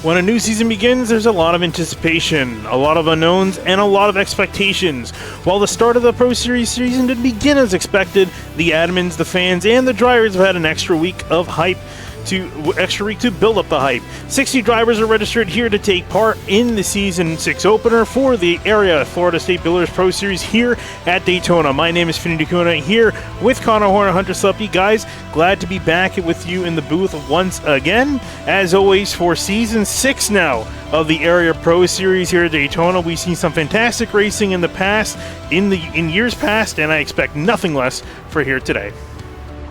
When a new season begins, there's a lot of anticipation, a lot of unknowns, and a lot of expectations. While the start of the Pro Series season didn't begin as expected, the admins, the fans, and the drivers have had an extra week to build up the hype. 60 drivers are registered here to take part in the Season 6 opener for the area Florida State Builders Pro Series here at Daytona. My name is Finney Dacuna here with Connor Horner, Hunter Sluppy. Guys, glad to be back with you in the booth once again. As always, for Season 6 now of the Area Pro Series here at Daytona. We've seen some fantastic racing in the past, in years past, and I expect nothing less for here today.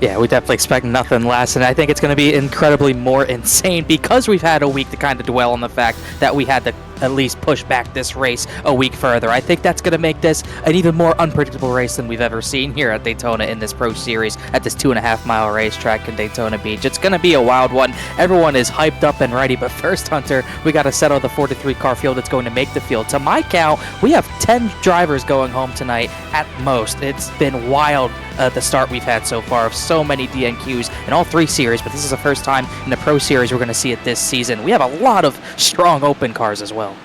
Yeah, we definitely expect nothing less, and I think it's going to be incredibly more insane because we've had a week to kind of dwell on the fact that we had to at least push back this race a week further. I think that's going to make this an even more unpredictable race than we've ever seen here at Daytona in this Pro Series at this 2.5-mile racetrack in Daytona Beach. It's going to be a wild one. Everyone is hyped up and ready, but first, Hunter, we got to settle the 43 car field that's going to make the field. To my count, we have 10 drivers going home tonight at most. It's been wild the start we've had so far of so many DNQs in all three series, but this is the first time in the Pro Series we're going to see it this season. We have a lot of strong open cars as well.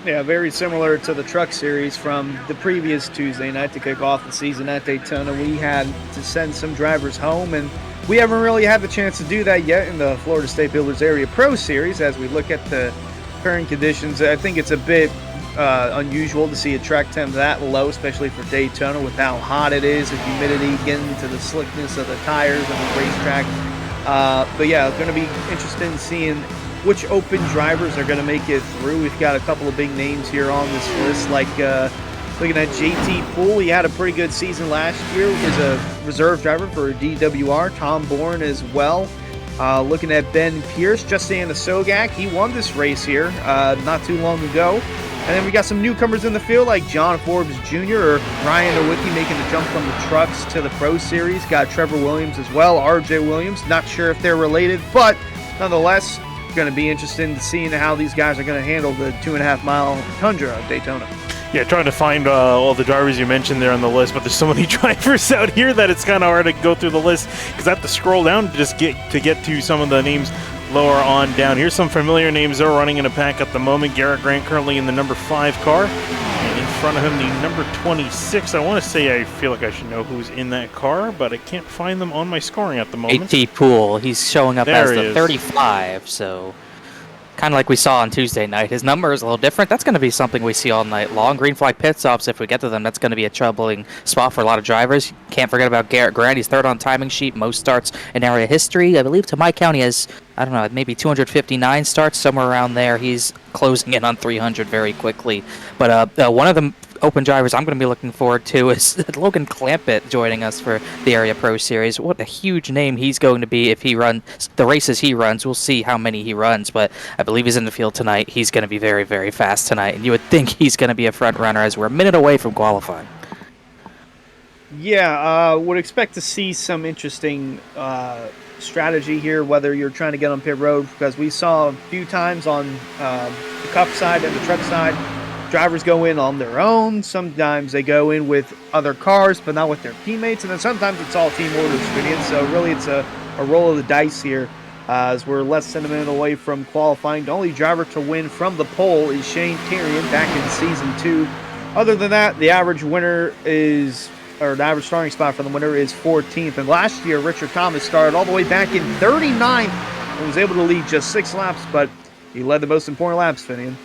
Yeah, very similar to the Truck Series from the previous Tuesday night to kick off the season at Daytona. We had to send some drivers home, and we haven't really had the chance to do that yet in the Florida State Builders Area Pro Series. As we look at the current conditions, I think it's a bit unusual to see a track temp that low, especially for Daytona with how hot it is, the humidity, getting into the slickness of the tires on the racetrack. But yeah, it's going to be interesting seeing which open drivers are going to make it through. We've got a couple of big names here on this list, like looking at JT Poole. He had a pretty good season last year. He was a reserve driver for DWR. Tom Bourne as well. Looking at Ben Pierce, Justin Sogak. He won this race here not too long ago. And then we got some newcomers in the field like John Forbes Jr. or Ryan Nowicki making the jump from the trucks to the Pro Series. Got Trevor Williams as well, RJ Williams. Not sure if they're related, but nonetheless, going to be interesting to seeing how these guys are going to handle the 2.5-mile tundra of Daytona. Yeah, trying to find all the drivers you mentioned there on the list, but there's so many drivers out here that it's kind of hard to go through the list because I have to scroll down to just get to some of the names lower on down. Here's some familiar names that are running in a pack at the moment. Garrett Grant currently in the number 5 car. And in front of him, the number 26. I want to say I feel like I should know who's in that car, but I can't find them on my scoring at the moment. AT Poole, he's showing up there as the 35, so kind of like we saw on Tuesday night. His number is a little different. That's going to be something we see all night long. Green flag pit stops, if we get to them, that's going to be a troubling spot for a lot of drivers. Can't forget about Garrett Grant. He's third on timing sheet, most starts in area history. I believe to my count he has, I don't know, maybe 259 starts, somewhere around there. He's closing in on 300 very quickly. But one of the open drivers I'm going to be looking forward to is Logan Clampett joining us for the Area Pro Series. What a huge name he's going to be if he runs the races he runs. We'll see how many he runs, but I believe he's in the field tonight. He's going to be very, very fast tonight, and you would think he's going to be a front runner as we're a minute away from qualifying. Yeah, would expect to see some interesting strategy here, whether you're trying to get on pit road, because we saw a few times on the Cup side and the Truck side, drivers go in on their own. Sometimes they go in with other cars, but not with their teammates. And then sometimes it's all team orders, Vivian. So really it's a roll of the dice here as we're less than a minute away from qualifying. The only driver to win from the pole is Shane Tyrion back in Season 2. Other than that, the average winner is, or the average starting spot for the winner is 14th. And last year, Richard Thomas started all the way back in 39th and was able to lead just 6 laps, but he led the most important laps, Finian.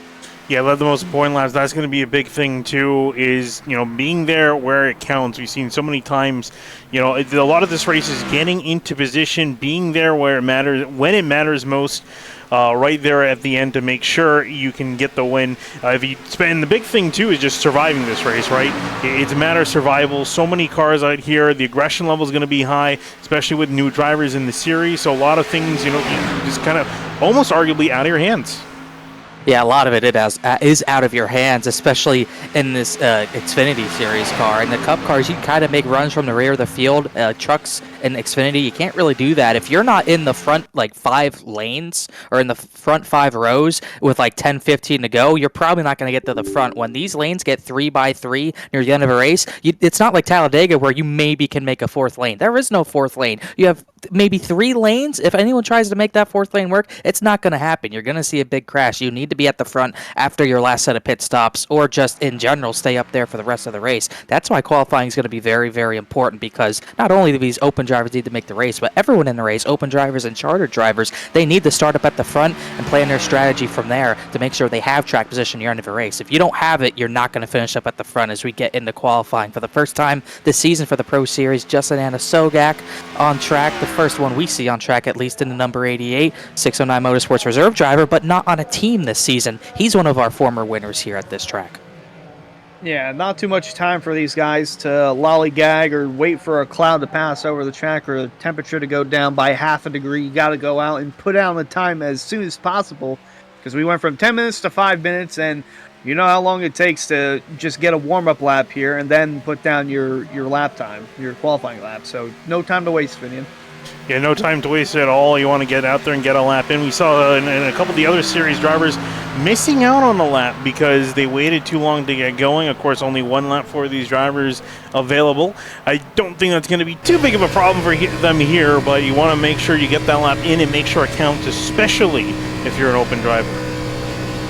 Yeah, led the most important laps. That's going to be a big thing, too, is, being there where it counts. We've seen so many times, a lot of this race is getting into position, being there where it matters, when it matters most, right there at the end to make sure you can get the win. And the big thing, too, is just surviving this race, right? It's a matter of survival. So many cars out here. The aggression level is going to be high, especially with new drivers in the series. So a lot of things, you just kind of almost arguably out of your hands. Yeah, a lot of it is out of your hands, especially in this Xfinity Series car. In the Cup cars, you can kind of make runs from the rear of the field. Trucks in Xfinity, you can't really do that. If you're not in the front, like, 5 lanes or in the front 5 rows with, like, 10, 15 to go, you're probably not going to get to the front. When these lanes get 3 by 3 near the end of a race, it's not like Talladega where you maybe can make a 4th lane. There is no 4th lane. You have maybe 3 lanes. If anyone tries to make that 4th lane work, it's not going to happen. You're going to see a big crash. You need to be at the front after your last set of pit stops, or just in general stay up there for the rest of the race. That's why qualifying is going to be very, very important, because not only do these open drivers need to make the race, but everyone in the race, open drivers and charter drivers, they need to start up at the front and plan their strategy from there to make sure they have track position near the end of a race. If you don't have it, you're not going to finish up at the front as we get into qualifying. For the first time this season for the Pro Series, Justin Anasogak on track, the first one we see on track, at least in the number 88, 609 Motorsports reserve driver, but not on a team this season. He's one of our former winners here at this track. Yeah, not too much time for these guys to lollygag or wait for a cloud to pass over the track or the temperature to go down by half a degree. You got to go out and put out the time as soon as possible, because we went from 10 minutes to 5 minutes, and you know how long it takes to just get a warm-up lap here and then put down your lap time, your qualifying lap. So no time to waste, Finian. Yeah, no time to waste at all. You want to get out there and get a lap in. We saw in a couple of the other series drivers missing out on the lap because they waited too long to get going. Of course, only 1 lap for these drivers available. I don't think that's going to be too big of a problem for them here, but you want to make sure you get that lap in and make sure it counts, especially if you're an open driver.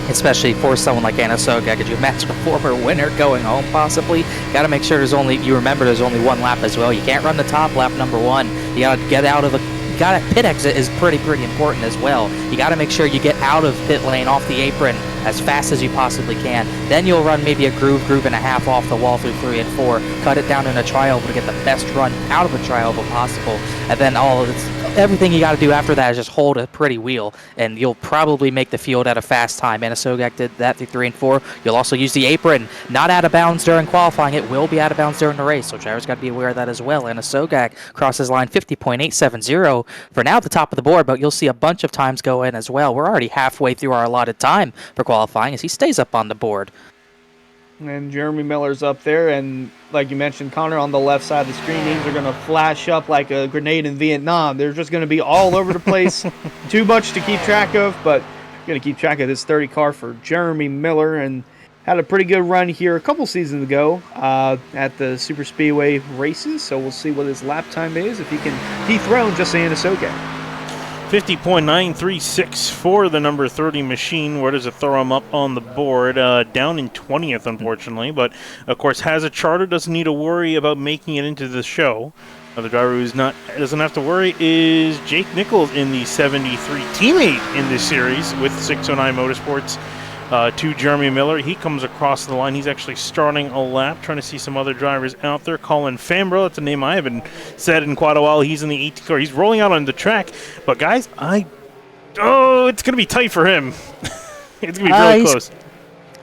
Especially for someone like Anasogak. Could you imagine a former winner going home possibly? Got to make sure there's only 1 lap as well. You can't run the top lap number 1. You got to get out of the pit exit is pretty important as well. You got to make sure you get out of pit lane off the apron as fast as you possibly can. Then you'll run maybe a groove and a half off the wall through 3 and 4. Cut it down in a tri-oval to get the best run out of a tri-oval possible. And then everything you got to do after that is just hold a pretty wheel, and you'll probably make the field at a fast time. Anasogak did that through 3 and 4. You'll also use the apron. Not out of bounds during qualifying. It will be out of bounds during the race, so drivers got to be aware of that as well. Anasogak crosses line 50.870 for now at the top of the board, but you'll see a bunch of times go in as well. We're already halfway through our allotted time for qualifying as he stays up on the board. And Jeremy Miller's up there, and like you mentioned, Connor, on the left side of the screen, names are going to flash up like a grenade in Vietnam. They're just going to be all over the place. Too much to keep track of, but you're going to keep track of this 30 car for Jeremy Miller, and had a pretty good run here a couple seasons ago at the Super Speedway races, so we'll see what his lap time is, if he can dethrone Justin Anasogak. 50.936 for the number 30 machine. Where does it throw him up on the board? Down in 20th, unfortunately. But, of course, has a charter, doesn't need to worry about making it into the show. The driver who's doesn't have to worry is Jake Nichols in the 73 teammate in this series with 609 Motorsports. To Jeremy Miller. He comes across the line. He's actually starting a lap, trying to see some other drivers out there. Colin Fambro, that's a name I haven't said in quite a while. He's in the 18 car. He's rolling out on the track. But, guys, it's going to be tight for him. It's going to be really close.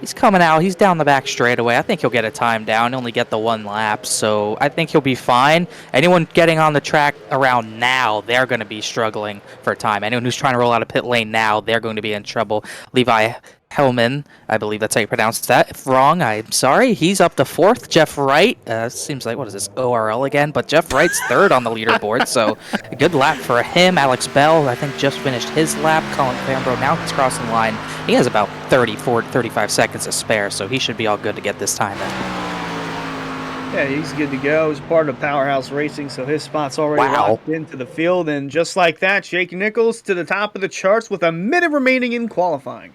He's coming out. He's down the back straightaway. I think he'll get a time down. Only get the 1 lap, so I think he'll be fine. Anyone getting on the track around now, they're going to be struggling for time. Anyone who's trying to roll out of pit lane now, they're going to be in trouble. Levi Hellman, I believe that's how you pronounce that. If wrong, I'm sorry. He's up to 4th. Jeff Wright, seems like, what is this, ORL again? But Jeff Wright's 3rd on the leaderboard, so a good lap for him. Alex Bell, I think, just finished his lap. Colin Fambro, now he's crossing the line. He has about 35 seconds to spare, so he should be all good to get this time in. Yeah, he's good to go. He's part of Powerhouse Racing, so his spot's already locked into the field. And just like that, Jake Nichols to the top of the charts with a minute remaining in qualifying.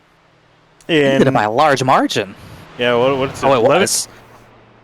And he did it by a large margin. Yeah, what's it? Oh, it was.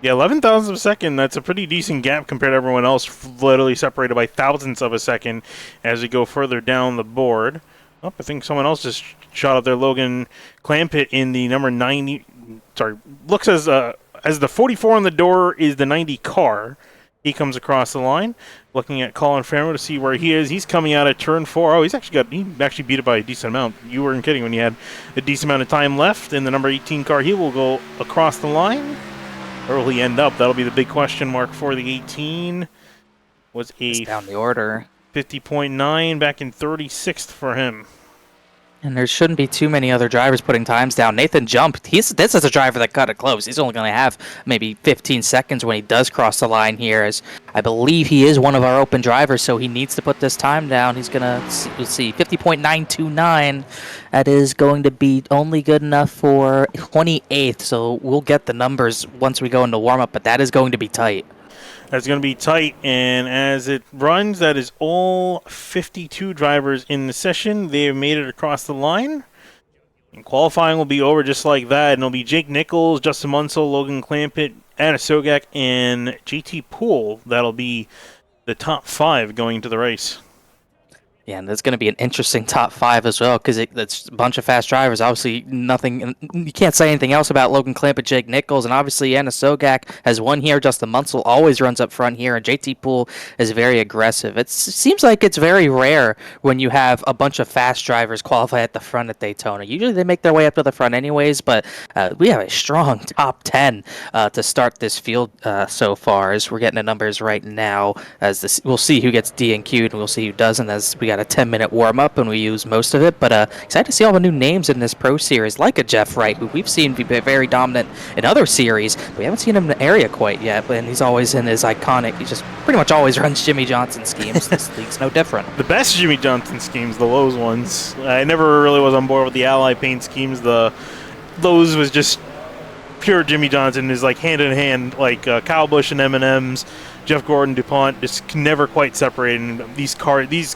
Yeah, 11 thousandths of a second. That's a pretty decent gap compared to everyone else, literally separated by thousandths of a second as we go further down the board. Oh, I think someone else just shot up there. Logan Clampett in the number 90. Sorry, looks as the 44 on the door is the 90 car. He comes across the line, looking at Colin Farrow to see where he is. He's coming out at turn 4. Oh, he actually beat it by a decent amount. You weren't kidding when he had a decent amount of time left in the number 18 car. He will go across the line. Where will he end up? That'll be the big question mark for the 18. Was down the order. 50.9 back in 36th for him. And there shouldn't be too many other drivers putting times down. Nathan jumped. This is a driver that cut it close. He's only going to have maybe 15 seconds when he does cross the line here, as I believe he is one of our open drivers, so he needs to put this time down. He's going to, let's see, 50.929. That is going to be only good enough for 28th, so we'll get the numbers once we go into warm-up, but that is going to be tight. That's going to be tight, and as it runs, that is all 52 drivers in the session. They have made it across the line, and qualifying will be over just like that. And it'll be Jake Nichols, Justin Munsell, Logan Clampett, Anna Sogak, and JT Poole. That'll be the top 5 going into the race. Yeah, and there's going to be an interesting top 5 as well, because it's a bunch of fast drivers. Obviously, you can't say anything else about Logan Clampett, Jake Nichols, and obviously Anna Sogak has won here. Justin Munsell always runs up front here, and JT Poole is very aggressive. It seems like it's very rare when you have a bunch of fast drivers qualify at the front at Daytona. Usually they make their way up to the front anyways, but we have a strong top 10 to start this field so far, as we're getting the numbers right now. We'll see who gets DNQ'd, and we'll see who doesn't, as we got a 10-minute warm-up, and we use most of it. But excited to see all the new names in this Pro Series, like a Jeff Wright, who we've seen be very dominant in other series. But we haven't seen him in the area quite yet, and he's always in his iconic, he just pretty much always runs Jimmy Johnson schemes. This league's no different. The best Jimmy Johnson schemes, the Lowe's ones. I never really was on board with the Ally Paint schemes. The Lowe's was just pure Jimmy Johnson, is like hand-in-hand, like Kyle Busch and M&M's, Jeff Gordon, DuPont, just never quite separated. These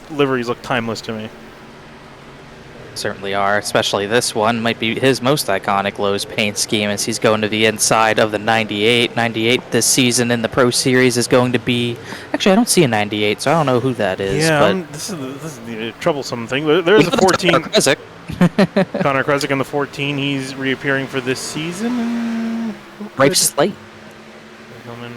liveries look timeless to me. Certainly are, especially this one. Might be his most iconic Lowe's paint scheme, as he's going to the inside of the 98. 98 this season in the Pro Series is going to be... Actually, I don't see a 98, so I don't know who that is. Yeah, but this is the troublesome thing. There's a 14. Connor Kresick. Connor Kresick on the 14. He's reappearing for this season. Rafe Slate.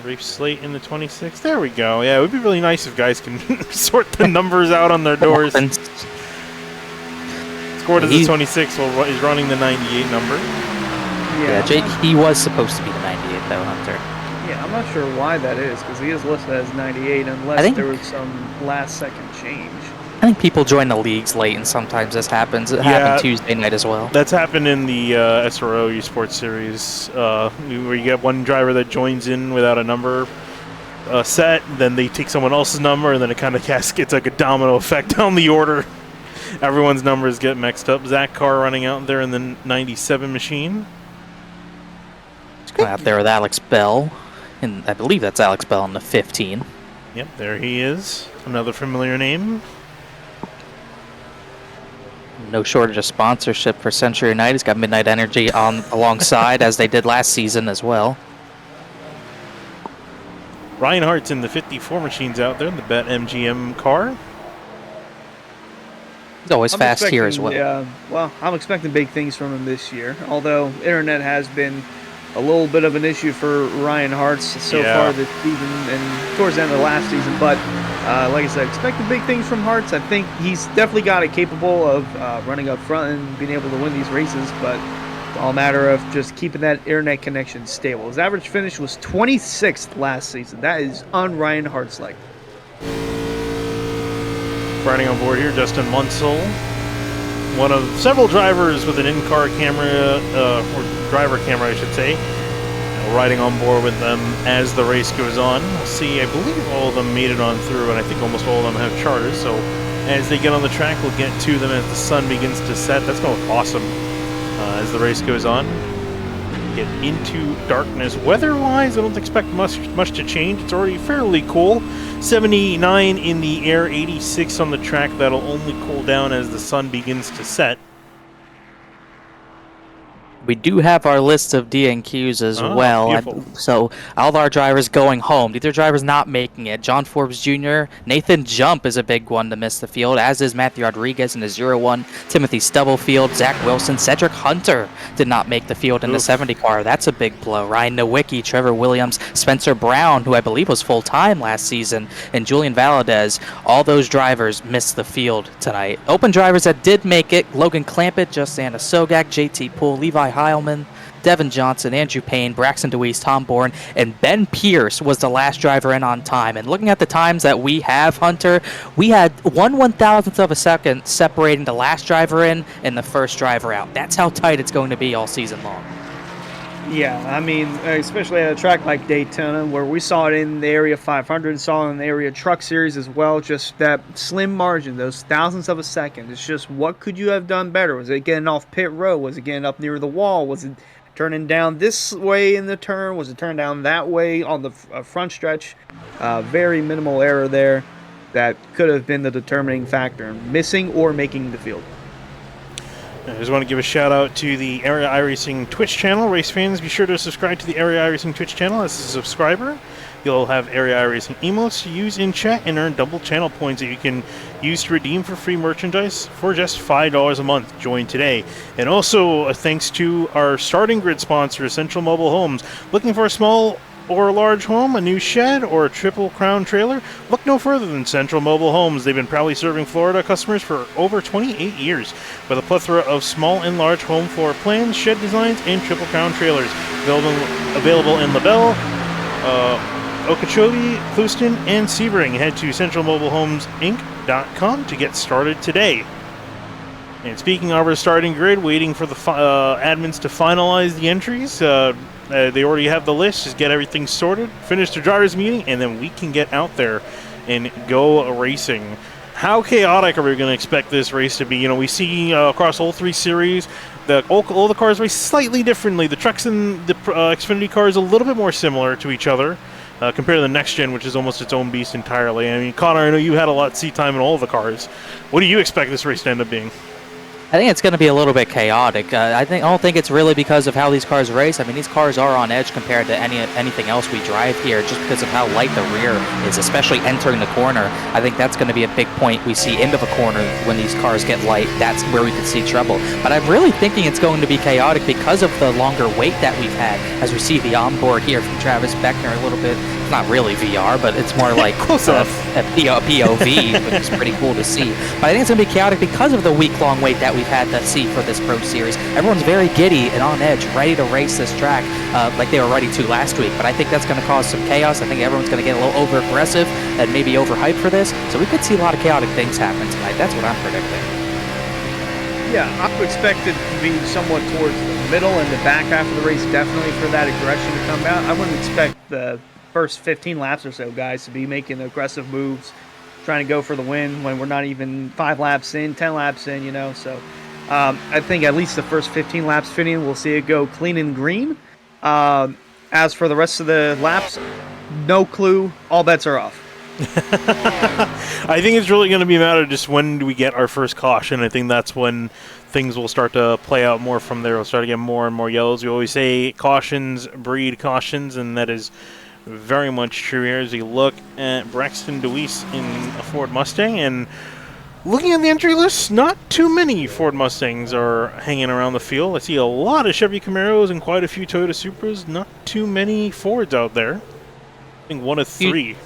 Rafe Slate in the 26. There we go. Yeah, it would be really nice if guys can sort the numbers out on their doors. Scored as the 26, well, he's running the 98 number. Yeah, Jake, he was supposed to be the 98, though, Hunter. Yeah, I'm not sure why that is, because he is listed as 98 unless there was some last-second change. I think people join the leagues late, and sometimes this happens. It happened Tuesday night as well. That's happened in the SRO Esports Series, where you get one driver that joins in without a number set, then they take someone else's number, and then it kind of gets like a domino effect down the order. Everyone's numbers get mixed up. Zach Carr running out there in the 97 machine. He's going out there with Alex Bell, and I believe that's Alex Bell in the 15. Yep, there he is. Another familiar name. No shortage of sponsorship for Century United. He's got Midnight Energy on alongside, as they did last season as well. Ryan Hart's in the 54 machines out there, the Bet MGM car. He's always fast here as well. Yeah, well, I'm expecting big things from him this year. Although internet has been a little bit of an issue for Ryan Hart's so far this season and towards the end of the last season. But like I said, expecting big things from Hart's. I think he's definitely got it capable of running up front and being able to win these races. But it's all a matter of just keeping that internet connection stable. His average finish was 26th last season. That is on Ryan Hart's like. Riding on board here, Justin Munsell, one of several drivers with an in-car camera, or driver camera, I should say, riding on board with them as the race goes on. We'll see, I believe all of them made it on through, and I think almost all of them have charters, so as they get on the track, we'll get to them as the sun begins to set. That's going to look awesome as the race goes on. Get into darkness. Weather-wise, I don't expect much to change. It's already fairly cool. 79 in the air, 86 on the track. That'll only cool down as the sun begins to set. We do have our list of DNQs as well. So all our drivers going home. These are drivers not making it. John Forbes Jr., Nathan Jump is a big one to miss the field, as is Matthew Rodriguez in the 01, Timothy Stubblefield, Zach Wilson, Cedric Hunter did not make the field in the 70 car. That's a big blow. Ryan Nowicki, Trevor Williams, Spencer Brown, who I believe was full-time last season, and Julian Valadez. All those drivers missed the field tonight. Open drivers that did make it: Logan Clampett, Just Anna Sogak, JT Poole, Levi Heilman. Devin Johnson, Andrew Payne, Braxton DeWeese, Tom Bourne, and Ben Pierce was the last driver in on time. And looking at the times that we have, Hunter, we had 1/1000th of a second separating the last driver in and the first driver out. That's how tight it's going to be all season long. Yeah, I mean, especially at a track like Daytona, where we saw it in the Area 500, saw it in the Area Truck Series as well, just that slim margin, those thousandths of a second. It's just, what could you have done better? Was it getting off pit road? Was it getting up near the wall? Was it turning down this way in the turn? Was it turning down that way on the front stretch? Very minimal error there that could have been the determining factor, missing or making the field. I just want to give a shout out to the Area iRacing Twitch channel. Race fans, be sure to subscribe to the Area iRacing Twitch channel as a subscriber. You'll have Area iRacing emotes to use in chat and earn double channel points that you can use to redeem for free merchandise for just $5 a month. Join today. And also, thanks to our starting grid sponsor, Central Mobile Homes. Looking for a small or a large home, a new shed, or a Triple Crown trailer? Look no further than Central Mobile Homes. They've been proudly serving Florida customers for over 28 years with a plethora of small and large home floor plans, shed designs, and Triple Crown trailers. Available in LaBelle, Okeechobee, Clewiston, and Sebring. Head to centralmobilehomesinc.com to get started today. And speaking of our starting grid, waiting for the admins to finalize the entries. They already have the list. Just get everything sorted, finish the drivers' meeting, and then we can get out there and go racing. How chaotic are we going to expect this race to be? You know, we see across all three series, all the cars race slightly differently. The trucks and the Xfinity cars a little bit more similar to each other compared to the next gen, which is almost its own beast entirely. I mean, Connor, I know you had a lot of seat time in all of the cars. What do you expect this race to end up being? I think it's going to be a little bit chaotic. I don't think it's really because of how these cars race. I mean, these cars are on edge compared to anything else we drive here, just because of how light the rear is, especially entering the corner. I think that's going to be a big point we see into the corner when these cars get light. That's where we could see trouble. But I'm really thinking it's going to be chaotic because of the longer wait that we've had, as we see the onboard here from Travis Beckner a little bit. It's not really VR, but it's more like close enough. A POV, which is pretty cool to see. But I think it's going to be chaotic because of the week-long wait that we've had to see for this Pro Series. Everyone's very giddy and on edge, ready to race this track like they were ready to last week. But I think that's going to cause some chaos. I think everyone's going to get a little over-aggressive and maybe overhyped for this. So we could see a lot of chaotic things happen tonight. That's what I'm predicting. Yeah, I would expect it to be somewhat towards the middle and the back half of the race, definitely for that aggression to come out. I wouldn't expect the first 15 laps or so, guys, to be making aggressive moves, trying to go for the win when we're not even 5 laps in, 10 laps in, you know. So I think at least the first 15 laps fitting, we'll see it go clean and green. As for the rest of the laps, no clue. All bets are off. I think it's really going to be a matter of just when do we get our first caution. I think that's when things will start to play out more from there. We'll start to get more and more yellows. We always say cautions breed cautions, and that is very much true here as we look at Braxton DeWeese in a Ford Mustang. And looking at the entry list, not too many Ford Mustangs are hanging around the field. I see a lot of Chevy Camaros and quite a few Toyota Supras. Not too many Fords out there. I think one of 3.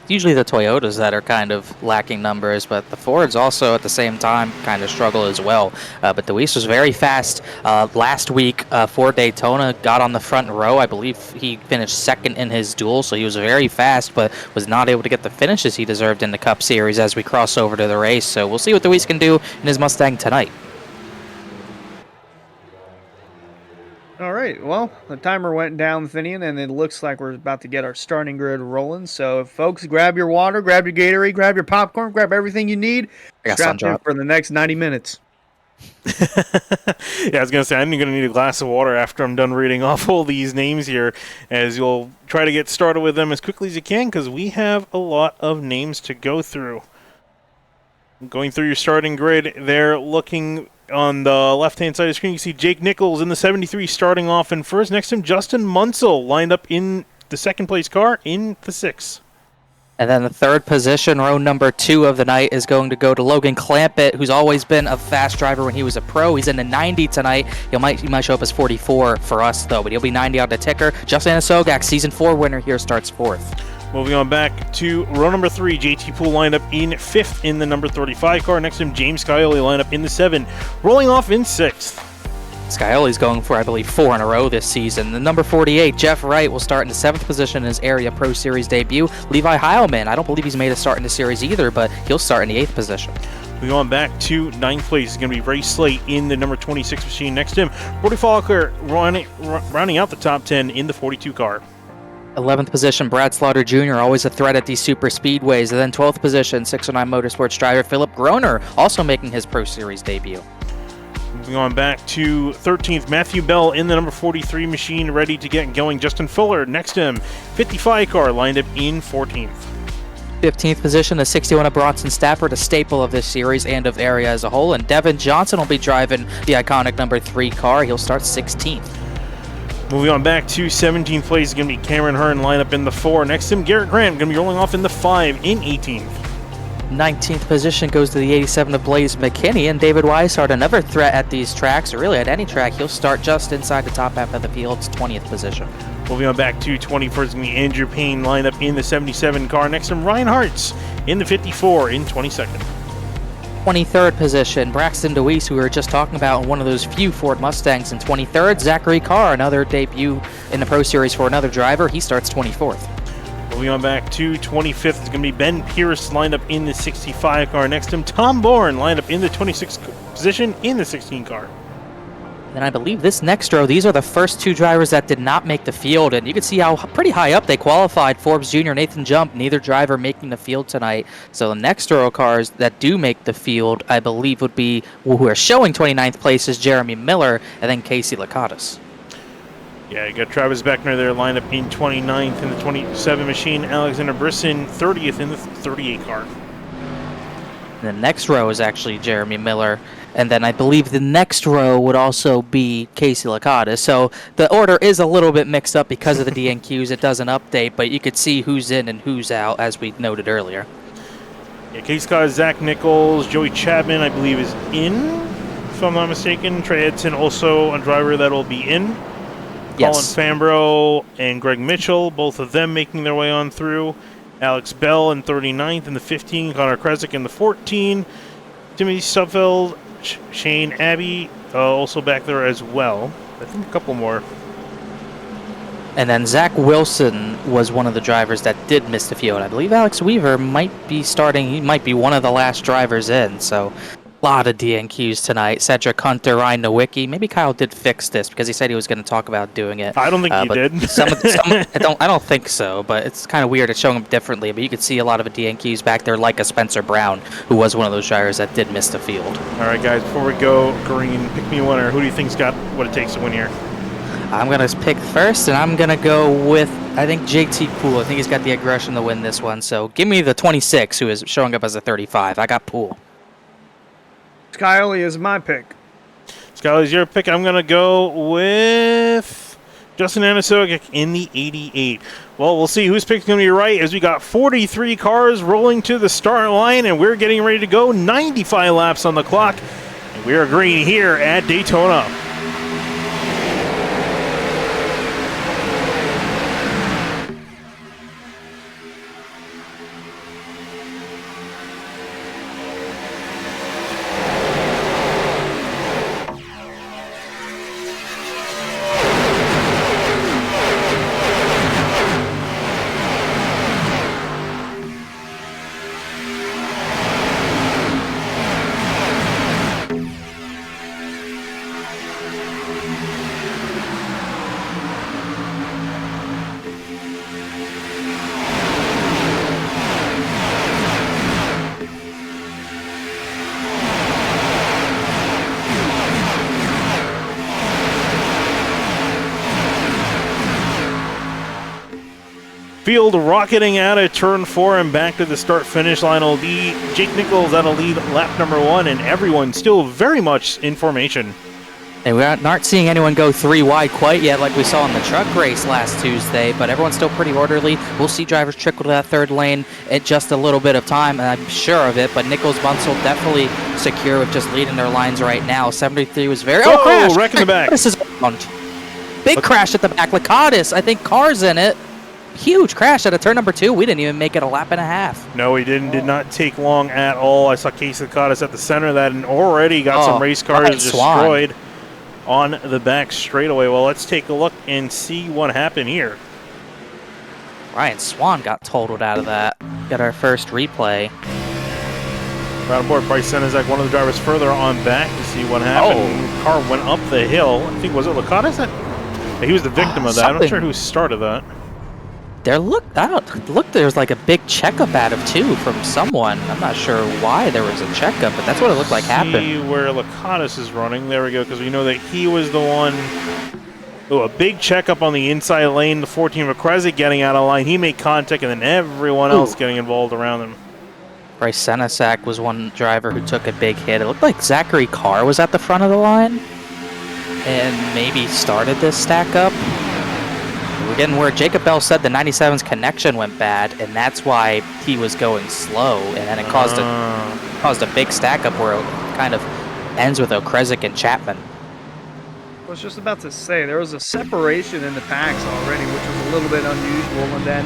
Usually the Toyotas that are kind of lacking numbers, but the Fords also at the same time kind of struggle as well. But DeWeese was very fast last week for Daytona, got on the front row. I believe he finished second in his duel, so he was very fast, but was not able to get the finishes he deserved in the Cup Series as we cross over to the race. So we'll see what DeWeese can do in his Mustang tonight. All right, well, the timer went down, Finian, and it looks like we're about to get our starting grid rolling. So, folks, grab your water, grab your Gatorade, grab your popcorn, grab everything you need. Strap in for the next 90 minutes. Yeah, I was going to say, I'm going to need a glass of water after I'm done reading off all these names here, as you'll try to get started with them as quickly as you can, because we have a lot of names to go through. Going through your starting grid there, looking on the left-hand side of the screen, you see Jake Nichols in the 73 starting off in first. Next to him, Justin Munsell lined up in the second-place car in the 6th. And then the third position, row number 2 of the night, is going to go to Logan Clampett, who's always been a fast driver when he was a pro. He's in the 90 tonight. He might show up as 44 for us, though, but he'll be 90 on the ticker. Justin Sogak, Season 4 winner here, starts 4th. Moving on back to row number 3, JT Poole lined up in 5th in the number 35 car. Next to him, James Scioli lined up in the 7, rolling off in 6th. Scioli's going for, I believe, 4 in a row this season. The number 48, Jeff Wright, will start in the 7th position in his Area Pro Series debut. Levi Heilman, I don't believe he's made a start in the series either, but he'll start in the 8th position. We go on back to 9th place. It's going to be Ray Slate in the number 26 machine. Next to him, Brody Falker rounding out the top 10 in the 42 car. 11th position, Brad Slaughter Jr., always a threat at these super speedways. And then 12th position, 609 Motorsports driver Philip Groner, also making his Pro Series debut. Moving on back to 13th, Matthew Bell in the number 43 machine, ready to get going. Justin Fuller next to him, 55 car, lined up in 14th. 15th position, the 61 of Bronson Stafford, a staple of this series and of area as a whole. And Devin Johnson will be driving the iconic number 3 car. He'll start 16th. Moving on back to 17th place is going to be Cameron Hearn, lined up in the 4. Next to him, Garrett Grant, going to be rolling off in the 5 in 18th. 19th position goes to the 87 of Blaze McKinney, and David Weishart, another threat at these tracks, or really at any track. He'll start just inside the top half of the field's 20th position. Moving on back to 21st is going to be Andrew Payne, lined up in the 77 car. Next to him, Ryan Hartz in the 54 in 22nd. 23rd position, Braxton DeWeese, who we were just talking about in one of those few Ford Mustangs in 23rd. Zachary Carr, another debut in the Pro Series for another driver. He starts 24th. Moving on back to 25th is going to be Ben Pierce, lined up in the 65 car. Next to him, Tom Bourne, lined up in the 26th position in the 16 car. And I believe this next row, these are the first 2 drivers that did not make the field, and you can see how pretty high up they qualified. Forbes Jr., Nathan Jump, neither driver making the field tonight. So the next row of cars that do make the field, I believe, would be who are showing 29th place is Jeremy Miller and then Casey Lakatos. Yeah, you got Travis Beckner there, lined up in 29th in the 27 machine. Alexander Brisson, 30th in the 38 car. And the next row is actually Jeremy Miller. And then I believe the next row would also be Casey Lakatos. So the order is a little bit mixed up because of the DNQs. It doesn't update, but you could see who's in and who's out, as we noted earlier. Yeah, Casey Lakatos, Zach Nichols, Joey Chapman, I believe, is in, if I'm not mistaken. Trey Edson, also a driver that will be in. Yes. Colin Fambro and Greg Mitchell, both of them making their way on through. Alex Bell in 39th in the 15. Connor Kresick in the 14. Timothy Suffield, Shane Abbey, also back there as well. I think a couple more. And then Zach Wilson was one of the drivers that did miss the field. I believe Alex Weaver might be starting. He might be one of the last drivers in. So a lot of DNQs tonight. Cedric Hunter, Ryan Nowicki. Maybe Kyle did fix this because he said he was going to talk about doing it. I don't think he did. I don't think so, but it's kind of weird. It's showing them differently. But you could see a lot of the DNQs back there, like a Spencer Brown, who was one of those drivers that did miss the field. All right, guys, before we go, Green, pick me a winner. Who do you think's got what it takes to win here? I'm going to pick first, and I'm going to go with, I think, JT Poole. I think he's got the aggression to win this one. So give me the 26, who is showing up as a 35. I got Poole. Skyly is my pick. Skyly's your pick. I'm going to go with Justin Anasogic in the 88. Well, we'll see whose pick's going to be right as we got 43 cars rolling to the start line, and we're getting ready to go. 95 laps on the clock, and we are green here at Daytona. Field rocketing out of turn 4 and back to the start-finish line will be Jake Nichols that'll lead lap number 1, and everyone still very much in formation. And we aren't seeing anyone go 3 wide quite yet like we saw in the truck race last Tuesday, but everyone's still pretty orderly. We'll see drivers trickle to that third lane in just a little bit of time, and I'm sure of it, but Nichols Bunsell definitely secure with just leading their lines right now. 73 was very... Oh, crash! Wreck in the back. This is big crash at the back. Lakatos, I think car's in it. Huge crash out of turn number 2. We didn't even make it a lap and a half. No, he didn't. Did not take long at all. I saw Casey Lakatos at the center of that and already got some race cars destroyed. on the back straightaway. Well, let's take a look and see what happened here. Ryan Swan got totaled out of that. Got our first replay. Right on board, Bryce Senezak, one of the drivers further on back to see what happened. The car went up the hill. I think, was it Licata? He was the victim of that. I'm not sure who started that. There's like a big checkup out of too from someone. I'm not sure why there was a checkup, but that's what it looked like happened. See where Licata is running. There we go, because we know that he was the one. Oh, a big checkup on the inside lane. The 14 McCresick getting out of line. He made contact, and then everyone else getting involved around him. Bryce Senezak was one driver who took a big hit. It looked like Zachary Carr was at the front of the line and maybe started this stack up. We're getting where Jacob Bell said the 97's connection went bad, and that's why he was going slow, and then it caused a big stack up where it kind of ends with O'Kresick and Chapman. I was just about to say, there was a separation in the packs already, which was a little bit unusual, and then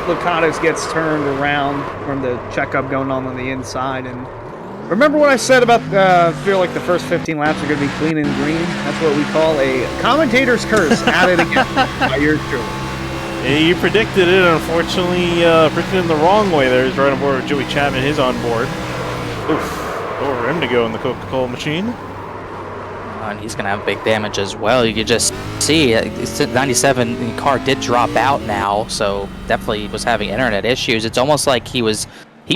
Licata gets turned around from the checkup going on the inside. And remember what I said about feel like the first 15 laps are going to be clean and green? That's what we call a commentator's curse. At it again by yours truly. Yeah, you predicted it, unfortunately. Predicted it the wrong way there. He's right on board with Joey Chapman, his on board. Oof. Over him to go in the Coca-Cola machine. And he's going to have big damage as well. You could just see 97 car did drop out now, so definitely was having internet issues. It's almost like he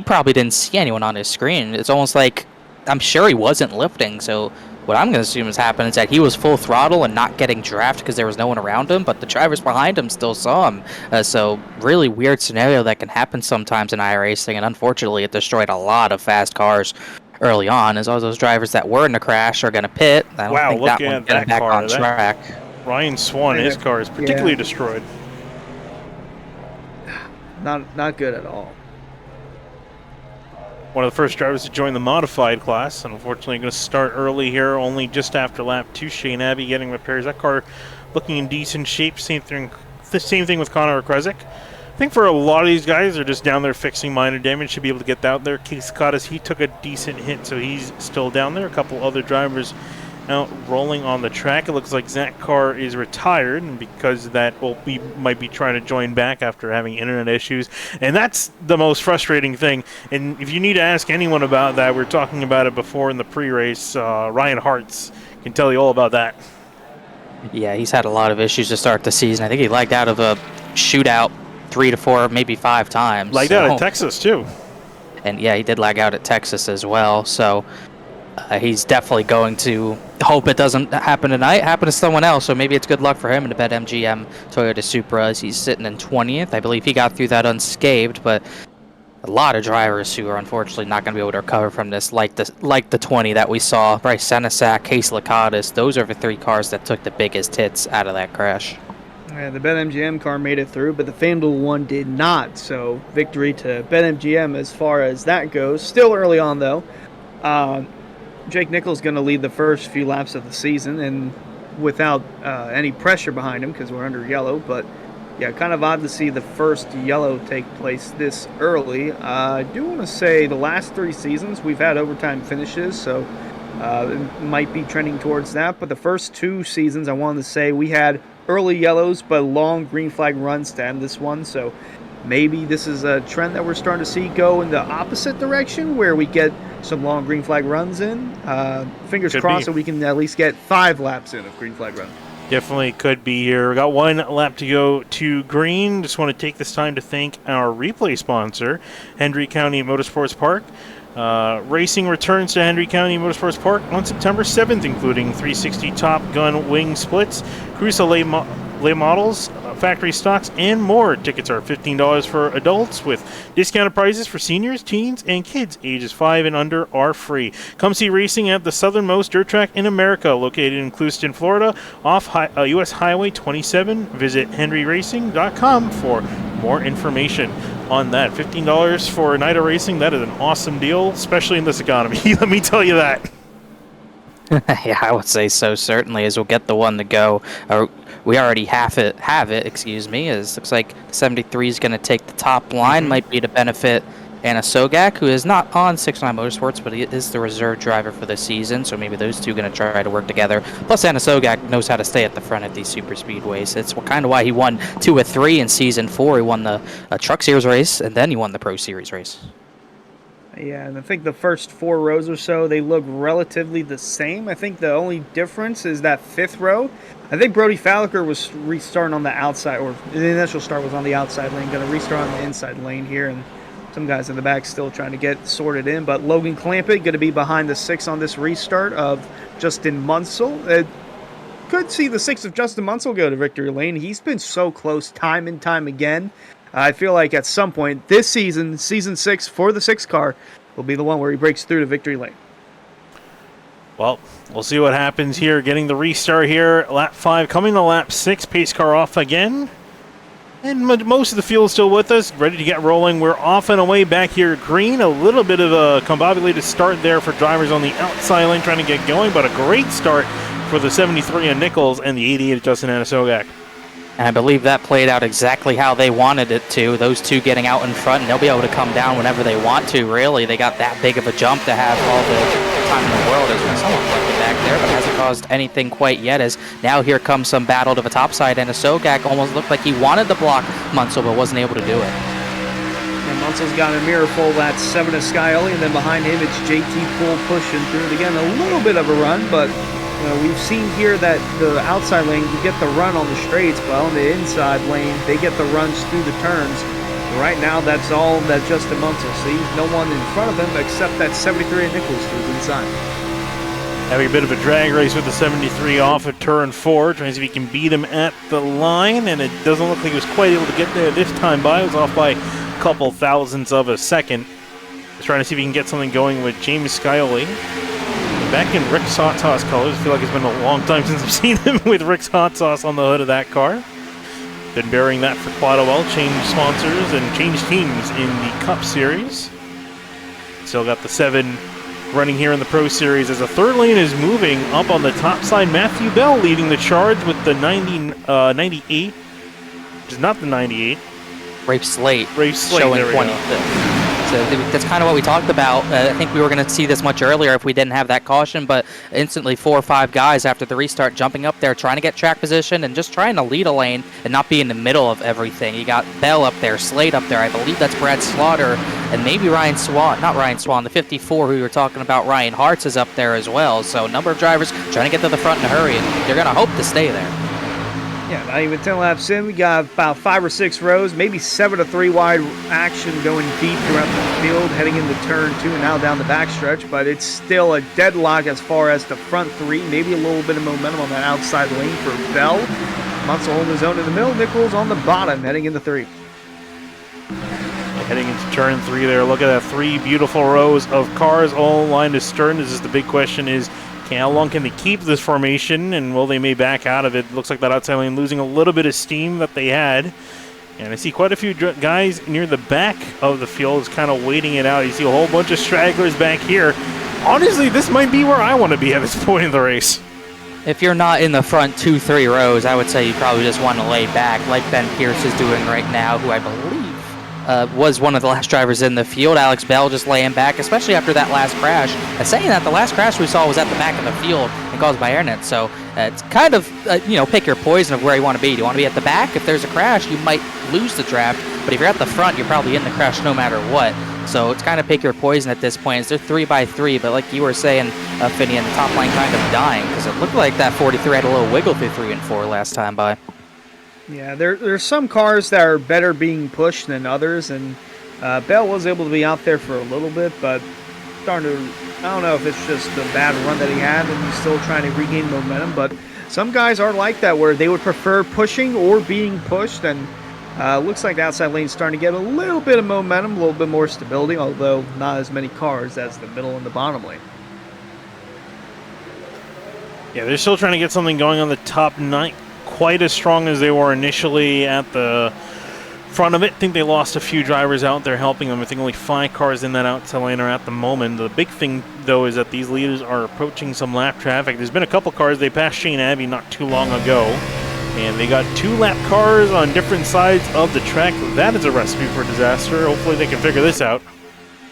probably didn't see anyone on his screen. It's almost like, I'm sure he wasn't lifting, so what I'm going to assume has happened is that he was full throttle and not getting drafted because there was no one around him, but the drivers behind him still saw him. So really weird scenario that can happen sometimes in iRacing, and unfortunately it destroyed a lot of fast cars early on, as all those drivers that were in the crash are going to pit. I don't think that one's getting back on track. Ryan Swan, his car is particularly destroyed. Not good at all. One of the first drivers to join the modified class, and unfortunately going to start early here, only just after lap 2. Shane Abbey getting repairs. That car looking in decent shape. Same thing with Connor O'Kresick. I think for a lot of these guys, they're just down there fixing minor damage. Should be able to get out there. Case Cottis, he took a decent hit, so he's still down there. A couple other drivers out rolling on the track. It looks like Zach Carr is retired, and because of that, we might be trying to join back after having internet issues. And that's the most frustrating thing. And if you need to ask anyone about that, we were talking about it before in the pre-race. Ryan Hartz can tell you all about that. Yeah, he's had a lot of issues to start the season. I think he lagged out of a shootout 3 to 4, maybe 5 times. Lagged out at Texas, too. And yeah, he did lag out at Texas as well. So he's definitely going to hope it doesn't happen tonight, happen to someone else. So maybe it's good luck for him in the BetMGM Toyota Supra as he's sitting in 20th. I believe he got through that unscathed, but a lot of drivers who are unfortunately not going to be able to recover from this, like the 20 that we saw. Bryce Senezak, Case Licata, those are the 3 cars that took the biggest hits out of that crash. Yeah, the BetMGM car made it through, but the FanDuel one did not. So victory to BetMGM as far as that goes. Still early on, though. Jake Nichols going to lead the first few laps of the season, and without any pressure behind him because we're under yellow. But yeah, kind of odd to see the first yellow take place this early. I do want to say the last 3 seasons we've had overtime finishes, so it might be trending towards that. But the first 2 seasons, I wanted to say we had early yellows but long green flag runs to end this one. So maybe this is a trend that we're starting to see go in the opposite direction where we get some long green flag runs in. Fingers crossed that we can at least get 5 laps in of green flag runs. Definitely could be here. We got 1 lap to go to green. Just want to take this time to thank our replay sponsor, Hendry County Motorsports Park. Racing returns to Hendry County Motorsports Park on September 7th, including 360 Top Gun wing splits, Crusoe lay models, factory stocks, and more. Tickets are $15 for adults with discounted prices for seniors, teens, and kids. Ages 5 and under are free. Come see racing at the southernmost dirt track in America, located in Clewiston, Florida, off U.S. Highway 27. Visit henryracing.com for more information on that. $15 for a night of racing, that is an awesome deal, especially in this economy. Let me tell you that. Yeah, I would say so, certainly, as we'll get the one to go. We already have it, excuse me, as looks like 73 is going to take the top line. Might be to benefit Anna Sogak, who is not on 6-9 Motorsports, but he is the reserve driver for the season, so maybe those two are going to try to work together. Plus, Anna Sogak knows how to stay at the front at these super speedways. It's kind of why he won 2 of 3 in Season 4. He won the Truck Series race, and then he won the Pro Series race. Yeah, and I think the first 4 rows or so, they look relatively the same. I think the only difference is that 5th row. I think Brody Falliker was restarting on the outside, or the initial start was on the outside lane, going to restart on the inside lane here, and some guys in the back still trying to get sorted in. But Logan Clampett going to be behind the 6 on this restart of Justin Munsell. Could see the 6 of Justin Munsell go to victory lane. He's been so close time and time again. I feel like at some point this season, Season 6 for the 6 car, will be the one where he breaks through to victory lane. Well, we'll see what happens here. Getting the restart here. Lap 5 coming to lap 6. Pace car off again. And most of the field is still with us, ready to get rolling. We're off and away back here at green. A little bit of a combobulated start there for drivers on the outside lane trying to get going, but a great start for the 73 of Nichols and the 88 of Justin Anasogak. And I believe that played out exactly how they wanted it to. Those two getting out in front, and they'll be able to come down whenever they want to, really. They got that big of a jump to have all the time in the world. There's someone looking back there, but hasn't caused anything quite yet, as now here comes some battle to the top side, and Sogak almost looked like he wanted to block Munsell, but wasn't able to do it. And Munsell's got a mirror full. That's 7 of Skyoli, and then behind him it's JT Poole pushing through it again. A little bit of a run, but we've seen here that the outside lane, you get the run on the straights, but on the inside lane, they get the runs through the turns. Right now, that's all that Justin Munsell sees. No one in front of him except that 73 of Nichols to the inside. Having a bit of a drag race with the 73 off at turn 4, trying to see if he can beat him at the line, and it doesn't look like he was quite able to get there this time by. It was off by a couple thousandths of a second. Just trying to see if he can get something going with James Skyoli. Back in Rick's Hot Sauce colors. I feel like it's been a long time since I've seen him with Rick's Hot Sauce on the hood of that car. Been bearing that for quite a while. Changed sponsors and changed teams in the Cup Series. Still got the 7 running here in the Pro Series as the third lane is moving up on the top side. Matthew Bell leading the charge with the 98, which is not the 98. Rafe Slate Showing showing 25th. So that's kind of what we talked about. I think we were going to see this much earlier if we didn't have that caution, but instantly 4 or 5 guys after the restart jumping up there, trying to get track position and just trying to lead a lane and not be in the middle of everything. You got Bell up there, Slade up there. I believe that's Brad Slaughter, and maybe Ryan Swan, not Ryan Swan, the 54 who you were talking about, Ryan Hartz is up there as well. So a number of drivers trying to get to the front in a hurry, and they're going to hope to stay there. Yeah, not even 10 laps in. We got about 5 or 6 rows, maybe 7 to 3 wide action going deep throughout the field, heading into turn 2 and now down the backstretch. But it's still a deadlock as far as the front 3. Maybe a little bit of momentum on that outside lane for Bell. Munsell holding his own in the middle. Nichols on the bottom, heading into 3. Heading into turn 3 there. Look at that 3 beautiful rows of cars all lined to stern. This is the big question is, how long can they keep this formation, and will they may back out of it? Looks like that outside lane losing a little bit of steam that they had. And I see quite a few guys near the back of the field is kind of waiting it out. You see a whole bunch of stragglers back here. Honestly, this might be where I want to be at this point in the race. If you're not in the front 2-3 rows, I would say you probably just want to lay back like Ben Pierce is doing right now, who I believe was one of the last drivers in the field. Alex Bell just laying back, especially after that last crash. Saying that, the last crash we saw was at the back of the field and caused by AirNet. So it's kind of, pick your poison of where you want to be. Do you want to be at the back? If there's a crash, you might lose the draft. But if you're at the front, you're probably in the crash no matter what. So it's kind of pick your poison at this point. They're 3x3, but like you were saying, Finney, and the top line kind of dying because it looked like that 43 had a little wiggle through 3 and 4 last time by. Yeah, there's some cars that are better being pushed than others, and Bell was able to be out there for a little bit, but I don't know if it's just the bad run that he had and he's still trying to regain momentum, but some guys are like that where they would prefer pushing or being pushed, and looks like the outside lane's starting to get a little bit of momentum, a little bit more stability, although not as many cars as the middle and the bottom lane. Yeah, they're still trying to get something going on the top 9. Quite as strong as they were initially at the front of it. I think they lost a few drivers out there helping them. I think only 5 cars in that outside lane are at the moment. The big thing, though, is that these leaders are approaching some lap traffic. There's been a couple cars. They passed Shane Abbey not too long ago, and they got 2 lap cars on different sides of the track. That is a recipe for disaster. Hopefully they can figure this out.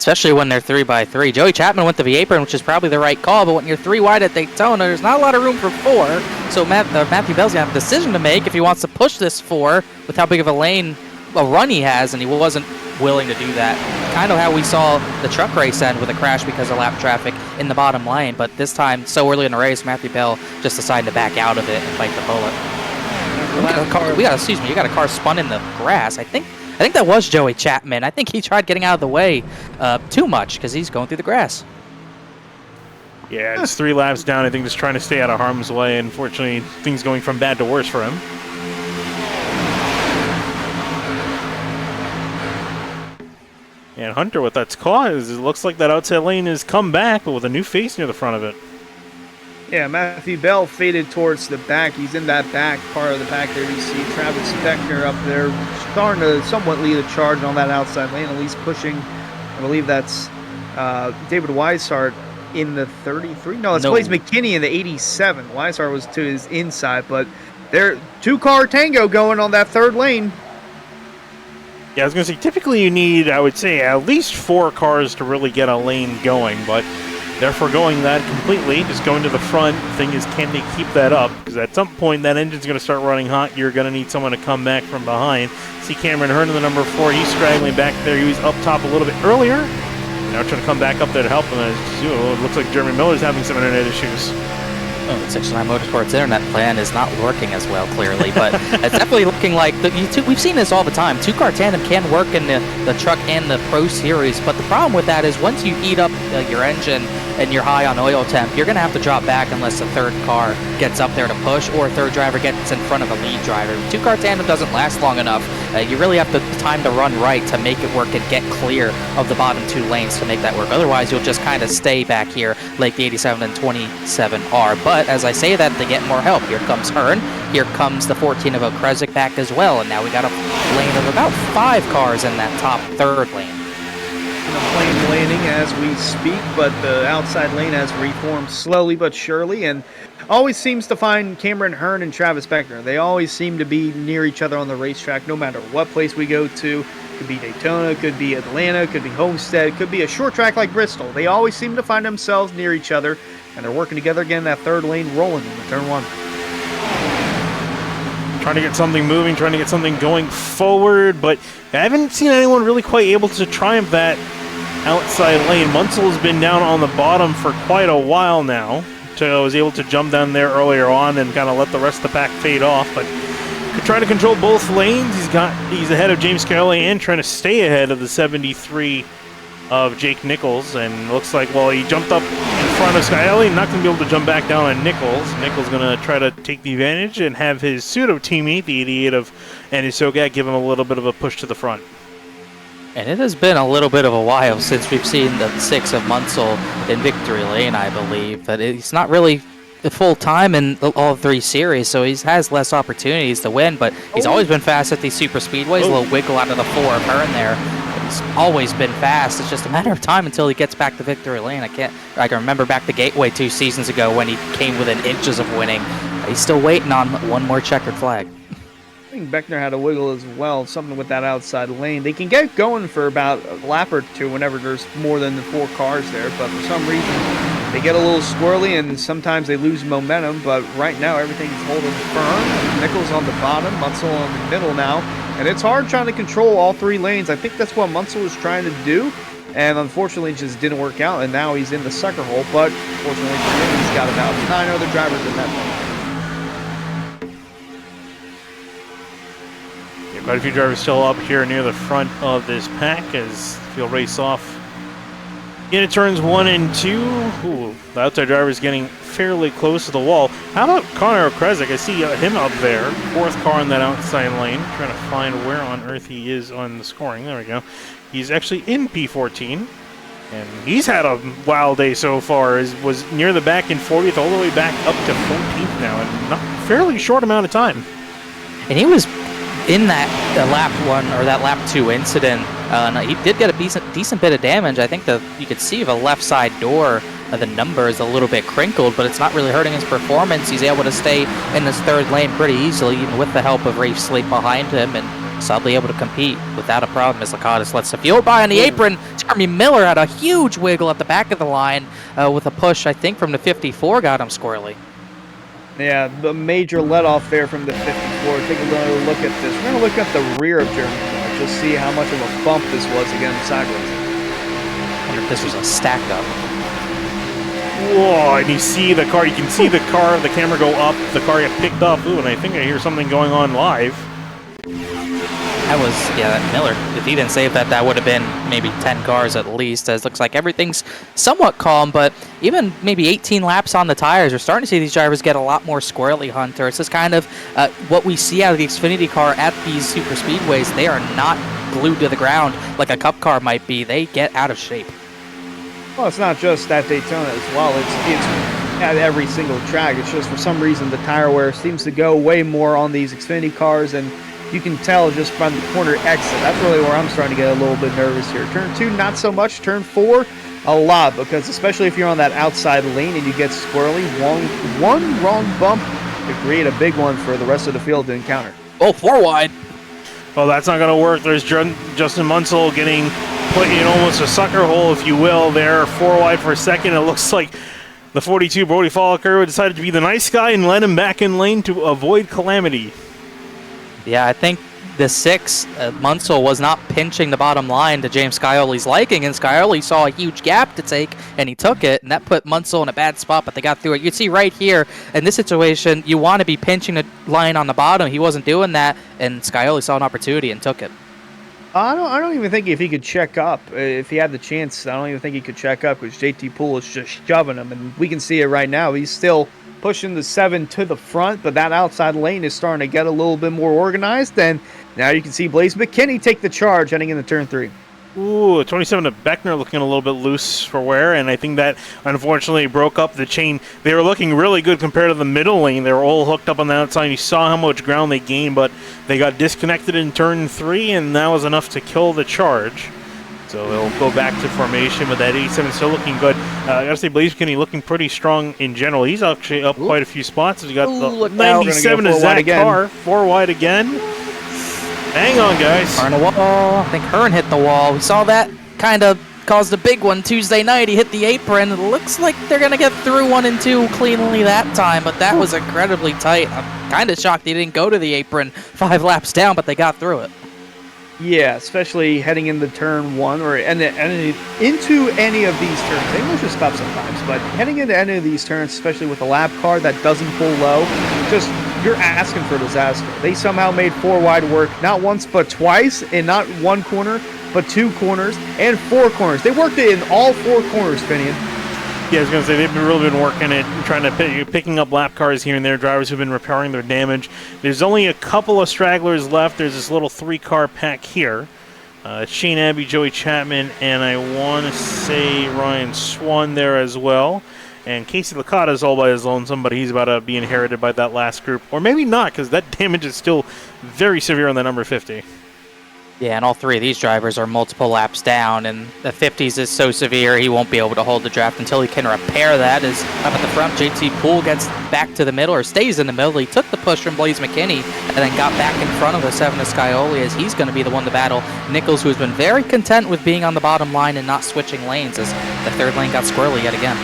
especially when they're 3x3. Joey Chapman went to the apron, which is probably the right call, but when you're 3 wide at Daytona, there's not a lot of room for 4. So Matthew Bell's going to have a decision to make if he wants to push this 4 with how big of a run he has, and he wasn't willing to do that. Kind of how we saw the truck race end with a crash because of lap traffic in the bottom lane, but this time, so early in the race, Matthew Bell just decided to back out of it and bite the bullet. You got a car spun in the grass. I think that was Joey Chapman. I think he tried getting out of the way too much because he's going through the grass. Yeah, it's 3 laps down. I think just trying to stay out of harm's way. Unfortunately, things going from bad to worse for him. And Hunter with that's cause. It looks like that outside lane has come back, but with a new face near the front of it. Yeah, Matthew Bell faded towards the back. He's in that back part of the pack there. You see Travis Beckner up there starting to somewhat lead a charge on that outside lane, at least pushing. I believe that's David Weishart in the 33. No, it's Blaze McKinney in the 87. Weishart was to his inside, but they're 2-car tango going on that third lane. Yeah, I was going to say, typically you need, I would say, at least 4 cars to really get a lane going, but they're foregoing that completely, just going to the front. The thing is, can they keep that up? Because at some point, that engine's going to start running hot. You're going to need someone to come back from behind. See Cameron Hearn in the number 4. He's straggling back there. He was up top a little bit earlier. Now trying to come back up there to help him. It looks like Jeremy Miller's having some internet issues. Oh, the 69 Motorsports internet plan is not working as well, clearly, but it's definitely looking like we've seen this all the time. 2-car tandem can work in the truck and the Pro Series, but the problem with that is once you heat up your engine and you're high on oil temp, you're going to have to drop back unless the third car gets up there to push or a third driver gets in front of a lead driver. 2-car tandem doesn't last long enough. You really have the time to run right to make it work and get clear of the bottom 2 lanes to make that work. Otherwise, you'll just kind of stay back here like the 87 and 27 are. But as I say that, they get more help. Here comes Hearn. Here comes the 14 of Okrezik back as well. And now we got a lane of about 5 cars in that top third lane. A plane landing as we speak, but the outside lane has reformed slowly but surely, and always seems to find Cameron Hearn and Travis Beckner. They always seem to be near each other on the racetrack, no matter what place we go to. Could be Daytona, could be Atlanta, could be Homestead, could be a short track like Bristol. They always seem to find themselves near each other, and they're working together again. That third lane rolling into turn 1. Trying to get something moving, trying to get something going forward, but I haven't seen anyone really quite able to triumph that outside lane. Munsell has been down on the bottom for quite a while now. So was able to jump down there earlier on and kind of let the rest of the pack fade off, but could try to control both lanes. He's ahead of James Scarlett and trying to stay ahead of the 73 of Jake Nichols, and looks like, well, he jumped up in front of Scarlett, not going to be able to jump back down on Nichols. Nichols going to try to take the advantage and have his pseudo teammate, the 88 of Andy Sogat, give him a little bit of a push to the front. And it has been a little bit of a while since we've seen the 6 of Munsell in victory lane, I believe. But he's not really full time in all 3 series, so he has less opportunities to win. But he's always been fast at these super speedways. A little wiggle out of the 4 of Hearn there. He's always been fast. It's just a matter of time until he gets back to victory lane. I can remember back to Gateway 2 seasons ago when he came within inches of winning. He's still waiting on one more checkered flag. I think Beckner had a wiggle as well, something with that outside lane. They can get going for about a lap or 2 whenever there's more than the 4 cars there, but for some reason they get a little squirrely and sometimes they lose momentum, but right now everything is holding firm. Nichols on the bottom, Munsell on the middle now, and it's hard trying to control all 3 lanes. I think that's what Munsell was trying to do, and unfortunately it just didn't work out, and now he's in the sucker hole, but fortunately for him, he's got about 9 other drivers in that lane. Quite a few drivers still up here near the front of this pack as he'll race off into turns 1 and 2. Ooh, the outside driver is getting fairly close to the wall. How about Connor Okrezik? I see him up there, 4th car in that outside lane. Trying to find where on earth he is on the scoring. There we go. He's actually in P14, and he's had a wild day so far. Was near the back in 40th, all the way back up to 14th now, in a fairly short amount of time. And he was in that lap 1 or that lap 2 incident. He did get a decent bit of damage. I think you could see the left side door, the number is a little bit crinkled, but it's not really hurting his performance. He's able to stay in this 3rd lane pretty easily, even with the help of Rafe Sleep behind him, and subtly able to compete without a problem as Lakatos lets the fuel by on the apron. Jeremy Miller had a huge wiggle at the back of the line with a push, I think, from the 54, got him squarely. Yeah, the major let-off there from the 54. Take another look at this. We're going to look at the rear of Jeremy Miller, just see how much of a bump this was again sideways. I wonder if this was a stack up. Whoa, and you see the car, you can see the car, the camera go up, the car get picked up. Ooh, and I think I hear something going on live. That was, yeah, that Miller. If he didn't save that, that would have been maybe 10 cars at least, as looks like everything's somewhat calm, but even maybe 18 laps on the tires, we're starting to see these drivers get a lot more squirrely, Hunter. It's just kind of what we see out of the Xfinity car at these super speedways. They are not glued to the ground like a cup car might be. They get out of shape. Well, it's not just at Daytona as well. It's at every single track. It's just for some reason the tire wear seems to go way more on these Xfinity cars, and you can tell just from the corner exit. That's really where I'm starting to get a little bit nervous here. Turn 2, not so much. Turn 4, a lot, because especially if you're on that outside lane and you get squirrely, one wrong bump could create a big one for the rest of the field to encounter. Oh, 4 wide. Well, that's not going to work. There's Justin Munsell getting put in almost a sucker hole, if you will, there. 4 wide for a second. It looks like the 42, Brody Folliker, decided to be the nice guy and let him back in lane to avoid calamity. Yeah, I think the 6, Munsell was not pinching the bottom line to James Scioli's liking, and Scioli saw a huge gap to take, and he took it, and that put Munsell in a bad spot, but they got through it. You see right here, in this situation, you want to be pinching the line on the bottom. He wasn't doing that, and Scioli saw an opportunity and took it. I don't even think if he could check up, if he had the chance, I don't even think he could check up, because JT Poole is just shoving him, and we can see it right now. He's still pushing the 7 to the front, but that outside lane is starting to get a little bit more organized, and now you can see Blaze McKinney take the charge heading into turn 3. Ooh, 27 to Beckner looking a little bit loose for wear, and I think that unfortunately broke up the chain. They were looking really good compared to the middle lane. They were all hooked up on the outside. You saw how much ground they gained, but they got disconnected in turn 3, and that was enough to kill the charge. So they'll go back to formation, but that 87 still looking good. I gotta say, Blaze McKinney looking pretty strong in general. He's actually up quite a few spots. He's got the 97 is that car, 4 wide again. Hang on, guys. Hearn a wall. I think Hearn hit the wall. We saw that kind of caused a big one Tuesday night. He hit the apron. It looks like they're going to get through 1 and 2 cleanly that time, but that was incredibly tight. I'm kind of shocked they didn't go to the apron 5 laps down, but they got through it. Yeah, especially heading into turn 1 or into any of these turns. They must just stop sometimes, but heading into any of these turns, especially with a lap car that doesn't pull low, just you're asking for disaster. They somehow made 4 wide work, not once but twice, and not 1 corner, but 2 corners and 4 corners. They worked it in all 4 corners, Finian. Yeah, I was going to say, they've really been working it, trying to picking up lap cars here and there, drivers who've been repairing their damage. There's only a couple of stragglers left. There's this little 3-car pack here. Shane Abbey, Joey Chapman, and I want to say Ryan Swan there as well. And Casey Licata is all by his lonesome, but he's about to be inherited by that last group. Or maybe not, because that damage is still very severe on the number 50. Yeah, and all 3 of these drivers are multiple laps down, and the 50s is so severe he won't be able to hold the draft until he can repair that. As up at the front, JT Poole gets back to the middle, or stays in the middle. He took the push from Blaze McKinney and then got back in front of the 7 of Scioli, as he's going to be the one to battle Nichols, who has been very content with being on the bottom line and not switching lanes, as the 3rd lane got squirrely yet again.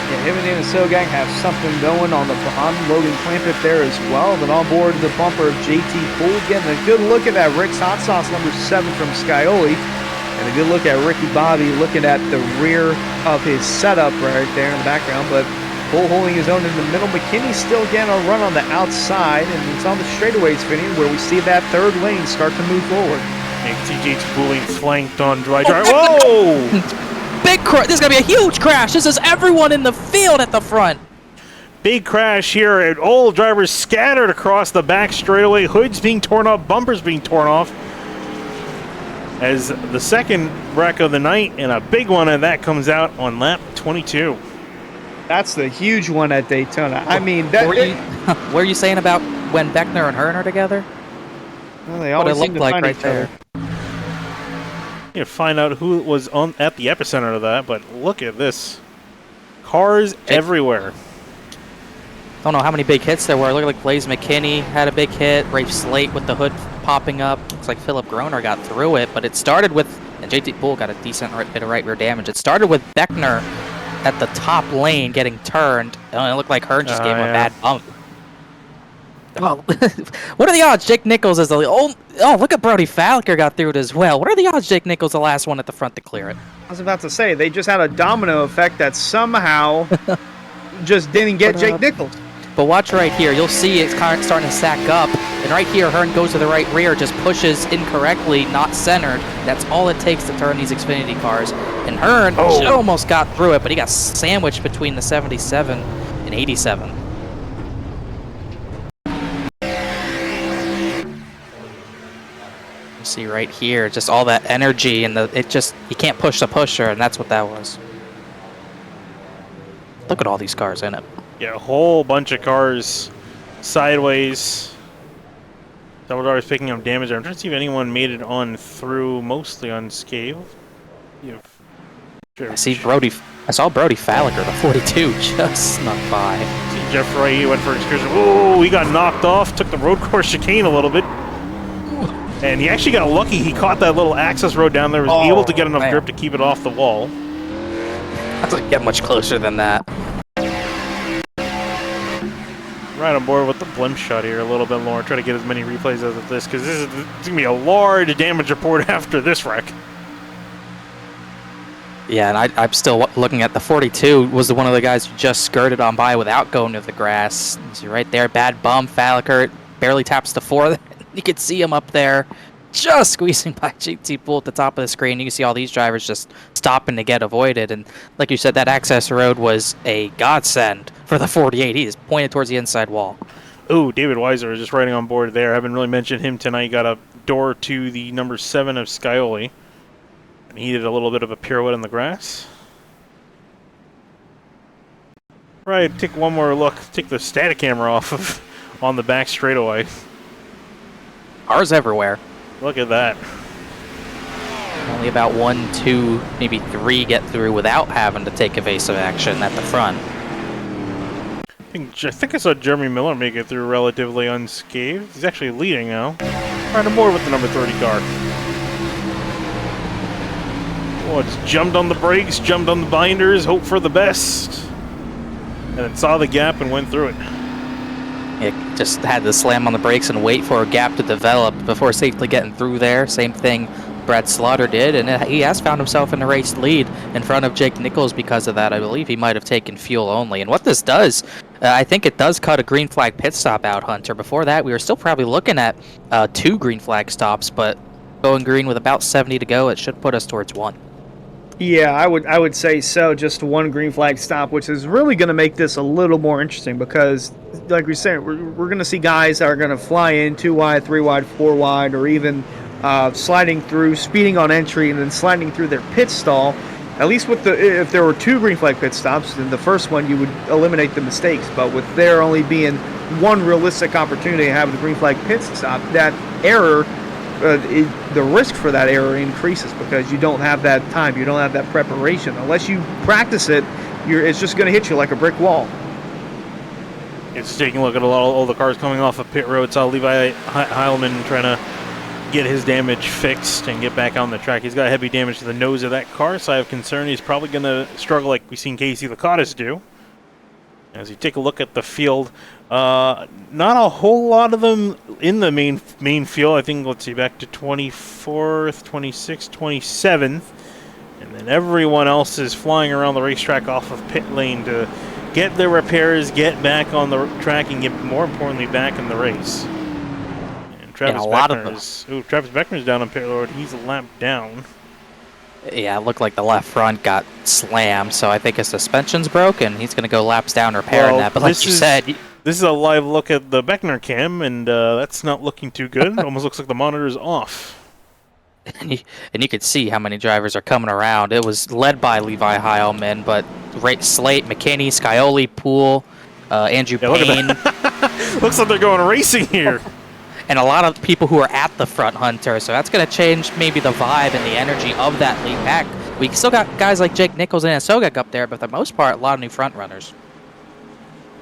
Yeah, him and the Gang have something going on the bottom. Logan Clampett there as well. Then on board the bumper of JT Poole. Getting a good look at that Rick's Hot Sauce number 7 from Scioli. And a good look at Ricky Bobby looking at the rear of his setup right there in the background. But Poole holding his own in the middle. McKinney still getting a run on the outside. And it's on the straightaways, Finney, where we see that 3rd lane start to move forward. And JT Poole flanked on dry drive. Whoa! Big crash. This is going to be a huge crash. This is everyone in the field at the front. Big crash here, and all drivers scattered across the back straightaway. Hoods being torn off, bumpers being torn off. As the 2nd wreck of the night, and a big one of that comes out on lap 22. That's the huge one at Daytona. I mean, what were you saying about when Beckner and Hearn are together? Well, they always seem to find each other. To find out who was at the epicenter of that, but look at this. Cars everywhere. don't know how many big hits there were. Look like Blaze McKinney had a big hit. Rafe Slate with the hood popping up. Looks like Philip Groner got through it, but it started with, and JT Poole got a decent bit of right rear damage. It started with Beckner at the top lane getting turned. And it looked like Hearn just gave him a bad bump. Oh, what are the odds Jake Nichols is the... Oh, look at Brody Falker got through it as well. What are the odds Jake Nichols the last one at the front to clear it? I was about to say, they just had a domino effect that somehow just didn't get Jake Nichols. But watch right here. You'll see it's kind of starting to stack up. And right here, Hearn goes to the right rear, just pushes incorrectly, not centered. That's all it takes to turn these Xfinity cars. And Hearn almost got through it, but he got sandwiched between the 77 and 87. You see right here, just all that energy, and you can't push the pusher, and that's what that was. Look at all these cars in it. Yeah, a whole bunch of cars sideways. Salvador is picking up damage there. I'm trying to see if anyone made it on through, mostly unscathed. I saw Brody Falliker, the 42, just snuck by. See Jeff Ray, he went for an excursion. Oh, he got knocked off, took the road course chicane a little bit. And he actually got lucky. He caught that little access road down there, was able to get enough grip to keep it off the wall. I doesn't get much closer than that. Right on board with the blimp shot here a little bit more. Try to get as many replays as of this, because this is going to be a large damage report after this wreck. Yeah, and I'm still looking at the 42 was one of the guys who just skirted on by without going to the grass. You see right there, bad bump. Falliker barely taps the 4. You can see him up there just squeezing by JT Poole at the top of the screen. You can see all these drivers just stopping to get avoided. And like you said, that access road was a godsend for the 48. He is pointed towards the inside wall. Oh, David Weiser is just riding on board there. I haven't really mentioned him tonight. He got a door to the number 7 of Scioli. And he did a little bit of a pirouette in the grass. Right, take one more look. Take the static camera off of on the back straightaway. Cars everywhere. Look at that. Only about 1, 2, maybe 3 get through without having to take evasive action at the front. I think I saw Jeremy Miller make it through relatively unscathed. He's actually leading now. Right on board with the number 30 car. Oh, it's jumped on the brakes, jumped on the binders, hope for the best. And then saw the gap and went through it. It just had to slam on the brakes and wait for a gap to develop before safely getting through there. Same thing Brad Slaughter did, and he has found himself in the race lead in front of Jake Nichols because of that. I believe he might have taken fuel only. And what this does, I think it does cut a green flag pit stop out, Hunter. Before that, we were still probably looking at 2 green flag stops, but going green with about 70 to go, it should put us towards 1. Yeah, I would say so. Just 1 green flag stop, which is really going to make this a little more interesting because, like we said, we're going to see guys that are going to fly in 2 wide, 3 wide, 4 wide, or even sliding through, speeding on entry, and then sliding through their pit stall. At least with if there were 2 green flag pit stops, then the first one you would eliminate the mistakes. But with there only being 1 realistic opportunity to have the green flag pit stop, that error. The risk for that error increases because you don't have that time, you don't have that preparation. Unless you practice it, it's just going to hit you like a brick wall. It's taking a look at all the cars coming off of pit road. Saw Levi Heilman trying to get his damage fixed and get back on the track. He's got heavy damage to the nose of that car, so I have concern he's probably going to struggle like we've seen Casey Lakatos do. As you take a look at the field, not a whole lot of them in the main field. I think, let's see, back to 24th, 26th, 27th. And then everyone else is flying around the racetrack off of pit lane to get their repairs, get back on the track, and get, more importantly, back in the race. And Travis Beckner's down on pit road. He's a lap down. Yeah, it looked like the left front got slammed, so I think his suspension's broken. He's going to go laps down repairing that. But like you said... This is a live look at the Beckner cam, and that's not looking too good. It almost looks like the monitor's off. And you could see how many drivers are coming around. It was led by Levi Heilman, but Slate, McKinney, Scioli, Poole, Andrew Payne. Looks like they're going racing here. And a lot of people who are at the front, Hunter, so that's going to change maybe the vibe and the energy of that lead pack. We still got guys like Jake Nichols and Sogek up there, but for the most part, a lot of new front runners.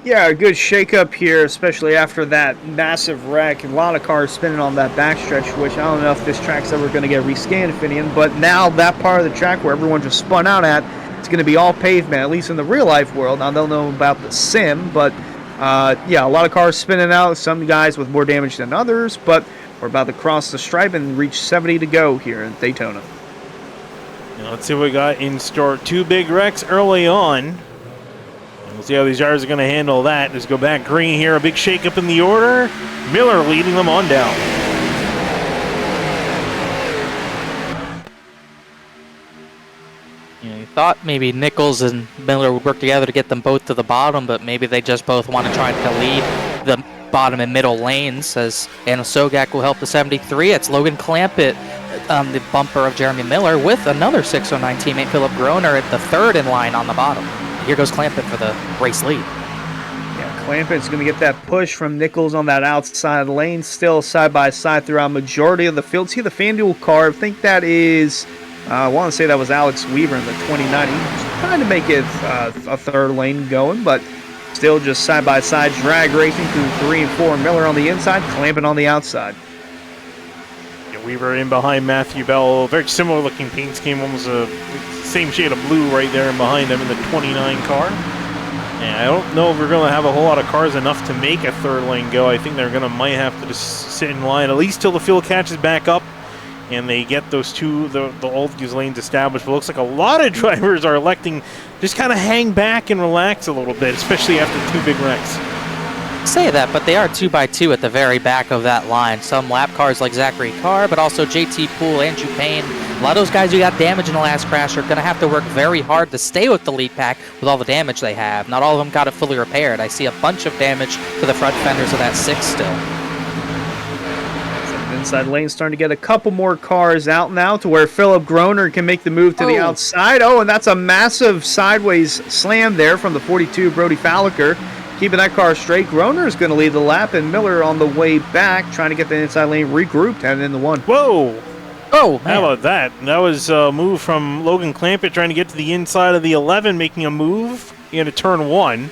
Yeah, a good shakeup here, especially after that massive wreck. A lot of cars spinning on that backstretch, which I don't know if this track's ever going to get rescanned, Finian, but now that part of the track where everyone just spun out at, it's going to be all pavement, at least in the real-life world. I don't know about the sim, but yeah, a lot of cars spinning out, some guys with more damage than others, but we're about to cross the stripe and reach 70 to go here in Daytona. Now let's see what we got in store. 2 big wrecks early on. We'll see how these drivers are going to handle that. Let's go back green here. A big shakeup in the order. Miller leading them on down. You thought maybe Nichols and Miller would work together to get them both to the bottom, but maybe they just both want to try to lead the bottom and middle lanes, as Anna Sogak will help the 73. It's Logan Clampett on the bumper of Jeremy Miller with another 609 teammate Philip Groner at the third in line on the bottom. Here goes Clampett for the race lead. Yeah, Clampett's going to get that push from Nichols on that outside lane, still side by side throughout majority of the field. See the FanDuel car, I think that is, I want to say that was Alex Weaver in the 2090. Trying to make it a third lane going, but still just side by side drag racing through 3 and 4. Miller on the inside, Clampett on the outside. Yeah, Weaver in behind Matthew Bell. Very similar looking paint scheme, almost a same shade of blue right there and behind him in the 29 car. And I don't know if we're going to have a whole lot of cars enough to make a third lane go. I think they're going to might have to just sit in line at least till the field catches back up and they get those the old use lanes established. But it looks like a lot of drivers are electing just kind of hang back and relax a little bit, especially after 2 big wrecks. Say that, but they are 2x2 at the very back of that line. Some lap cars like Zachary Carr, but also JT Poole, Andrew Payne. A lot of those guys who got damage in the last crash are going to have to work very hard to stay with the lead pack with all the damage they have. Not all of them got it fully repaired. I see a bunch of damage to the front fenders of that 6 still. So the inside lane starting to get a couple more cars out now to where Philip Groner can make the move to the outside. Oh, and that's a massive sideways slam there from the 42 Brody Falliker. Keeping that car straight. Groner is going to lead the lap, and Miller on the way back, trying to get the inside lane regrouped, heading into 1. Whoa! Oh, man. How about that? That was a move from Logan Clampett trying to get to the inside of the 11, making a move into turn 1.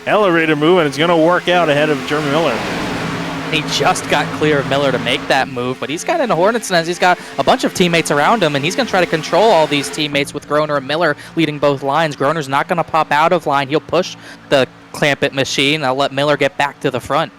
Elevator move, and it's going to work out ahead of Jeremy Miller. He just got clear of Miller to make that move, but he's got in a hornet's nest. He's got a bunch of teammates around him, and he's going to try to control all these teammates with Groner and Miller leading both lines. Groner's not going to pop out of line. He'll push the Clampett machine. I'll let Miller get back to the front.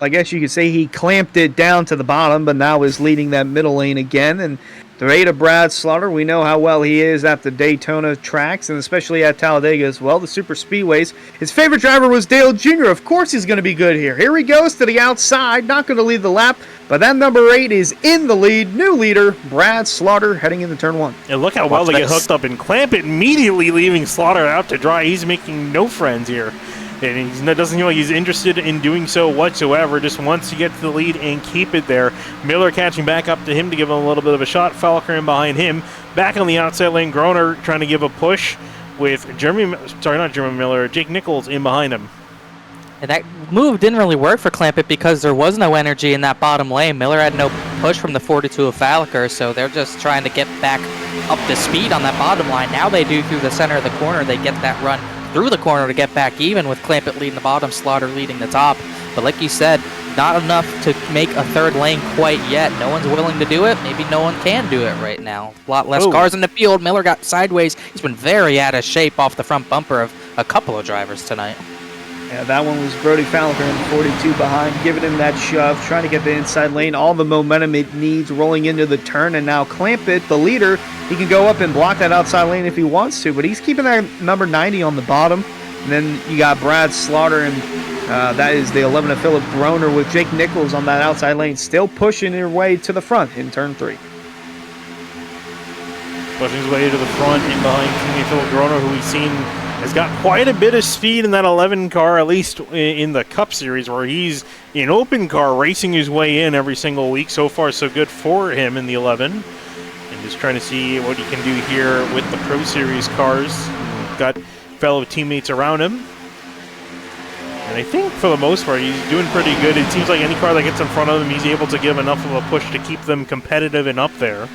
I guess you could say he clamped it down to the bottom, but now is leading that middle lane again. And the rate of Brad Slaughter, we know how well he is at the Daytona tracks, and especially at Talladega as well, the super speedways. His favorite driver was Dale Jr. Of course he's going to be good here. Here he goes to the outside, not going to lead the lap, but that number 8 is in the lead. New leader, Brad Slaughter, heading into turn 1. And look how well they get hooked up, and Clampett immediately leaving Slaughter out to dry. He's making no friends here. And he doesn't seem like he's interested in doing so whatsoever. Just wants to get to the lead and keep it there. Miller catching back up to him to give him a little bit of a shot. Falker in behind him. Back on the outside lane, Groner trying to give a push with Jake Nichols in behind him. And that move didn't really work for Clampett because there was no energy in that bottom lane. Miller had no push from the 42 of Falliker, so they're just trying to get back up to speed on that bottom line. Now they do through the center of the corner. They get that run through the corner to get back even with Clampett leading the bottom, Slaughter leading the top. But like you said, not enough to make a third lane quite yet. No one's willing to do it. Maybe no one can do it right now. A lot less cars in the field. Miller got sideways. He's been very out of shape off the front bumper of a couple of drivers tonight. Yeah, that one was Brody Falliker in the 42 behind, giving him that shove, trying to get the inside lane, all the momentum it needs rolling into the turn, and now Clampett, the leader, he can go up and block that outside lane if he wants to, but he's keeping that number 90 on the bottom. And then you got Brad Slaughter, and that is the 11 of Philip Groner with Jake Nichols on that outside lane, still pushing their way to the front in turn 3. Pushing his way to the front in behind teammate Philip Groner, who we've seen has got quite a bit of speed in that 11 car, at least in the Cup Series, where he's in open car racing his way in every single week. So far, so good for him in the 11. And just trying to see what he can do here with the Pro Series cars. Got fellow teammates around him. And I think for the most part, he's doing pretty good. It seems like any car that gets in front of him, he's able to give enough of a push to keep them competitive and up there.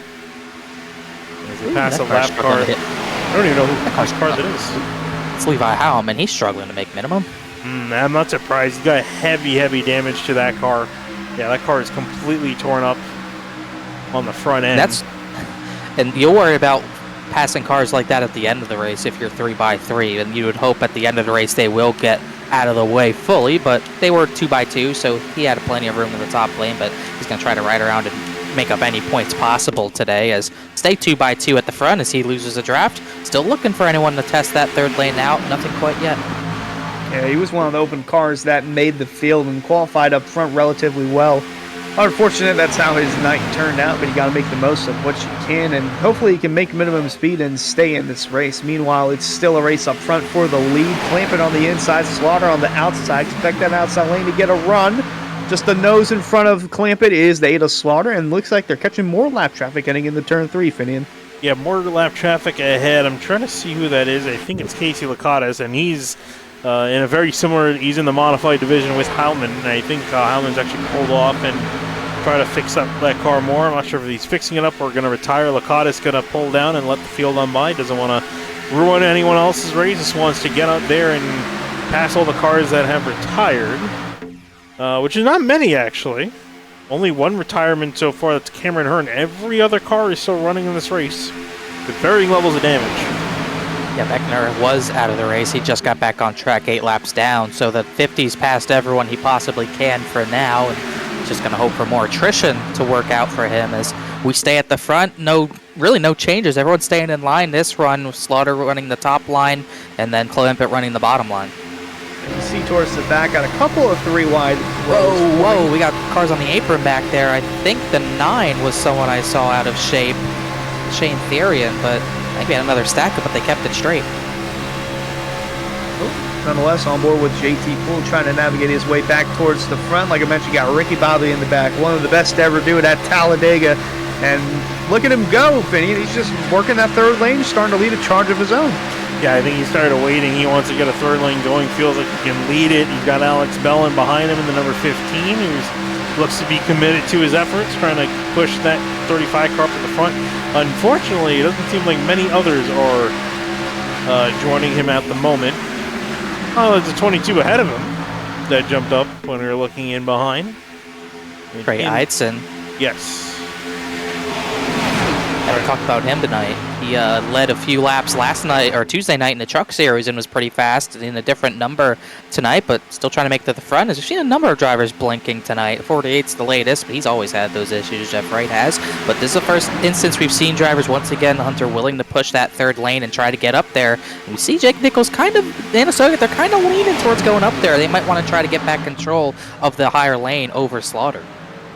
As they pass a lap car. I don't even know whose cars it is. It's Levi Howman. He's struggling to make minimum. I'm not surprised. He got heavy damage to that car. Yeah, that car is completely torn up on the front end. And you'll worry about passing cars like that at the end of the race if you're 3x3, and you would hope at the end of the race they will get out of the way fully, but they were 2x2, so he had plenty of room in the top lane, but he's going to try to ride around and make up any points possible today, as stay 2x2 at the front as he loses a draft. Still looking for anyone to test that third lane out. Nothing quite yet. Yeah, he was one of the open cars that made the field and qualified up front relatively well. Unfortunate that's how his night turned out, but you got to make the most of what you can, and hopefully he can make minimum speed and stay in this race. Meanwhile, it's still a race up front for the lead. Clamping on the inside, Slaughter on the outside. Expect that outside lane to get a run. Just the nose in front of Clampett is the Ada Slaughter, and looks like they're catching more lap traffic getting into turn 3, Finian. Yeah, more lap traffic ahead. I'm trying to see who that is. I think it's Casey Lacatas, and he's in a very similar, he's in the modified division with Howman, and I think Howman's actually pulled off and try to fix up that car more. I'm not sure if he's fixing it up or going to retire. Lacatas going to pull down and let the field on by. Doesn't want to ruin anyone else's race. Just wants to get out there and pass all the cars that have retired, which is not many, actually. Only one retirement so far. That's Cameron Hearn. Every other car is still running in this race with varying levels of damage. Yeah, Beckner was out of the race. He just got back on track 8 laps down, so the 50's passed everyone he possibly can for now, and he's just going to hope for more attrition to work out for him as we stay at the front. Really no changes. Everyone's staying in line this run, with Slaughter running the top line and then Clement running the bottom line. You see towards the back, got a couple of 3 wide rows. Whoa, we got cars on the apron back there. I think the 9 was someone I saw out of shape, Shane Therian, but I think we had another stack up, but they kept it straight. Nonetheless, on board with JT Poole, trying to navigate his way back towards the front. Like I mentioned, got Ricky Bobby in the back, one of the best to ever do it at Talladega. And look at him go, Finney. He's just working that third lane, starting to lead a charge of his own. Yeah, I think he started waiting. He wants to get a third lane going. Feels like he can lead it. You've got Alex Bellin behind him in the number 15, who looks to be committed to his efforts, trying to push that 35 car up to the front. Unfortunately, it doesn't seem like many others are joining him at the moment. Oh, there's a 22 ahead of him that jumped up when we were looking in behind. Trey Eidson. Yes. I haven't talked about him tonight. He led a few laps last night or Tuesday night in the truck series and was pretty fast in a different number tonight, but still trying to make it to the front. As we've seen a number of drivers blinking tonight. 48's the latest, but he's always had those issues, Jeff Wright has. But this is the first instance we've seen drivers once again, Hunter, willing to push that third lane and try to get up there. And we see Jake Nichols kind of in a circuit. They're kind of leaning towards going up there. They might want to try to get back control of the higher lane over Slaughter.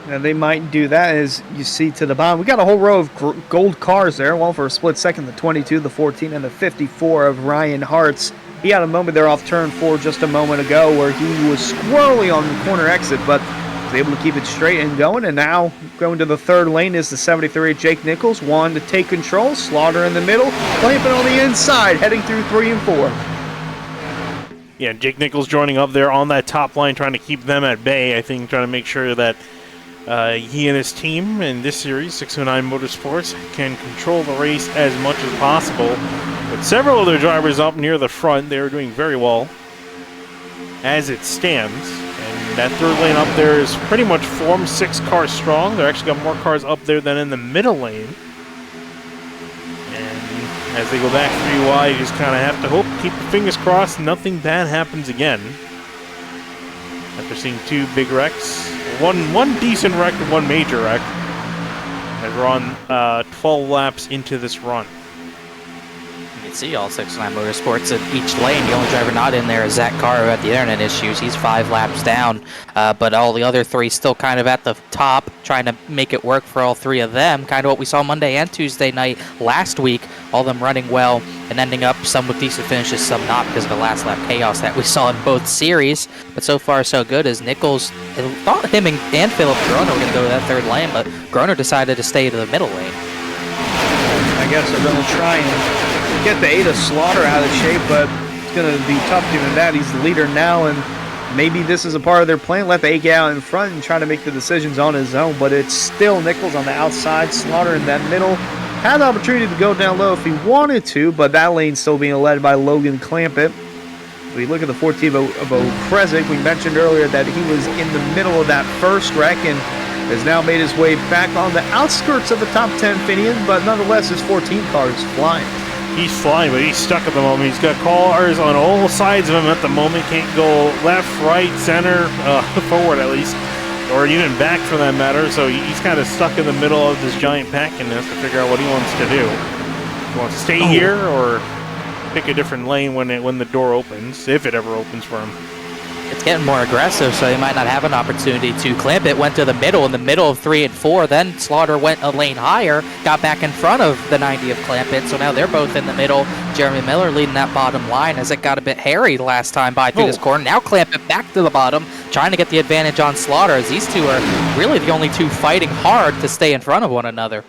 And they might do that, as you see to the bottom. We got a whole row of gold cars there. One for a split second, the 22, the 14, and the 54 of Ryan Hartz. He had a moment there off turn 4 just a moment ago where he was squirrely on the corner exit, but was able to keep it straight and going. And now going to the third lane is the 73 Jake Nichols. One to take control. Slaughter in the middle. Clamping on the inside, heading through 3 and 4. Yeah, Jake Nichols joining up there on that top line, trying to keep them at bay. I think trying to make sure that he and his team in this series, 609 Motorsports, can control the race as much as possible. With several other drivers up near the front, they're doing very well as it stands. And that third lane up there is pretty much formed 6 cars strong. They're actually got more cars up there than in the middle lane. And as they go back 3 wide, you just kind of have to hope, keep your fingers crossed, nothing bad happens again. After seeing 2 big wrecks. One decent wreck and 1 major wreck as we're on 12 laps into this run. You can see all 609 Motorsports in each lane. The only driver not in there is Zach Carr, who had the internet issues. He's 5 laps down, but all the other 3 still kind of at the top, trying to make it work for all 3 of them. Kind of what we saw Monday and Tuesday night last week. All of them running well and ending up some with decent finishes, some not because of the last lap chaos that we saw in both series. But so far so good, as Nichols thought him and Philip Groner were going to go to that third lane, but Groner decided to stay to the middle lane. I guess they're going to try and get the Ada Slaughter out of shape, but it's going to be tough given that he's the leader now, and maybe this is a part of their plan. Let the 8 get out in front and try to make the decisions on his own, but it's still Nichols on the outside, Slaughter in that middle. Had the opportunity to go down low if he wanted to, but that lane's still being led by Logan Clampett. We look at the 14 of Okrezik. We mentioned earlier that he was in the middle of that first wreck and has now made his way back on the outskirts of the top 10 Finian, but nonetheless, his 14 car is flying. He's flying, but he's stuck at the moment. He's got cars on all sides of him at the moment. Can't go left, right, center, forward at least, or even back for that matter. So he's kind of stuck in the middle of this giant pack and has to figure out what he wants to do. He wants to stay here or pick a different lane when the door opens, if it ever opens for him. It's getting more aggressive, so he might not have an opportunity to clamp it. Went to the middle, in the middle of 3 and 4. Then Slaughter went a lane higher, got back in front of the 90 of clamp it. So now they're both in the middle. Jeremy Miller leading that bottom line as it got a bit hairy last time by through this corner. Now clamp it back to the bottom, trying to get the advantage on Slaughter, as these two are really the only two fighting hard to stay in front of one another.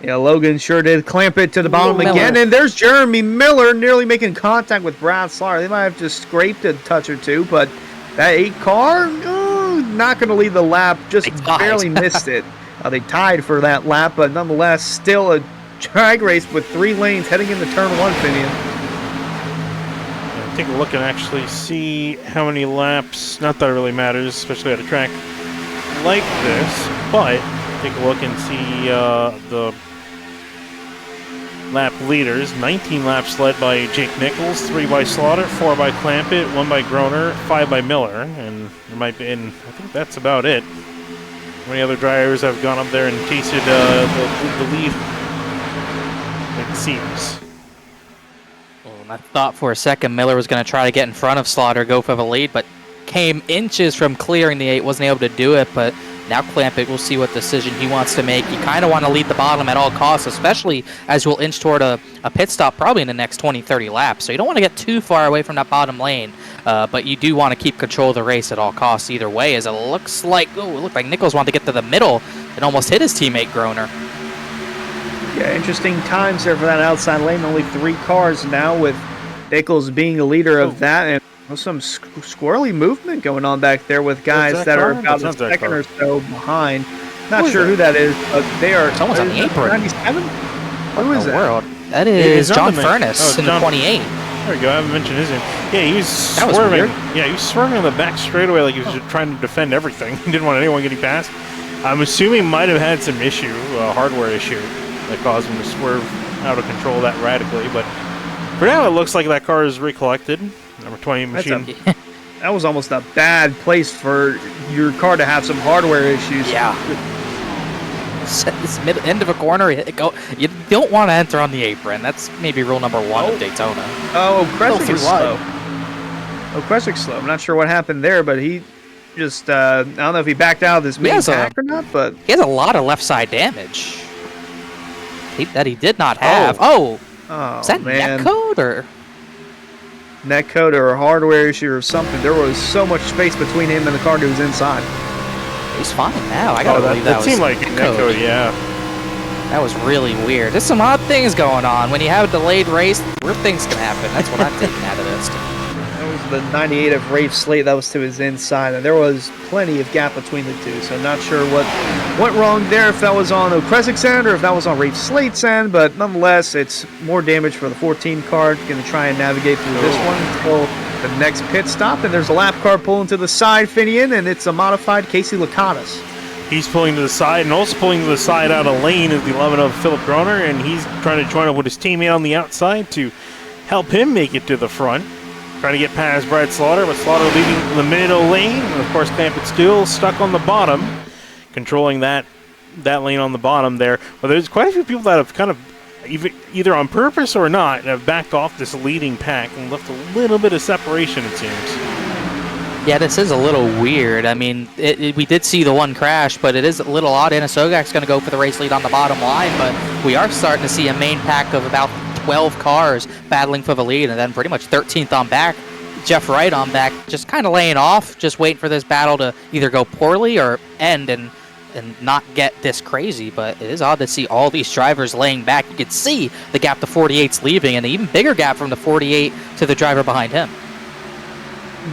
Yeah, Logan sure did clamp it to the bottom again, and there's Jeremy Miller nearly making contact with Brad Slaughter. They might have just scraped a touch or two, but that 8 car, not going to lead the lap, just barely missed it. They tied for that lap, but nonetheless, still a drag race with 3 lanes heading into turn 1, Finian. Take a look and actually see how many laps. Not that it really matters, especially at a track like this, but take a look and see the lap leaders. 19 laps led by Jake Nichols, 3 by Slaughter, 4 by Clampett, 1 by Groner, 5 by Miller, and there might be, and I think that's about it. How many other drivers have gone up there and tasted the lead? It seems. I thought for a second Miller was going to try to get in front of Slaughter, go for the lead, but came inches from clearing the 8, wasn't able to do it, but now Clampett, we'll see what decision he wants to make. You kind of want to lead the bottom at all costs, especially as we'll inch toward a pit stop probably in the next 20, 30 laps. So you don't want to get too far away from that bottom lane, but you do want to keep control of the race at all costs either way, as it looks like, it looked like Nichols wanted to get to the middle and almost hit his teammate Groner. Yeah, interesting times there for that outside lane. Only 3 cars now, with Nichols being the leader of that, and some squirrely movement going on back there with guys that are about a second or so behind. Not sure who that is, but they are. Someone's on the apron. 97? Who is that? World? That is John Furness in the 28. There we go. I haven't mentioned his name. Yeah, he was swerving. Yeah, he was swerving on the back straightaway like he was just trying to defend everything. He didn't want anyone getting past. I'm assuming he might have had some issue, a hardware issue, that caused him to swerve out of control that radically. But for now, it looks like that car is recollected. Number 20 machine. That was almost a bad place for your car to have some hardware issues. Yeah. This end of a corner, you don't want to enter on the apron. That's maybe rule number 1 of Daytona. Oh, Kresick is slow. Kresick's slow. I'm not sure what happened there, but he just, I don't know if he backed out of this main pack or not, but he has a lot of left side damage that he did not have. Oh, is that netcode or? Netcode or a hardware issue or something. There was so much space between him and the car that was inside. He's fine now. I gotta believe that seemed like netcode, yeah. That was really weird. There's some odd things going on. When you have a delayed race, weird things can happen. That's what I'm taking out of this. That was the 98 of Rafe Slate. That was to his inside, and there was plenty of gap between the two. So not sure what went wrong there, if that was on Okresik's end or if that was on Rafe Slate's end, but nonetheless, it's more damage for the 14 car. Going to try and navigate through this one until the next pit stop, and there's a lap car pulling to the side, Finian, and it's a modified Casey Lacatas. He's pulling to the side, and also pulling to the side out of lane is the 11 of Philip Groner, and he's trying to join up with his teammate on the outside to help him make it to the front. Trying to get past Brad Slaughter, but Slaughter leaving the middle lane, and of course Clampett still stuck on the bottom, controlling that lane on the bottom there. But there's quite a few people that have kind of, either on purpose or not, have backed off this leading pack and left a little bit of separation, it seems. Yeah, this is a little weird. I mean, we did see the one crash, but it is a little odd. Anna Sogak's going to go for the race lead on the bottom line, but we are starting to see a main pack of about 12 cars battling for the lead, and then pretty much 13th on back. Jeff Wright on back, just kind of laying off, just waiting for this battle to either go poorly or end and not get this crazy. But it is odd to see all these drivers laying back. You can see the gap to 48's leaving, and an even bigger gap from the 48 to the driver behind him.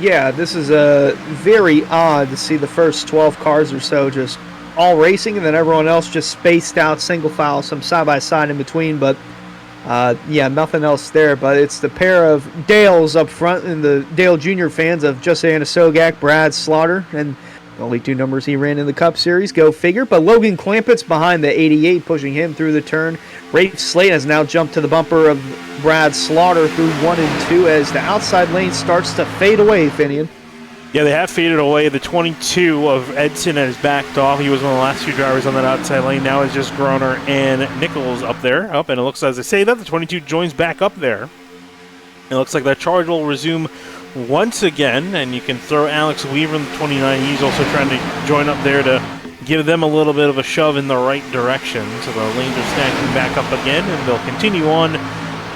Yeah, this is very odd to see the first 12 cars or so just all racing, and then everyone else just spaced out, single file, some side-by-side in between. But Yeah, nothing else there, but it's the pair of Dales up front and the Dale Jr. fans of Jose Anasogak, Brad Slaughter, and the only 2 numbers he ran in the Cup Series. Go figure. But Logan Clampett's behind the 88, pushing him through the turn. Rafe Slate has now jumped to the bumper of Brad Slaughter through 1 and 2 as the outside lane starts to fade away, Finian. Yeah, they have faded away. The 22 of Edson has backed off. He was one of the last few drivers on that outside lane. Now it's just Groner and Nichols up there. And it looks, as I say that, the 22 joins back up there. It looks like that charge will resume once again, and you can throw Alex Weaver in the 29. He's also trying to join up there to give them a little bit of a shove in the right direction. So the lanes are stacking back up again, and they'll continue on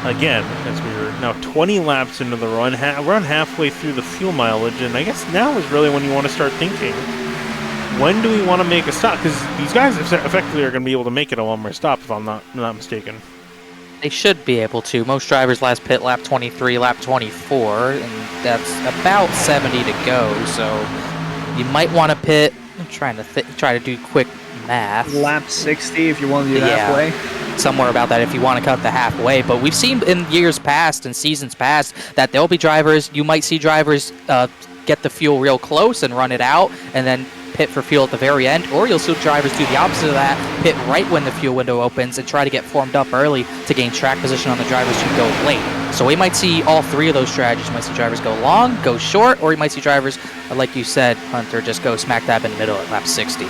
again as we're now 20 laps into the run. Run halfway through the fuel mileage, and I guess now is really when you want to start thinking, when do we want to make a stop? Because these guys effectively are going to be able to make it a one-more stop, if I'm not mistaken. They should be able to. Most drivers last pit lap 23, lap 24, and that's about 70 to go. So you might want to pit. I'm trying to try to do quick math. Lap 60 if you want to do halfway. Somewhere about that if you want to cut the halfway. But we've seen in years past and seasons past that there'll be drivers. You might see drivers get the fuel real close and run it out, and then pit for fuel at the very end, or you'll see drivers do the opposite of that, pit right when the fuel window opens and try to get formed up early to gain track position on the drivers who go late. So we might see all 3 of those strategies. You might see drivers go long, go short, or you might see drivers, like you said, Hunter, just go smack dab in the middle at lap 60.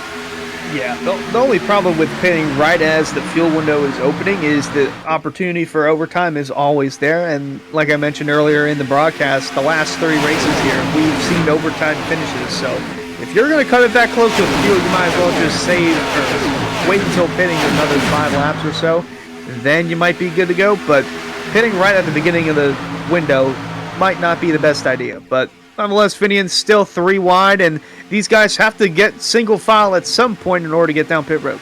Yeah, the only problem with pitting right as the fuel window is opening is the opportunity for overtime is always there. And like I mentioned earlier in the broadcast, the last 3 races here, we've seen overtime finishes. So if you're going to cut it that close to the fuel, you might as well just save or wait until pitting another 5 laps or so. Then you might be good to go. But pitting right at the beginning of the window might not be the best idea. But nonetheless, Finian's still 3 wide, and these guys have to get single file at some point in order to get down pit road.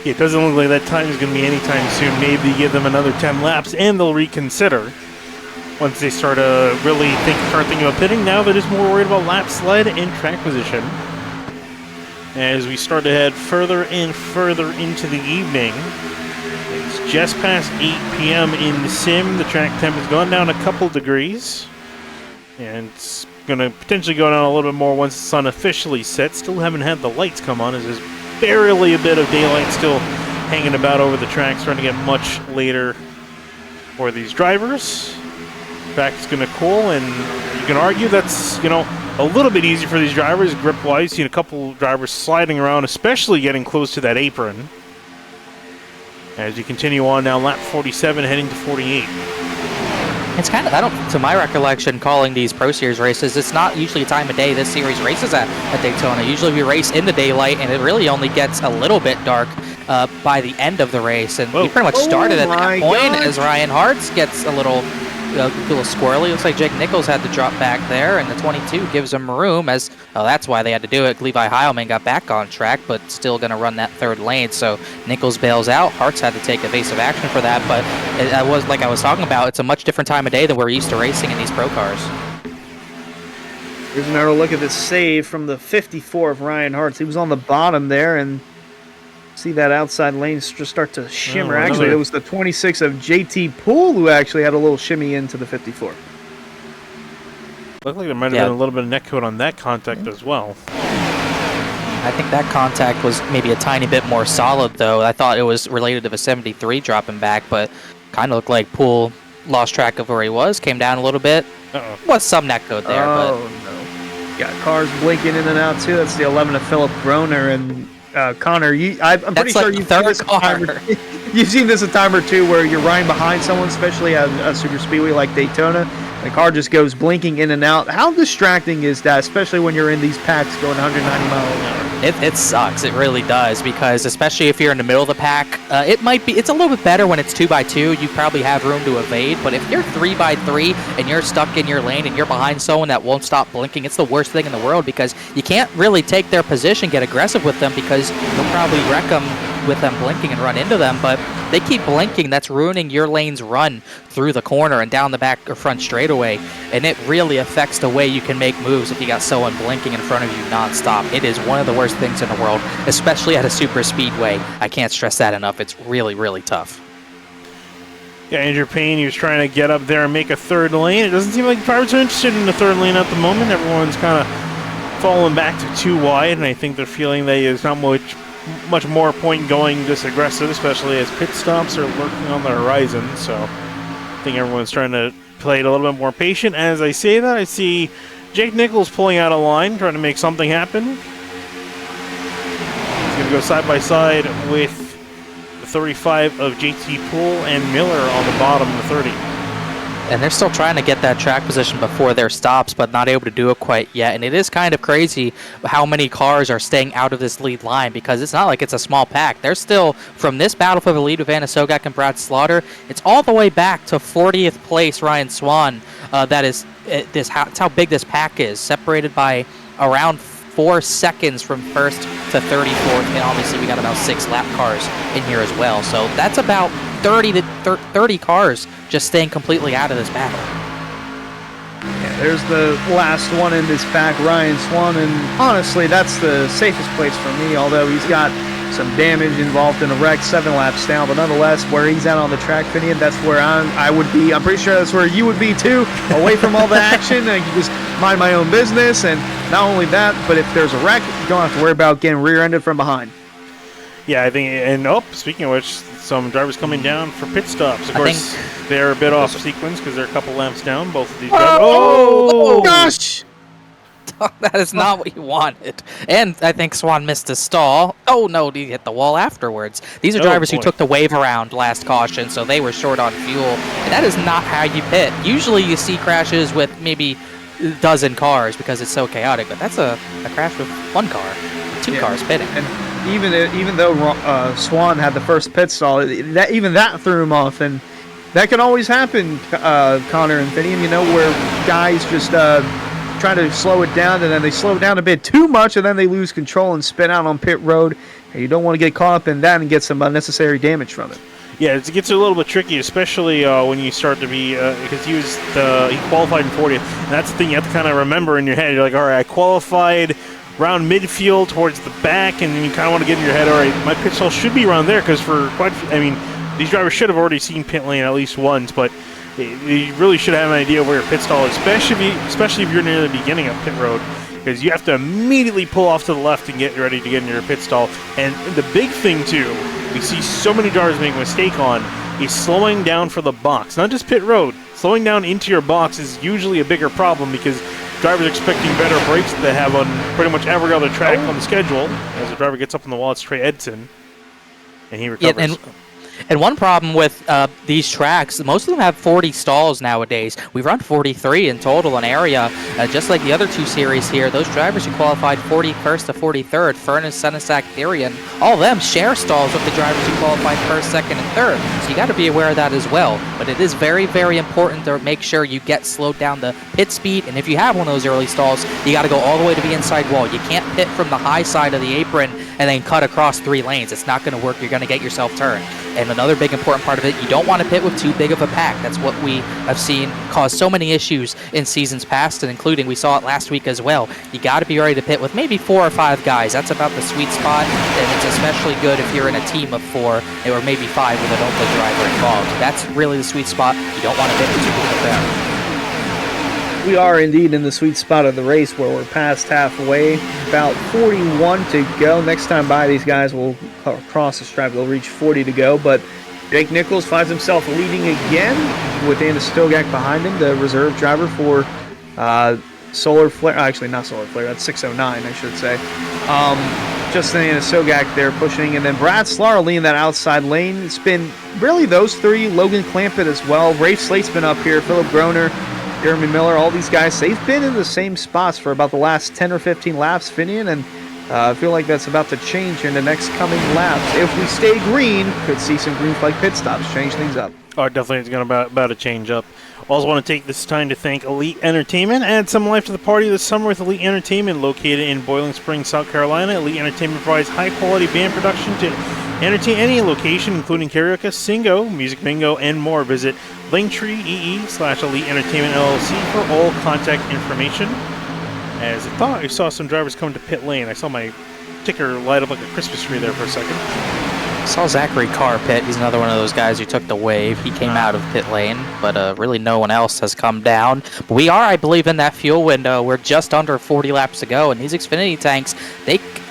Yeah, it doesn't look like that time is going to be anytime soon. Maybe give them another 10 laps, and they'll reconsider once they start thinking about pitting. Now they're just more worried about lap sled and track position. As we start to head further and further into the evening, it's just past 8 p.m. in the sim. The track temp has gone down a couple degrees, and it's going to potentially go down a little bit more once the sun officially sets. Still haven't had the lights come on, as there's barely a bit of daylight still hanging about over the track, starting to get much later for these drivers. Track is going to cool, and you can argue that's, a little bit easier for these drivers grip-wise. Seen a couple drivers sliding around, especially getting close to that apron. As you continue on now, lap 47 heading to 48. It's kind of, to my recollection, calling these Pro Series races, it's not usually a time of day this series races at Daytona. Usually we race in the daylight, and it really only gets a little bit dark by the end of the race. And we pretty much started at that point as Ryan Hartz gets a little squirrely. Looks like Jake Nichols had to drop back there, and the 22 gives him room as, that's why they had to do it. Levi Heilman got back on track, but still going to run that 3rd lane. So Nichols bails out. Hartz had to take evasive action for that, but it was like I was talking about, it's a much different time of day than we're used to racing in these pro cars. Here's another look at this save from the 54 of Ryan Hartz. He was on the bottom there, and see that outside lane just start to shimmer. Actually, it was the 26 of JT Poole who actually had a little shimmy into the 54. Looked like there might have been a little bit of neck coat on that contact as well. I think that contact was maybe a tiny bit more solid, though. I thought it was related to the 73 dropping back, but kind of looked like Poole lost track of where he was, came down a little bit. Was some neck coat there. No. Got cars blinking in and out, too. That's the 11 of Philip Groner, and Connor, I'm pretty sure you've seen this you've seen this a time or two where you're riding behind someone, especially at a super speedway like Daytona. The car just goes blinking in and out. How distracting is that, especially when you're in these packs going 190 miles an hour? It sucks. It really does, because especially if you're in the middle of the pack, it's a little bit better when it's 2x2. You probably have room to evade, but if you're 3x3 and you're stuck in your lane and you're behind someone that won't stop blinking, it's the worst thing in the world, because you can't really take their position, get aggressive with them, because you'll probably wreck them with them blinking and run into them. But they keep blinking, that's ruining your lane's run through the corner and down the back or front straightaway, and it really affects the way you can make moves if you got someone blinking in front of you nonstop. It is one of the worst things in the world, especially at a super speedway. I can't stress that enough. It's really, really tough. Yeah, Andrew Payne, he was trying to get up there and make a third lane. It doesn't seem like drivers are interested in the third lane at the moment. Everyone's kind of falling back to too wide, and I think they're feeling that there's not much more point going this aggressive, especially as pit stops are lurking on the horizon. So I think everyone's trying to play it a little bit more patient. As I say that, I see Jake Nichols pulling out a line, trying to make something happen. He's going to go side by side with the 35 of JT Poole and Miller on the bottom of the 30. And they're still trying to get that track position before their stops, but not able to do it quite yet. And it is kind of crazy how many cars are staying out of this lead line, because it's not like it's a small pack. They're still, from this battle for the lead with Anna Sogak and Brad Slaughter, it's all the way back to 40th place Ryan Swan. That's how big this pack is, separated by around 4 seconds from first to 34th. And obviously we got about 6 lap cars in here as well. So that's about 30 cars just staying completely out of this battle. Yeah, there's the last one in this pack, Ryan Swan, and honestly, that's the safest place for me, although he's got some damage involved in a wreck 7 laps down, but nonetheless, where he's out on the track, Finian, that's where I would be. I'm pretty sure that's where you would be too, away from all the action. I can just mind my own business, and not only that, but if there's a wreck, you don't have to worry about getting rear-ended from behind. Yeah, I think, and speaking of which, some drivers coming down for pit stops. Of course, they're a bit off sequence because they're a couple laps down, both of these drivers. Oh, gosh! That is not what you wanted. And I think Swan missed a stall. Oh, no, he hit the wall afterwards. These are drivers who took the wave around last caution, so they were short on fuel. And that is not how you pit. Usually you see crashes with maybe a dozen cars because it's so chaotic, but that's a crash with 1 car, 2 cars pitting. And even though Swan had the first pit stall, that threw him off, and that can always happen, Connor and Finian, where guys just try to slow it down, and then they slow it down a bit too much, and then they lose control and spin out on pit road, and you don't want to get caught up in that and get some unnecessary damage from it. Yeah, it gets a little bit tricky, especially when you start to be, because he qualified in 40th, and that's the thing you have to kind of remember in your head. You're like, all right, I qualified around midfield towards the back, and you kind of want to get in your head, all right, my pit stall should be around there, because these drivers should have already seen pit lane at least once, but you really should have an idea where your pit stall is, especially if you're near the beginning of pit road, because you have to immediately pull off to the left and get ready to get into your pit stall. And the big thing, too, we see so many drivers make a mistake on, is slowing down for the box. Not just pit road. Slowing down into your box is usually a bigger problem because drivers are expecting better brakes that they have on pretty much every other track on the schedule. As the driver gets up on the wall, it's Trey Edson, and he recovers. And one problem with these tracks, most of them have 40 stalls nowadays. We've run 43 in total in area. Just like the other 2 series here, those drivers who qualified 41st to 43rd, Furness, Senesac, Therian, all of them share stalls with the drivers who qualified 1st, 2nd, and 3rd. So you got to be aware of that as well. But it is very, very important to make sure you get slowed down the pit speed. And if you have one of those early stalls, you got to go all the way to the inside wall. You can't pit from the high side of the apron and then cut across 3 lanes. It's not going to work. You're going to get yourself turned. And another big important part of it, you don't want to pit with too big of a pack. That's what we have seen cause so many issues in seasons past, and including we saw it last week as well. You got to be ready to pit with maybe 4 or 5 guys. That's about the sweet spot, and it's especially good if you're in a team of 4 or maybe 5 with an open driver involved. That's really the sweet spot. You don't want to pit with too big of a pack. We are indeed in the sweet spot of the race where we're past halfway, about 41 to go. Next time by, these guys will cross the stripe. They'll reach 40 to go, but Jake Nichols finds himself leading again with Anna Stogak behind him, the reserve driver for Solar Flare. Actually, not Solar Flare. That's 609, I should say. Just Anna Stogak there pushing, and then Brad Slaughter leading that outside lane. It's been really those 3. Logan Clampett as well. Rafe Slate's been up here. Philip Groner, Jeremy Miller, all these guys, they've been in the same spots for about the last 10 or 15 laps, Finian, and I feel like that's about to change in the next coming laps. If we stay green, could see some green flag pit stops, change things up. Oh, definitely it's going to about to change up. Also want to take this time to thank Elite Entertainment. Add some life to the party this summer with Elite Entertainment, located in Boiling Springs, South Carolina. Elite Entertainment provides high-quality band production to entertain any location, including karaoke, singo, music bingo, and more. Visit Linktree.ee/Elite Entertainment LLC for all contact information. As I thought I saw some drivers come to pit lane. I saw my ticker light up like a Christmas tree there for a second. Saw Zachary Carr pit. He's another one of those guys who took the wave. He came out of pit lane, but really no one else has come down. But we are, I believe, in that fuel window. We're just under 40 laps to go, and these Xfinity tanks,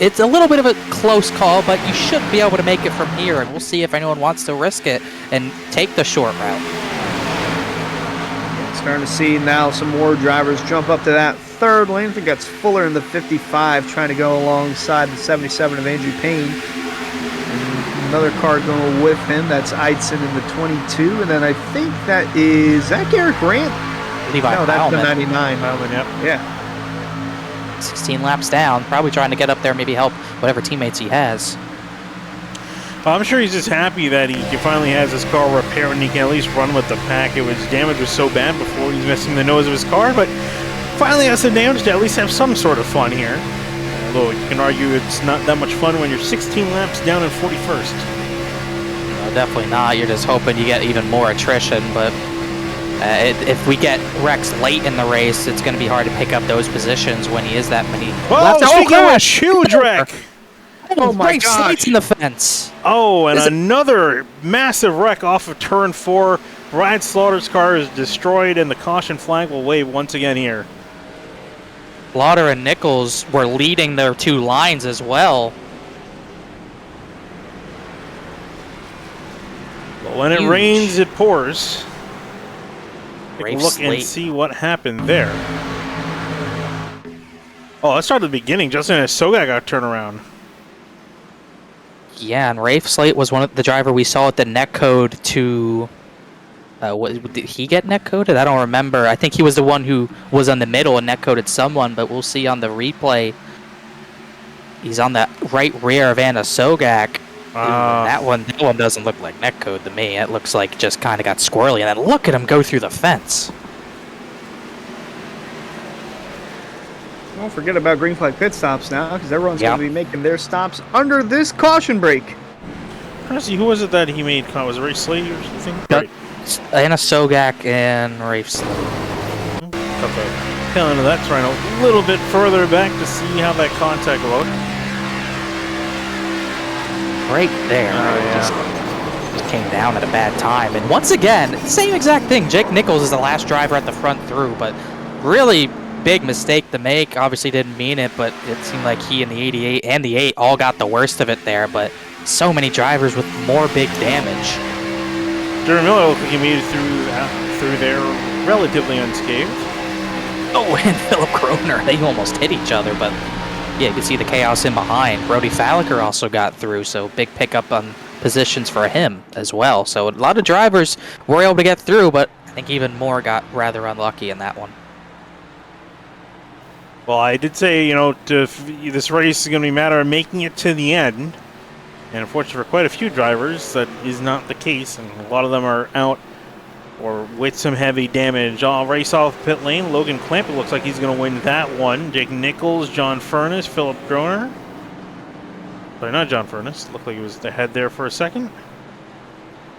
it's a little bit of a close call, but you should be able to make it from here, and we'll see if anyone wants to risk it and take the short route. Starting to see now some more drivers jump up to that third lane. I think that's Fuller in the 55 trying to go alongside the 77 of Andrew Payne. And another car going with him. That's Eidson in the 22. And then I think that is that Garrett Grant? Levi no, that's Bauman. the 99. Bauman, yep. Yeah. 16 laps down. Probably trying to get up there, maybe help whatever teammates he has. I'm sure he's just happy that he finally has his car repaired and he can at least run with the pack. Damage was so bad before, he's missing the nose of his car, but finally has the damage to at least have some sort of fun here. Although you can argue it's not that much fun when you're 16 laps down in 41st. No, definitely not. You're just hoping you get even more attrition, but if we get wrecks late in the race, it's going to be hard to pick up those positions when he is that many laps. Speaking of a huge wreck! Oh my gosh. gosh. In the fence. Oh, and another massive wreck off of turn 4. Brad Slaughter's car is destroyed, and the caution flag will wave once again here. Slaughter and Nichols were leading their two lines as well. But when it rains, it pours. Take a look and late. see what happened there. Oh, let's start at the beginning. Justin and Sogak got turned around. Yeah, and Rafe Slate was one of the driver we saw at the netcode to... did he get netcoded? I don't remember. I think he was the one who was on the middle and netcoded someone, but we'll see on the replay. He's on the right rear of Anna Sogak. That one doesn't look like netcode to me. It looks like just kind of got squirrely, and then look at him go through the fence. Don't forget about green flag pit stops now, because everyone's going to be making their stops under this caution break. Honestly, who was it that he made? Was it Ray Slade or something? Right. Anna Sogak and Rafe Slate. Cut the tail end of that, trying a little bit further back to see how that contact looked. Right there. Just came down at a bad time. And once again, same exact thing. Jake Nichols is the last driver at the front through, but really big mistake to make. Obviously didn't mean it, but it seemed like he and the 88 and the 8 all got the worst of it there, but so many drivers with more big damage. Jeremy Miller looked like he made it through there relatively unscathed. Oh, and Philip Kroner, they almost hit each other, but yeah, you can see the chaos in behind. Brody Falliker also got through, so big pickup on positions for him as well. So a lot of drivers were able to get through, but I think even more got rather unlucky in that one. Well, I did say, this race is going to be a matter of making it to the end. And unfortunately for quite a few drivers, that is not the case. And a lot of them are out or with some heavy damage. I'll race off pit lane. Logan Clamp, it looks like he's going to win that one. Jake Nichols, John Furness, Philip Groner. Sorry, not John Furness. Looked like he was ahead there for a second.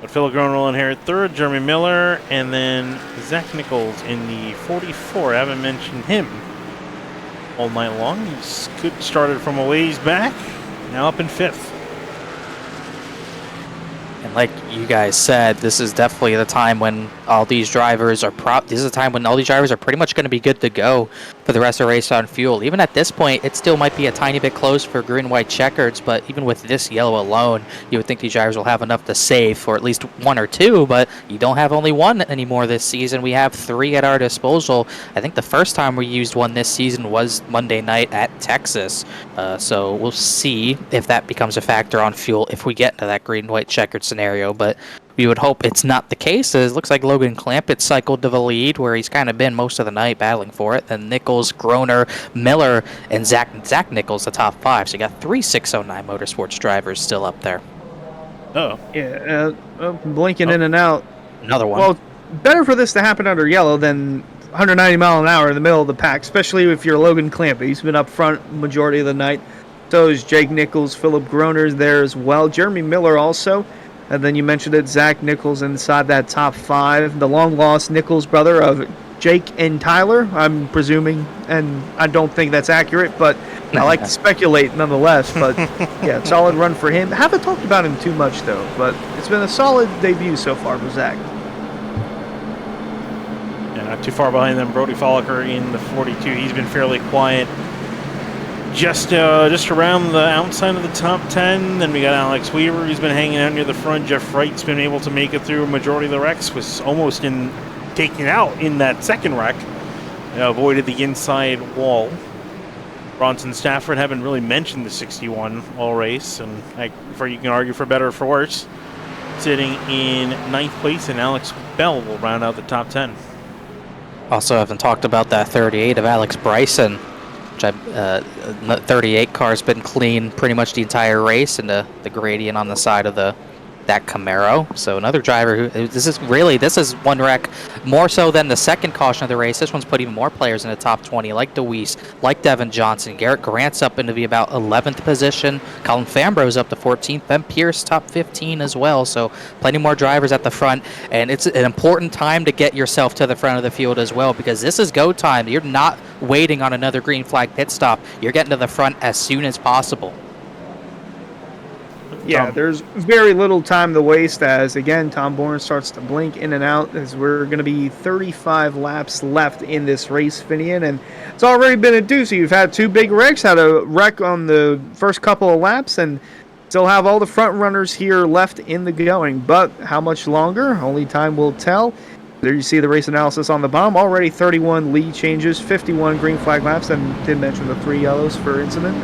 But Philip Groner will inherit third. Jeremy Miller, and then Zach Nichols in the 44. I haven't mentioned him all night long. He's started from a ways back, now up in 5th. And like you guys said, this is definitely the time when all these drivers are this is the time when all these drivers are pretty much going to be good to go for the rest of the race on fuel. Even at this point, it still might be a tiny bit close for green-white checkers, but even with this yellow alone, you would think these drivers will have enough to save for at least 1 or 2, but you don't have only 1 anymore this season. We have 3 at our disposal. I think the first time we used 1 this season was Monday night at Texas, so we'll see if that becomes a factor on fuel if we get into that green-white checkered scenario, but we would hope it's not the case. It looks like Logan Clampett cycled to the lead, where he's kind of been most of the night battling for it. Then Nichols, Groner, Miller, and Zach Nichols, the top 5. So you got 3 609 Motorsports drivers still up there. Oh. Yeah, blinking in and out. Another one. Well, better for this to happen under yellow than 190 mile an hour in the middle of the pack, especially if you're Logan Clampett. He's been up front majority of the night. So is Jake Nichols, Philip Groner's there as well. Jeremy Miller also. And then you mentioned it, Zach Nichols inside that top 5. The long-lost Nichols brother of Jake and Tyler, I'm presuming, and I don't think that's accurate, but I like to speculate nonetheless. But yeah, solid run for him. Haven't talked about him too much though, but it's been a solid debut so far for Zach. Yeah, not too far behind them. Brody Folliker in the 42. He's been fairly quiet. Just around the outside of the top 10. Then we got Alex Weaver. He's been hanging out near the front. Jeff Wright's been able to make it through a majority of the wrecks. Was almost taken out in that second wreck. Avoided the inside wall. Bronson Stafford haven't really mentioned the 61 all race, and you can argue for better or for worse. Sitting in 9th place, and Alex Bell will round out the top 10. Also haven't talked about that 38 of Alex Bryson, which 38 car's been clean pretty much the entire race, and the gradient on the side of that Camaro. So another driver who this is one wreck more so than the second caution of the race. This one's put even more players in the top 20, like DeWeese, like Devin Johnson. Garrett Grant's up into the about 11th position. Colin Fambro's up to 14th. Ben Pierce top 15 as well. So plenty more drivers at the front, and it's an important time to get yourself to the front of the field as well, because this is go time. You're not waiting on another green flag pit stop. You're getting to the front as soon as possible. Yeah, there's very little time to waste as, again, Tom Bourne starts to blink in and out as we're going to be 35 laps left in this race, Finian, and it's already been a doozy. You've had two big wrecks, had a wreck on the first couple of laps, and still have all the front runners here left in the going. But how much longer? Only time will tell. There you see the race analysis on the bottom. Already 31 lead changes, 51 green flag laps, and did mention the 3 yellows for incident.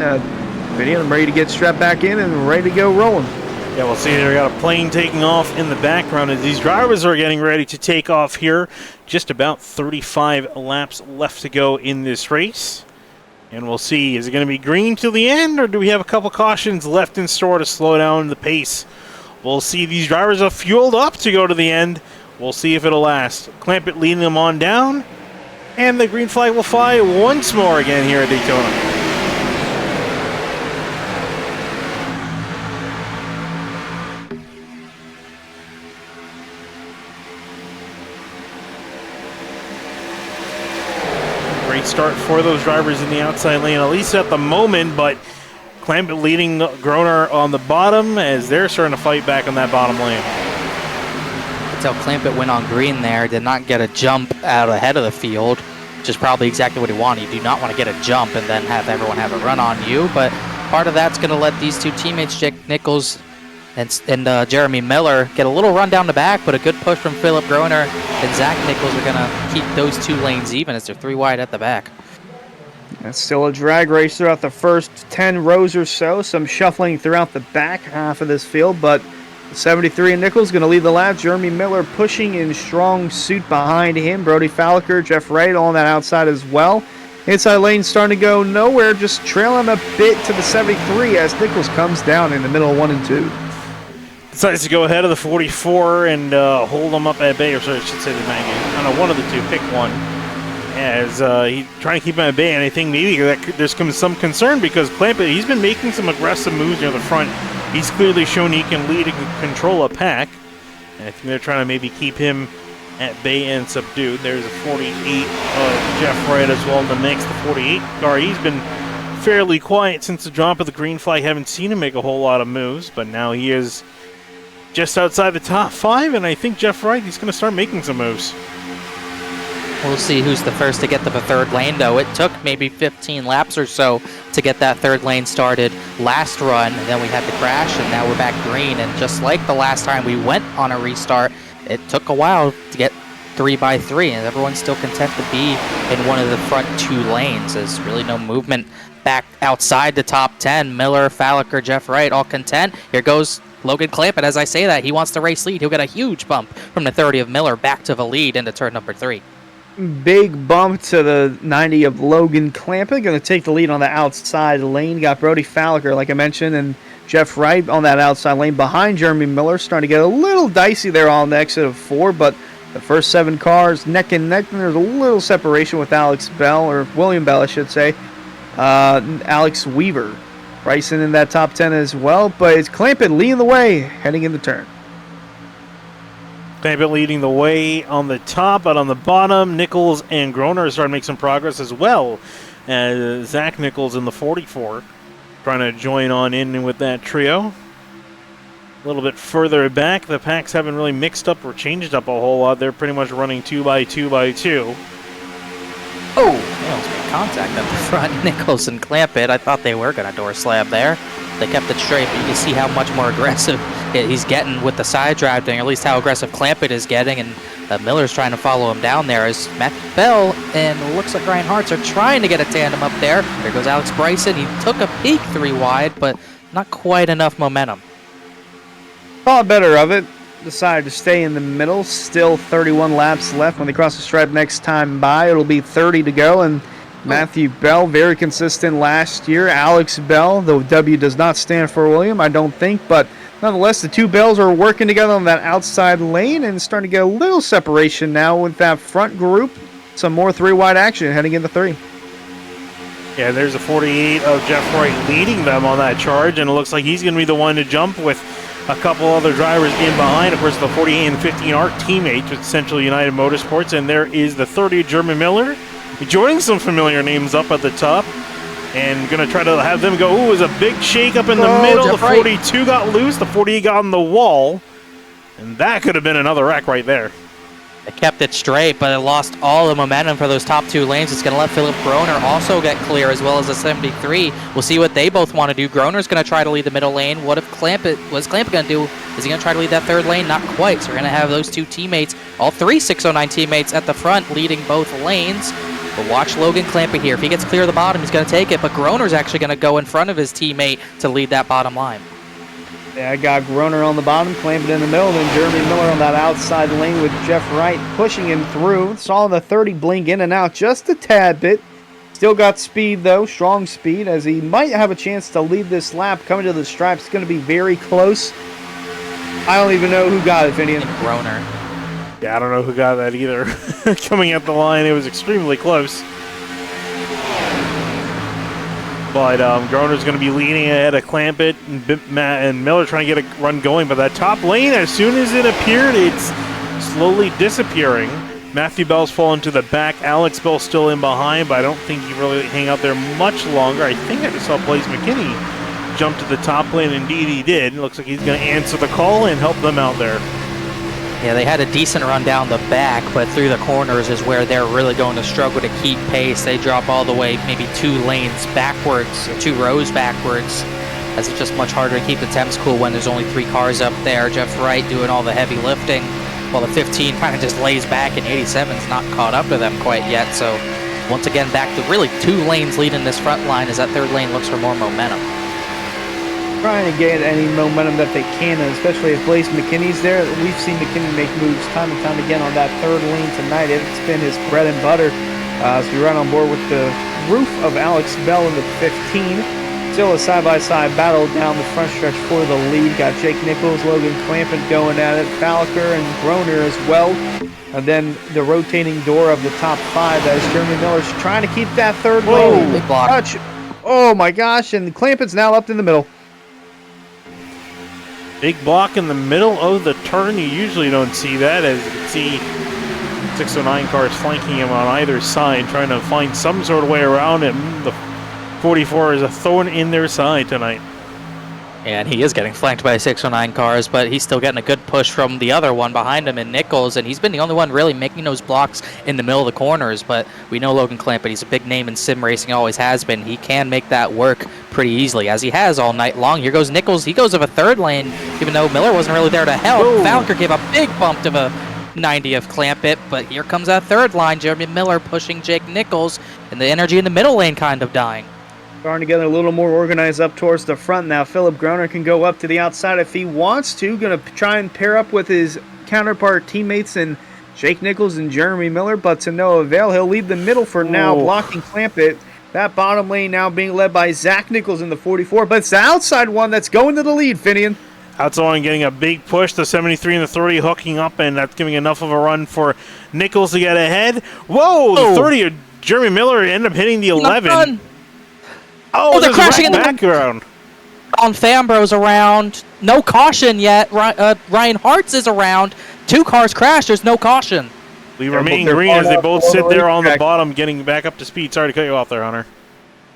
I'm ready to get strapped back in and ready to go rolling. Yeah, we'll see. We got a plane taking off in the background as these drivers are getting ready to take off here. Just about 35 laps left to go in this race. And we'll see, is it going to be green till the end, or do we have a couple cautions left in store to slow down the pace? We'll see. These drivers are fueled up to go to the end. We'll see if it'll last. Clampett leading them on down. And the green flag will fly once more again here at Daytona. Start for those drivers in the outside lane, at least at the moment, but Clampett leading Groner on the bottom as they're starting to fight back on that bottom lane. That's how Clampett went on green there, did not get a jump out ahead of the field, which is probably exactly what he wanted. You do not want to get a jump and then have everyone have a run on you, but part of that's going to let these two teammates, Jake Nichols and Jeremy Miller, get a little run down the back, but a good push from Philip Groner and Zach Nichols are going to keep those two lanes even as they're 3 wide at the back. It's still a drag race throughout the first 10 rows or so. Some shuffling throughout the back half of this field, but 73 and Nichols going to lead the lap. Jeremy Miller pushing in strong suit behind him. Brody Falliker, Jeff Wright on that outside as well. Inside lane starting to go nowhere, just trailing a bit to the 73 as Nichols comes down in the middle of 1 and 2. Decides to go ahead of the 44 and hold them up at bay, or sorry, I should say the 90. I don't know, one of the two, pick one. As he's trying to keep him at bay, and I think maybe there's some concern because Clampett, he's been making some aggressive moves near the front. He's clearly shown he can lead and control a pack, and I think they're trying to maybe keep him at bay and subdued. There's a 48 of Jeff Wright as well in the mix. The 48 car, he's been fairly quiet since the drop of the green flag. Haven't seen him make a whole lot of moves, but now he is just outside the top 5, and I think Jeff Wright, he's going to start making some moves. We'll see who's the first to get to the third lane, though. It took maybe 15 laps or so to get that third lane started last run, and then we had the crash, and now we're back green. And just like the last time we went on a restart, it took a while to get 3x3, and everyone's still content to be in one of the front 2 lanes. There's really no movement back outside the top 10. Miller, Falliker, Jeff Wright, all content. Here goes Logan Clampett. As I say that, he wants the race lead. He'll get a huge bump from the 30 of Miller back to the lead into turn number 3. Big bump to the 90 of Logan Clampett. Going to take the lead on the outside lane. Got Brody Falliker, like I mentioned, and Jeff Wright on that outside lane behind Jeremy Miller. Starting to get a little dicey there on the exit of 4, but the first 7 cars neck and neck. And there's a little separation with Alex Bell, or William Bell, I should say. Alex Weaver racing in that top 10 as well, but it's Clampett leading the way heading in the turn. Clampett leading the way on the top, but on the bottom, Nichols and Groner are starting to make some progress as well as Zach Nichols in the 44 trying to join on in with that trio. A little bit further back, the packs haven't really mixed up or changed up a whole lot. They're pretty much running 2x2x2. Oh, they almost made contact at the front. Nichols and Clampett, I thought they were going to door slab there. They kept it straight, but you can see how much more aggressive he's getting with the side drafting, or at least how aggressive Clampett is getting, and Miller's trying to follow him down there as Matthew Bell and looks like Ryan Hartz are trying to get a tandem up there. There goes Alex Bryson. He took a peek 3 wide, but not quite enough momentum. Thought better of it. Decided to stay in the middle. Still 31 laps left. When they cross the stripe next time by, it'll be 30 to go. And Matthew Bell, very consistent last year. Alex Bell, though W does not stand for William, I don't think. But nonetheless, the two Bells are working together on that outside lane and starting to get a little separation now with that front group. Some more 3-wide action heading into 3. Yeah, there's a 48 of Jeff Wright leading them on that charge, and it looks like he's going to be the one to jump with a couple other drivers in behind. Of course, the 48 and 15 are teammates with Central United Motorsports, and there is the 30, Jeremy Miller, joining some familiar names up at the top, and going to try to have them go. Ooh, it was a big shake up in the middle. The 42 got loose, the 48 got on the wall, and that could have been another wreck right there. They kept it straight, but it lost all the momentum for those top 2 lanes. It's going to let Philip Groner also get clear, as well as the 73. We'll see what they both want to do. Groner's going to try to lead the middle lane. What's Clampett going to do? Is he going to try to lead that 3rd lane? Not quite. So we're going to have those 2 teammates, all 3 609 teammates at the front, leading both lanes. But watch Logan Clampett here. If he gets clear of the bottom, he's going to take it. But Groner's actually going to go in front of his teammate to lead that bottom line. Yeah, I got Groner on the bottom, Clampett in the middle, then Jeremy Miller on that outside lane with Jeff Wright pushing him through. Saw the 30 blink in and out just a tad bit. Still got speed, though, strong speed, as he might have a chance to lead this lap. Coming to the stripe, it's going to be very close. I don't even know who got it, Finian. Groner. Yeah, I don't know who got that either. Coming at the line, it was extremely close. But Groner's going to be leading ahead of Clampett and Miller trying to get a run going. But that top lane, as soon as it appeared, it's slowly disappearing. Matthew Bell's fallen to the back. Alex Bell still in behind, but I don't think he really hang out there much longer. I think I just saw Blaze McKinney jump to the top lane. Indeed, he did. It looks like he's going to answer the call and help them out there. Yeah, they had a decent run down the back, but through the corners is where they're really going to struggle to keep pace. They drop all the way maybe 2 lanes backwards, 2 rows backwards, as it's just much harder to keep the temps cool when there's only 3 cars up there. Jeff Wright doing all the heavy lifting, while the 15 kind of just lays back, and 87's not caught up to them quite yet. So once again, back to really 2 lanes leading this front line as that 3rd lane looks for more momentum. Trying to get any momentum that they can, and especially if Blaze McKinney's there. We've seen McKinney make moves time and time again on that 3rd lane tonight. It's been his bread and butter. So we run on board with the roof of Alex Bell in the 15. Still a side-by-side battle down the front stretch for the lead. Got Jake Nichols, Logan Clampett going at it, Falker and Groner as well. And then the rotating door of the top 5 as Jeremy Miller's trying to keep that 3rd lane. Big block. Touch. Oh my gosh, and Clampett's now up in the middle. Big block in the middle of the turn. You usually don't see that, as you can see 609 cars flanking him on either side, trying to find some sort of way around him. The 44 is a thorn in their side tonight. And he is getting flanked by 609 cars, but he's still getting a good push from the other one behind him in Nichols, and he's been the only one really making those blocks in the middle of the corners. But we know Logan Clampett, he's a big name in sim racing, always has been. He can make that work pretty easily, as he has all night long. Here goes Nichols. He goes of a 3rd lane, even though Miller wasn't really there to help. Falker gave a big bump to a 90 of Clampett, but here comes that 3rd line. Jeremy Miller pushing Jake Nichols, and the energy in the middle lane kind of dying. Starting to get a little more organized up towards the front now. Philip Groner can go up to the outside if he wants to. Going to try and pair up with his counterpart teammates in Jake Nichols and Jeremy Miller, but to no avail. He'll leave the middle for now, blocking Clampett. That bottom lane now being led by Zach Nichols in the 44, but it's the outside one that's going to the lead, Finian. Outside one getting a big push, the 73 and the 30 hooking up, and that's giving enough of a run for Nichols to get ahead. Whoa, the 30 of Jeremy Miller ended up hitting the 11. Oh, they're crashing in the background. On Fambro's around. No caution yet. Ryan Hartz is around. 2 cars crashed. There's no caution. We remain green as they both sit there on the bottom getting back up to speed. Sorry to cut you off there, Hunter.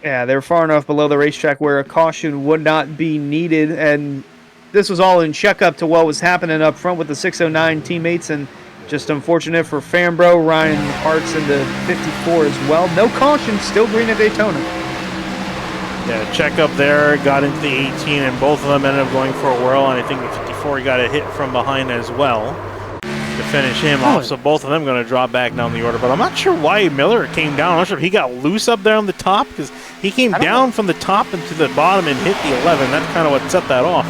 Yeah, they're far enough below the racetrack where a caution would not be needed, and this was all in checkup to what was happening up front with the 609 teammates, and just unfortunate for Fambro, Ryan Hart's in the 54 as well. No caution, still green at Daytona. Yeah, checkup there, got into the 18, and both of them ended up going for a whirl, and I think the 54 got a hit from behind as well to finish him off, so both of them going to drop back down the order. But I'm not sure why Miller came down. I'm not sure if he got loose up there on the top, because he came down from the top into the bottom and hit the 11. That's kind of what set that off.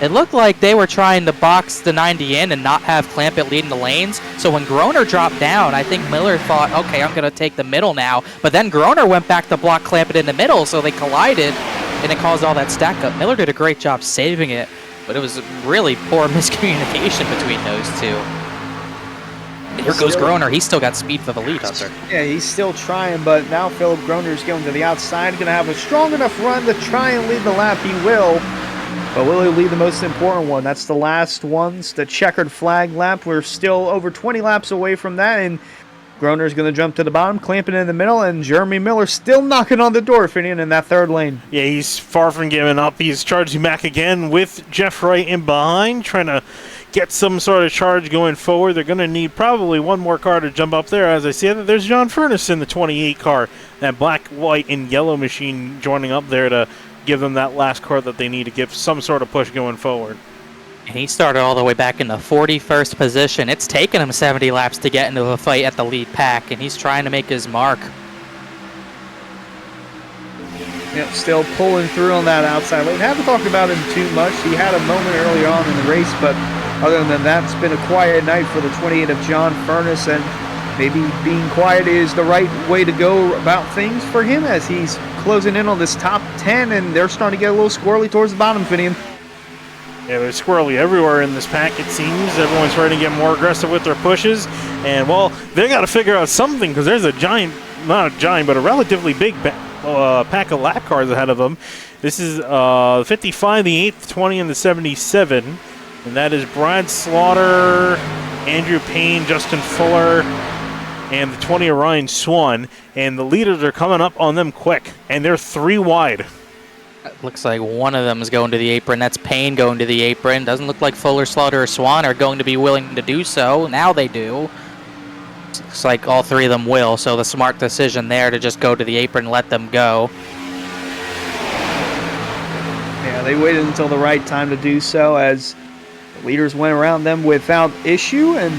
It looked like they were trying to box the 90 in and not have Clampett leading the lanes. So when Groner dropped down, I think Miller thought, okay, I'm going to take the middle now. But then Groner went back to block Clampett in the middle, so they collided, and it caused all that stack up. Miller did a great job saving it, but it was really poor miscommunication between those two. And here goes Groner. He's still got speed for the lead, Hunter. Yeah, he's still trying, but now Philip Groner's going to the outside. Going to have a strong enough run to try and lead the lap. He will. But will he lead the most important one? That's the last ones, the checkered flag lap. We're still over 20 laps away from that, and Groner's going to jump to the bottom, clamping in the middle, and Jeremy Miller still knocking on the door, Finian, in that third lane. Yeah, he's far from giving up. He's charging back again with Jeff Wright in behind, trying to get some sort of charge going forward. They're going to need probably one more car to jump up there. As I see that, there's John Furness in the 28 car, that black, white, and yellow machine joining up there to give them that last car that they need to give some sort of push going forward. And he started all the way back in the 41st position. It's taken him 70 laps to get into a fight at the lead pack, and he's trying to make his mark. Yep, still pulling through on that outside lane. Haven't talked about him too much. He had a moment earlier on in the race, but other than that, it's been a quiet night for the 28 of John Furness, and maybe being quiet is the right way to go about things for him as he's closing in on this top 10, and they're starting to get a little squirrely towards the bottom, Finian. Yeah, they're squirrely everywhere in this pack, it seems. Everyone's trying to get more aggressive with their pushes, and, well, they got to figure out something because there's a giant, not a giant, but a relatively big pack of lap cars ahead of them. This is 55, the 8th, 20, and the 77, and that is Brad Slaughter, Andrew Payne, Justin Fuller, and the 20 of Ryan Swan, and the leaders are coming up on them quick, and they're 3 wide. Looks like one of them is going to the apron. That's Payne going to the apron. Doesn't look like Fuller, Slaughter, or Swan are going to be willing to do so. Now they do. Looks like all 3 of them will, so the smart decision there to just go to the apron and let them go. Yeah, they waited until the right time to do so as the leaders went around them without issue, and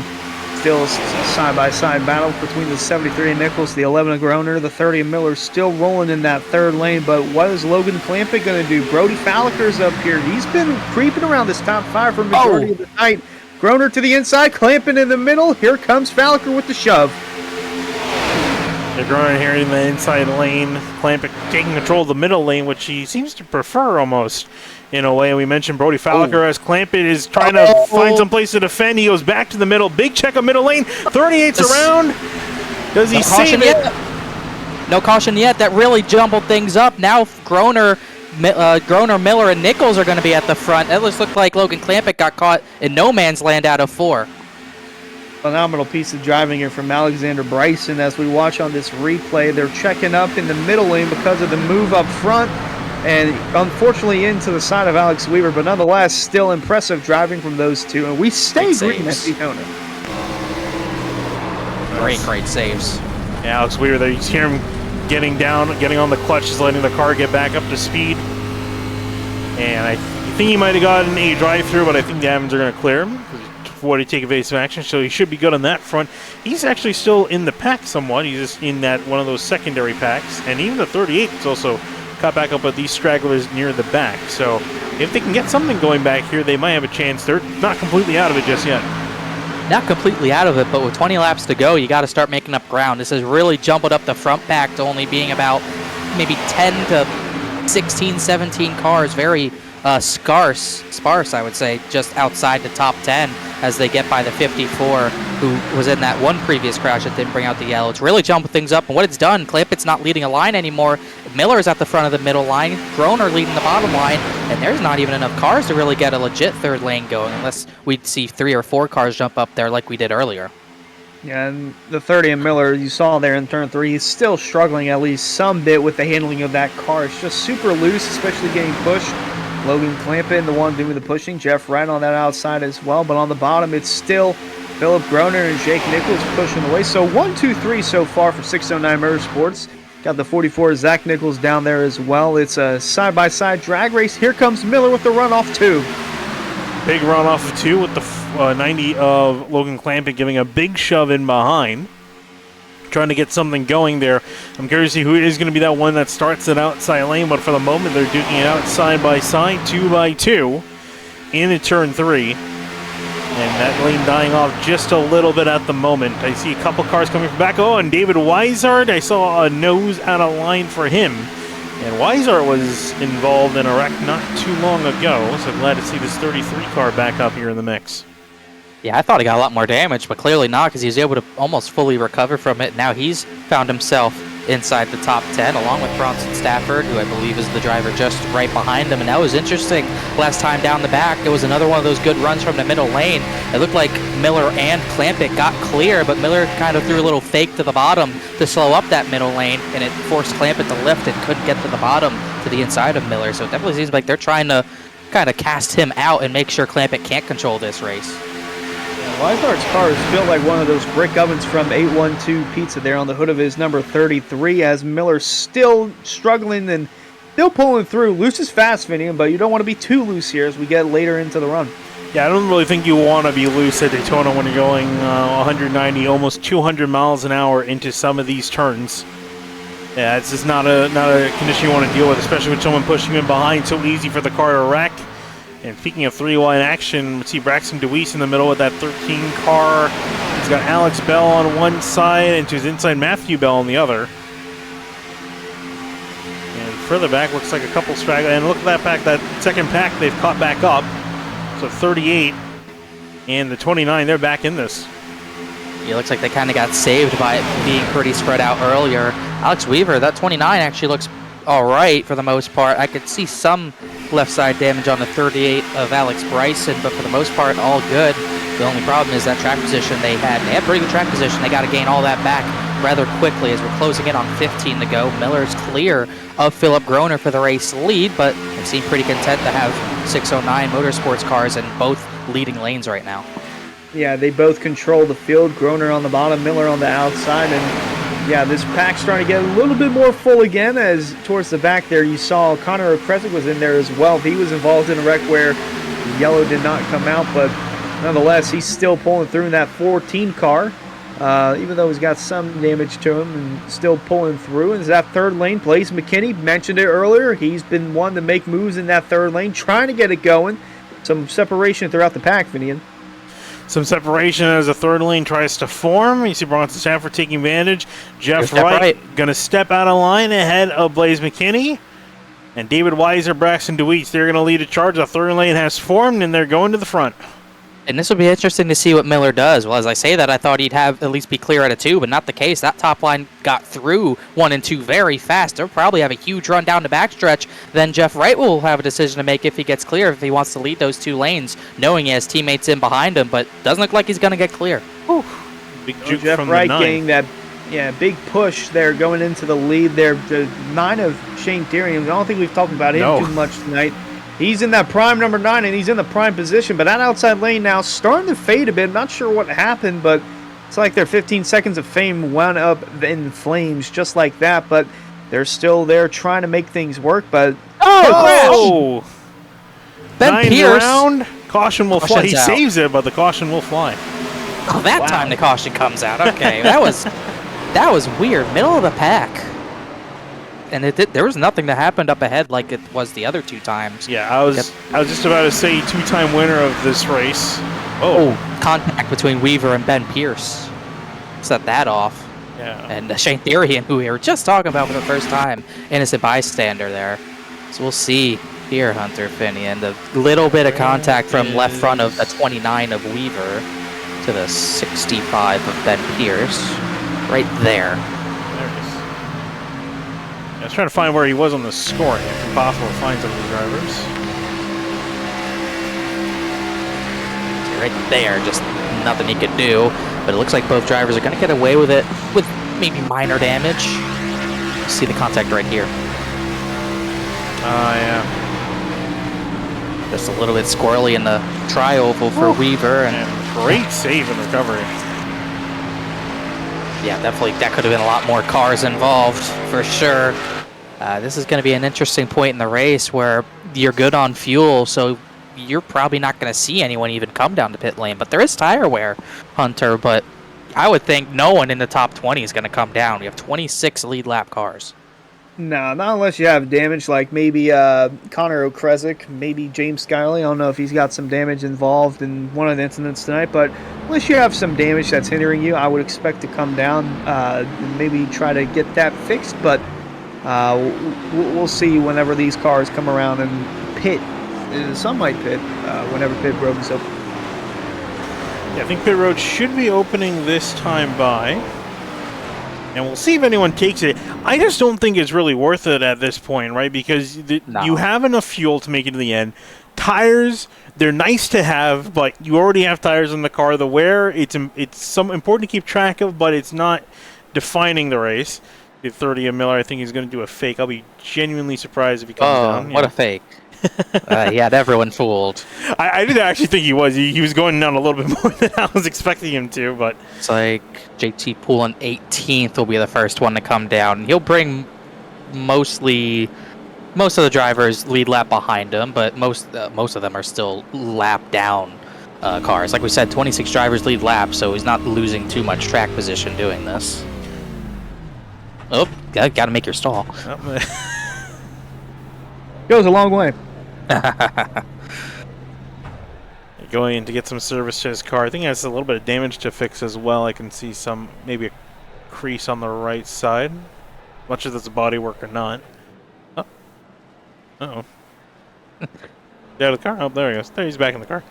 still a side-by-side battle between the 73 of Nichols, the 11 of Groner, the 30 of Miller still rolling in that third lane. But what is Logan Clampett going to do? Brody Falliker's up here. He's been creeping around this top 5 for a majority of the night. Groner to the inside, Clampett in the middle. Here comes Falliker with the shove. They're Groner here in the inside lane. Clampett taking control of the middle lane, which he seems to prefer almost. In a way, we mentioned Brody Falliker as Clampett is trying to find some place to defend. He goes back to the middle. Big check of middle lane. 38's around. Does he save it? No caution yet. That really jumbled things up. Now Groner, Miller, and Nichols are going to be at the front. It looks like Logan Clampett got caught in no man's land out of 4. Phenomenal piece of driving here from Alexander Bryson as we watch on this replay. They're checking up in the middle lane because of the move up front. And unfortunately into the side of Alex Weaver, but nonetheless, still impressive driving from those two. And we stay green at Daytona. Great saves. Yeah, Alex Weaver there. You hear him getting down, getting on the clutch, just letting the car get back up to speed. And I think he might have gotten a drive-through, but I think the Evans are going to clear him before they take evasive action, so he should be good on that front. He's actually still in the pack somewhat. He's just in that one of those secondary packs. And even the 38 is also caught back up with these stragglers near the back. So if they can get something going back here, they might have a chance. They're not completely out of it just yet. Not completely out of it, but with 20 laps to go, you got to start making up ground. This has really jumbled up the front pack to only being about maybe 10 to 16, 17 cars. Very sparse, I would say, just outside the top 10 as they get by the 54, who was in that one previous crash that didn't bring out the yellow. It's really jumping things up, and what it's done, Clampett's not leading a line anymore. Miller's at the front of the middle line, Groner leading the bottom line, and there's not even enough cars to really get a legit third lane going unless we see 3 or 4 cars jump up there like we did earlier. Yeah, and the 30 and Miller, you saw there in turn 3, he's still struggling at least some bit with the handling of that car. It's just super loose, especially getting pushed. Logan Clampett, the one doing the pushing. Jeff Wright on that outside as well. But on the bottom, it's still Philip Groner and Jake Nichols pushing away. So 1, 2, 3 so far for 609 Motorsports. Got the 44, Zach Nichols down there as well. It's a side-by-side drag race. Here comes Miller with the runoff 2. Big runoff of 2 with the 90 of Logan Clampett giving a big shove in behind. Trying to get something going there. I'm curious to see who is going to be that one that starts it outside lane, but for the moment they're duking it out side by side, 2 by 2 in turn 3. And that lane dying off just a little bit at the moment. I see a couple cars coming from back. Oh, and David Weishart, I saw a nose out of line for him. And Weishart was involved in a wreck not too long ago, so glad to see this 33 car back up here in the mix. Yeah, I thought he got a lot more damage, but clearly not because he was able to almost fully recover from it. Now he's found himself inside the top 10 along with Bronson Stafford, who I believe is the driver just right behind him. And that was interesting. Last time down the back, it was another one of those good runs from the middle lane. It looked like Miller and Clampett got clear, but Miller kind of threw a little fake to the bottom to slow up that middle lane, and it forced Clampett to lift and couldn't get to the bottom to the inside of Miller. So it definitely seems like they're trying to kind of cast him out and make sure Clampett can't control this race. Weishart's car is built like one of those brick ovens from 812 Pizza there on the hood of his number 33, as Miller's still struggling and still pulling through. Loose is fast, Finian, but you don't want to be too loose here as we get later into the run. Yeah, I don't really think you want to be loose at Daytona when you're going 190, almost 200 miles an hour into some of these turns. Yeah, it's just not a condition you want to deal with, especially with someone pushing you in behind. So easy for the car to wreck. And speaking of 3-wide action, we see Braxton DeWeese in the middle with that 13 car. He's got Alex Bell on one side and to his inside Matthew Bell on the other. And further back looks like a couple stragglers. And look at that pack, that second pack they've caught back up. So 38 and the 29, they're back in this. It looks like they kind of got saved by it being pretty spread out earlier. Alex Weaver, that 29 actually looks all right for the most part. I could see some left side damage on the 38 of Alex Bryson, but for the most part, all good. The only problem is that track position they had. They had pretty good track position. They got to gain all that back rather quickly as we're closing in on 15 to go. Miller's clear of Philip Groner for the race lead, but they seem pretty content to have 609 Motorsports cars in both leading lanes right now. Yeah, they both control the field. Groner on the bottom, Miller on the outside, and yeah, this pack's starting to get a little bit more full again, as towards the back there you saw Connor Okrezik was in there as well. He was involved in a wreck where yellow did not come out, but nonetheless, he's still pulling through in that 14 car, even though he's got some damage to him and still pulling through. And that third lane place, McKinney mentioned it earlier. He's been one to make moves in that third lane, trying to get it going. Some separation throughout the pack, Finian. Some separation as the third lane tries to form. You see Bronson Stafford taking advantage. Jeff Wright going to step out of line ahead of Blaze McKinney. And David Weiser, Braxton DeWeese, they're going to lead a charge. The third lane has formed, and they're going to the front. And this will be interesting to see what Miller does. Well, as I say that, I thought he'd have at least be clear at a 2, but not the case. That top line got through 1 and 2 very fast. They'll probably have a huge run down the backstretch. Then Jeff Wright will have a decision to make if he gets clear, if he wants to lead those 2 lanes, knowing he has teammates in behind him, but doesn't look like he's going to get clear. Whew. Big juke Jeff from Wright the 9. getting that big push there going into the lead there. The 9 of Shane Therian. I don't think we've talked about him too much tonight. He's in that prime number 9, and he's in the prime position. But that outside lane now starting to fade a bit. Not sure what happened, but it's like their 15 seconds of fame wound up in flames just like that. But they're still there trying to make things work. But crash! Ben 9 Pierce. round, caution will fly. He out. saves it, but the caution will fly. Oh, that time the caution comes out. Okay, that was weird. Middle of the pack. And there was nothing that happened up ahead like it was the other 2 times. Yeah, I was just about to say 2-time winner of this race. Oh, contact between Weaver and Ben Pierce. Set that off. Yeah. And Shane Therian, who we were just talking about for the first time, innocent bystander there. So we'll see here, Hunter Finney, and a little bit of contact from left front of the 29 of Weaver to the 65 of Ben Pierce. Right there. There it is. I was trying to find where he was on the scoring. It's impossible to find some of the drivers. Right there, just nothing he could do. But it looks like both drivers are going to get away with it with maybe minor damage. See the contact right here. Yeah. Just a little bit squirrely in the tri-oval for Weaver. And great save and recovery. Yeah, definitely. That could have been a lot more cars involved, for sure. This is going to be an interesting point in the race where you're good on fuel, so you're probably not going to see anyone even come down to pit lane. But there is tire wear, Hunter, but I would think no one in the top 20 is going to come down. We have 26 lead lap cars. No, not unless you have damage like maybe Connor O'Kresick, maybe James Skiley. I don't know if he's got some damage involved in one of the incidents tonight, but unless you have some damage that's hindering you, I would expect to come down and maybe try to get that fixed. But we'll see whenever these cars come around and pit. Some might pit whenever pit road is open. Yeah, I think pit road should be opening this time by. And we'll see if anyone takes it. I just don't think it's really worth it at this point, right? Because you have enough fuel to make it to the end. Tires, they're nice to have, but you already have tires in the car. The wear, it's some important to keep track of, but it's not defining the race. The 30 of Miller, I think he's going to do a fake. I'll be genuinely surprised if he comes down. What a fake. He had everyone fooled. I did actually think he was. He was going down a little bit more than I was expecting him to, but it's like JT Poulin 18th will be the first one to come down. He'll bring most of the drivers lead lap behind him, but most of them are still lap down cars. Like we said, 26 drivers lead lap, so he's not losing too much track position doing this. Oh, got to make your stall. Goes a long way. Going in to get some service to his car. I think he has a little bit of damage to fix as well. I can see maybe a crease on the right side. Much as it's a body work or not. Oh. Uh-oh. Get out of the car? Oh, there he goes. There, he's back in the car.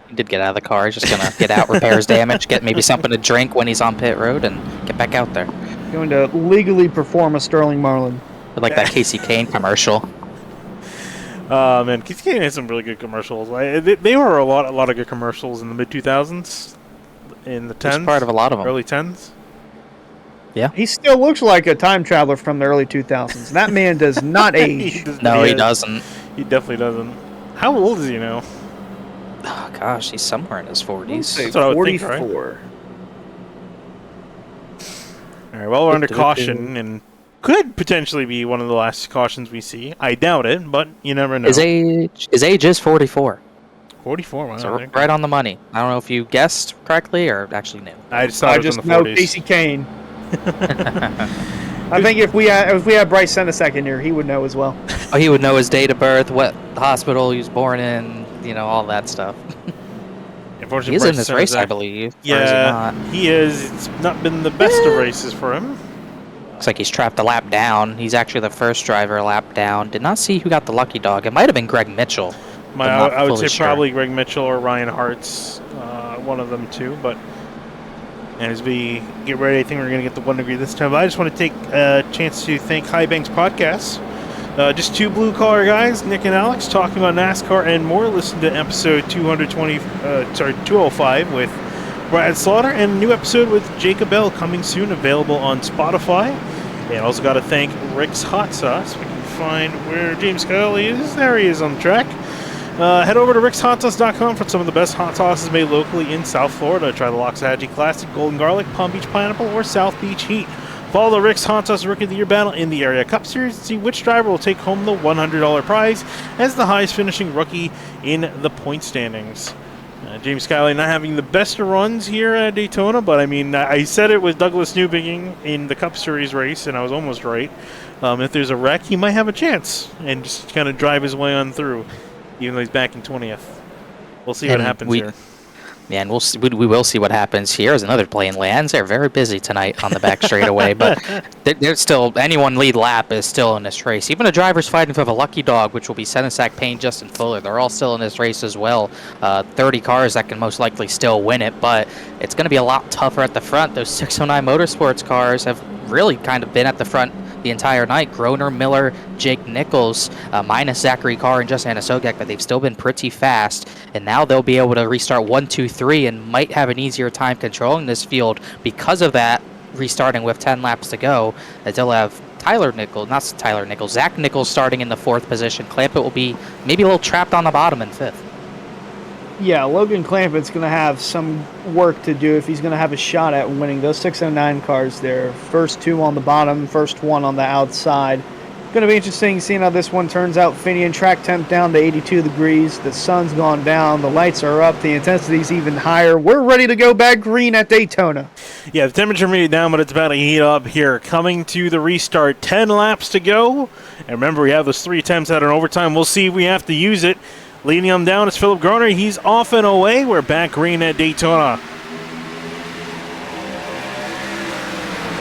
He did get out of the car. He's just going to get out, repairs damage, get maybe something to drink when he's on pit road, and get back out there. Going to legally perform a Sterling Marlin. Like that Casey Kane commercial. Man, Keith Kane had some really good commercials. They were a lot of good commercials in the mid 2000s, in the 10s. Part of a lot of them. Early 10s. Yeah. He still looks like a time traveler from the early 2000s. That man does not age. No, he doesn't. He definitely doesn't. How old is he now? Oh, gosh, he's somewhere in his 40s. That's what I would 44. think, right? All right, well, we're under caution, and could potentially be one of the last cautions we see. I doubt it, but you never know. His age is 44. 44, wow. So right on the money. I don't know if you guessed correctly or actually knew. I just thought it was in the know 40s. Casey Kane. I think if we had Bryce Senna here, he would know as well. Oh, he would know his date of birth, what hospital he was born in, all that stuff. Unfortunately, He's Bryce in this Senna's race, I believe. Yeah, he is. It's not been the best of races for him. Looks like he's trapped a lap down. He's actually the first driver a lap down. Did not see who got the lucky dog. It might have been Greg Mitchell. I would say probably Greg Mitchell or Ryan Hart's, one of them too. But as we get ready, I think we're going to get the 1 degree this time. But I just want to take a chance to thank High Banks Podcasts. Just two blue-collar guys, Nick and Alex, talking about NASCAR and more. Listen to episode 205 with Brad Slaughter, and a new episode with Jacob Bell coming soon, available on Spotify. And also got to thank Rick's Hot Sauce. We can find where James Kelly is. There he is on the track. Head over to rickshot.com for some of the best hot sauces made locally in South Florida. Try the Loxahatchee Classic, Golden Garlic, Palm Beach Pineapple, or South Beach Heat. Follow the Rick's Hot Sauce Rookie of the Year battle in the Area Cup Series to see which driver will take home the $100 prize as the highest finishing rookie in the point standings. James Skiley not having the best of runs here at Daytona, but I mean, I said it with Douglas Newbiging in the Cup Series race, and I was almost right. If there's a wreck, he might have a chance and just kind of drive his way on through, even though he's back in 20th. We'll see what happens here. Yeah, and we will see what happens here as another plane lands. They're very busy tonight on the back straightaway, but they're still, anyone lead lap is still in this race. Even the drivers fighting for the lucky dog, which will be Senesac, Payne, Justin Fuller. They're all still in this race as well. 30 cars that can most likely still win it, but it's going to be a lot tougher at the front. Those 609 Motorsports cars have really kind of been at the front the entire night. Groner, Miller, Jake Nichols, minus Zachary Carr and Justin Anasogek, but they've still been pretty fast. And now they'll be able to restart 1, 2, 3 and might have an easier time controlling this field because of that, restarting with 10 laps to go. As they'll have Zach Nichols starting in the 4th position. Clampett will be maybe a little trapped on the bottom in 5th. Yeah, Logan Clampett's going to have some work to do if he's going to have a shot at winning those 609 cars there. First 2 on the bottom, first 1 on the outside. Going to be interesting seeing how this one turns out. Finian, track temp down to 82 degrees. The sun's gone down. The lights are up. The intensity's even higher. We're ready to go back green at Daytona. Yeah, the temperature may be down, but it's about to heat up here. Coming to the restart, 10 laps to go. And remember, we have those 3 attempts out in overtime. We'll see if we have to use it. Leading them down is Philip Groner. He's off and away. We're back green at Daytona.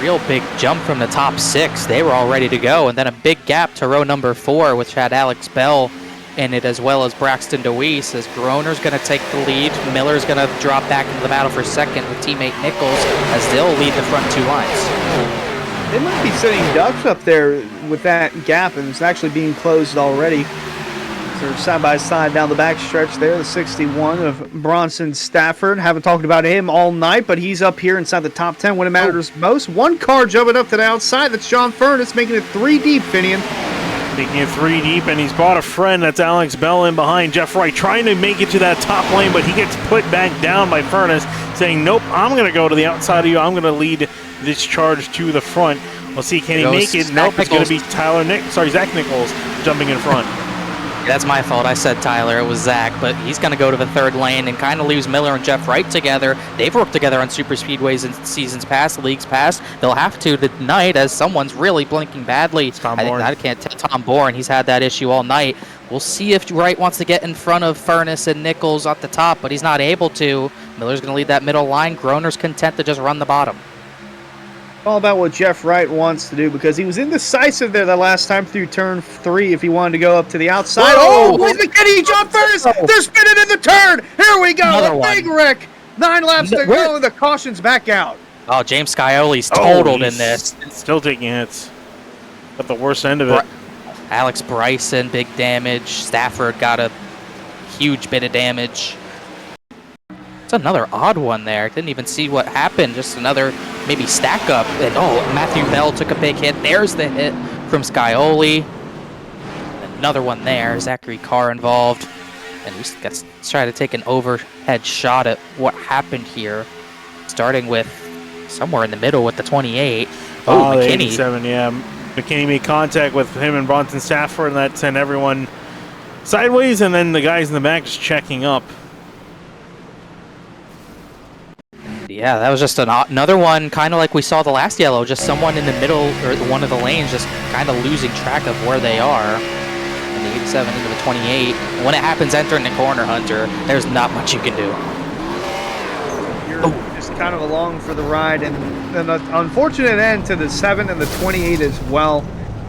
Real big jump from the top 6. They were all ready to go. And then a big gap to row number 4, which had Alex Bell in it as well as Braxton DeWeese. As Groner's going to take the lead. Miller's going to drop back into the battle for second with teammate Nichols as they'll lead the front 2 lines. They might be sitting ducks up there with that gap, and it's actually being closed already. They're side by side down the back stretch there. The 61 of Bronson Stafford. Haven't talked about him all night, but he's up here inside the top 10 when it matters most. 1 car jumping up to the outside. That's John Furness making it 3 deep, Finian. Making it 3 deep, and he's brought a friend. That's Alex Bell in behind Jeff Wright, trying to make it to that top lane, but he gets put back down by Furness, saying, nope, I'm going to go to the outside of you. I'm going to lead this charge to the front. We'll see, can he make it? Nope, it's going to be Zach Nichols jumping in front. That's my fault. I said Tyler. It was Zach, but he's going to go to the 3rd lane and kind of leaves Miller and Jeff Wright together. They've worked together on super speedways in seasons past, leagues past. They'll have to tonight as someone's really blinking badly. I can't tell Tom Bourne. He's had that issue all night. We'll see if Wright wants to get in front of Furness and Nichols at the top, but he's not able to. Miller's going to lead that middle line. Groner's content to just run the bottom. All about what Jeff Wright wants to do because he was indecisive there the last time through turn 3 if he wanted to go up to the outside. Whoa! Oh, boys, McKinney, John Furness, they're spinning in the turn. Here we go, a big wreck. 9 laps to go, and the caution's back out. Oh, James Scioli's totaled in this. Still taking hits. At the worst end of it. Alex Bryson, big damage. Stafford got a huge bit of damage. It's another odd one there. Didn't even see what happened. Just another maybe stack up. And Matthew Bell took a big hit. There's the hit from Scioli. Another one there. Zachary Carr involved. And let's try to take an overhead shot at what happened here. Starting with somewhere in the middle with the 28. McKinney. 87, yeah. McKinney made contact with him and Bronson Stafford, and that sent everyone sideways, and then the guys in the back just checking up. Yeah, that was just another one, kind of like we saw the last yellow, just someone in the middle or one of the lanes just kind of losing track of where they are. And the 87 into the 28. When it happens entering the corner, Hunter, there's not much you can do. You're just kind of along for the ride, and an unfortunate end to the 7 and the 28 as well.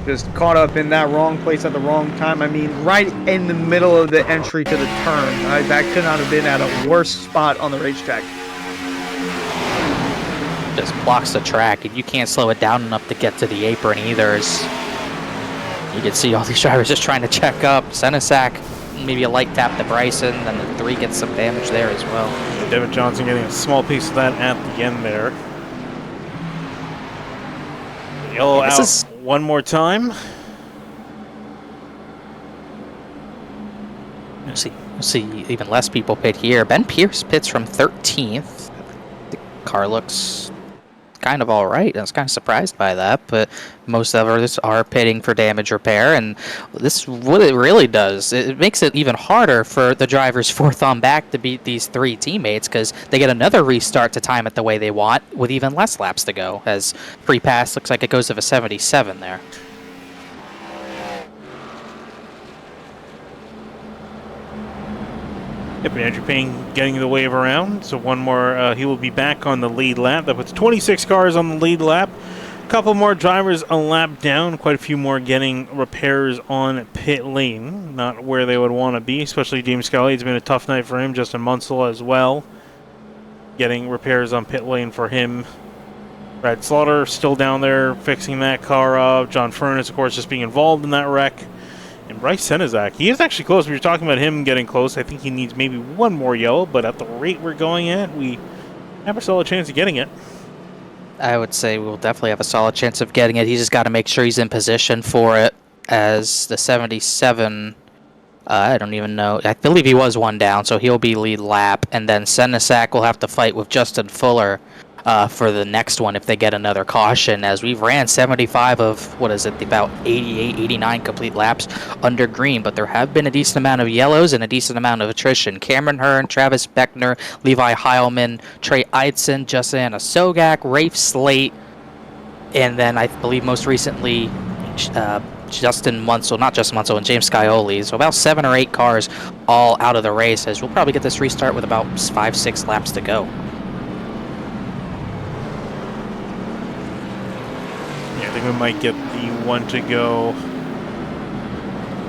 Just caught up in that wrong place at the wrong time. I mean, right in the middle of the entry to the turn. That could not have been at a worse spot on the racetrack. Just blocks the track, and you can't slow it down enough to get to the apron either. You can see all these drivers just trying to check up. Senesac, maybe a light tap to Bryson, and the 3 gets some damage there as well. Devin Johnson getting a small piece of that at the end there. Yellow out one more time. We'll see even less people pit here. Ben Pierce pits from 13th. The car looks kind of all right. I was kind of surprised by that, but most of others are pitting for damage repair, and this what it really does. It makes it even harder for the drivers 4th on back to beat these 3 teammates because they get another restart to time it the way they want with even less laps to go, as free pass looks like it goes to a 77 there. Yep, Andrew Payne getting the wave around. So one more, he will be back on the lead lap. That puts 26 cars on the lead lap. A couple more drivers a lap down. Quite a few more getting repairs on pit lane. Not where they would want to be, especially James Scully. It's been a tough night for him. Justin Munsell as well. Getting repairs on pit lane for him. Brad Slaughter still down there fixing that car up. John Furness, of course, just being involved in that wreck. And Bryce Senizak, he is actually close. We were talking about him getting close. I think he needs maybe one more yellow, but at the rate we're going at, we have a solid chance of getting it. I would say we'll definitely have a solid chance of getting it. He's just got to make sure he's in position for it as the 77. I don't even know. I believe he was one down, so he'll be lead lap. And then Senizak will have to fight with Justin Fuller for the next one if they get another caution, as we've ran 75 of, what is it, about 88, 89 complete laps under green, but there have been a decent amount of yellows and a decent amount of attrition. Cameron Hearn, Travis Beckner, Levi Heilman, Trey Eidson, Justin Sogak, Rafe Slate, and then I believe most recently Justin Munsell, not Justin Munsell, and James Scioli. So about 7 or 8 cars all out of the race, as we'll probably get this restart with about 5-6 laps to go. I think we might get the one to go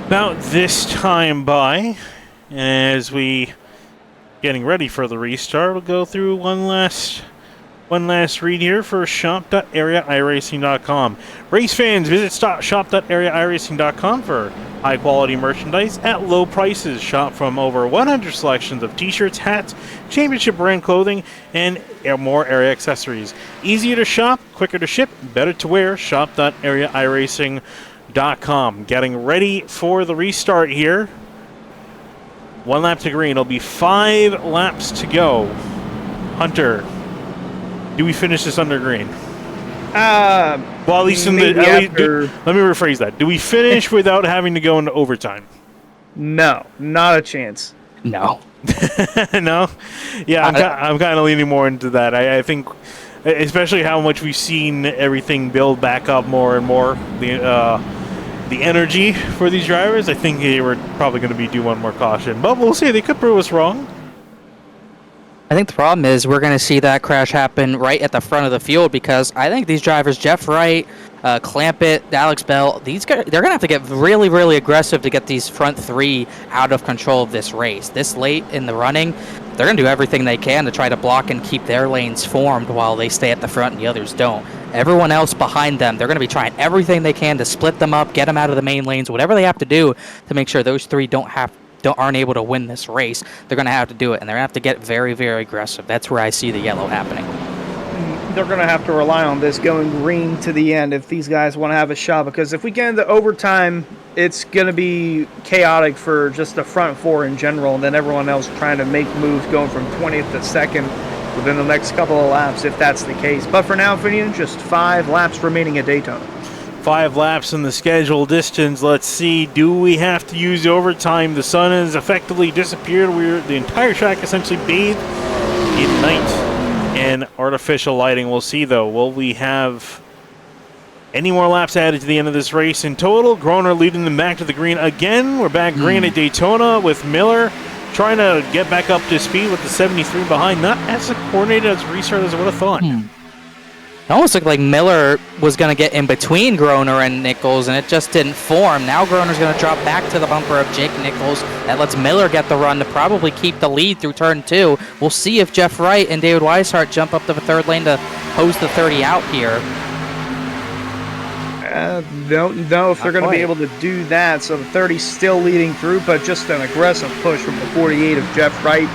about this time by. And as we getting ready for the restart, we'll go through one last read here for shop.areaiRacing.com. Race fans, visit shop.areaiRacing.com for high quality merchandise at low prices. Shop from over 100 selections of t-shirts, hats, championship brand clothing, and more area accessories. Easier to shop, quicker to ship, better to wear. Shop.areaiRacing.com. Getting ready for the restart here. 1 lap to green. It'll be 5 laps to go. Hunter, do we finish this under green? Well, at least in the. Let me rephrase that. Do we finish without having to go into overtime? No, not a chance. No. No? Yeah, I'm kind of leaning more into that. I think, especially how much we've seen everything build back up more and more, the energy for these drivers, I think they were probably going to be due one more caution. But we'll see. They could prove us wrong. I think the problem is we're going to see that crash happen right at the front of the field, because I think these drivers, Jeff Wright, Clampett, Alex Bell, they're going to have to get really, really aggressive to get these front 3 out of control of this race. This late in the running, they're going to do everything they can to try to block and keep their lanes formed while they stay at the front and the others don't. Everyone else behind them, they're going to be trying everything they can to split them up, get them out of the main lanes, whatever they have to do to make sure those 3 aren't able to win this race. They're going to have to do it, and they're going to have to get very, very aggressive. That's where I see the yellow happening. They're going to have to rely on this going green to the end if these guys want to have a shot, because if we get into overtime, it's going to be chaotic for just the front 4 in general, and then everyone else trying to make moves going from 20th to 2nd within the next couple of laps, if that's the case. But for now, Finian, just 5 laps remaining at Daytona. 5 laps in the scheduled distance. Let's see. Do we have to use overtime? The sun has effectively disappeared. The entire track essentially bathed in night and artificial lighting. We'll see, though. Will we have any more laps added to the end of this race in total? Groner leading them back to the green again. We're back green at Daytona with Miller trying to get back up to speed with the 73 behind. Not as coordinated as a restart as I would have thought. It almost looked like Miller was going to get in between Groner and Nichols, and it just didn't form. Now Groner's going to drop back to the bumper of Jake Nichols. That lets Miller get the run to probably keep the lead through turn 2. We'll see if Jeff Wright and David Weishart jump up to the 3rd lane to hose the 30 out here. Don't know if they're going to be able to do that. So the 30's still leading through, but just an aggressive push from the 48 of Jeff Wright.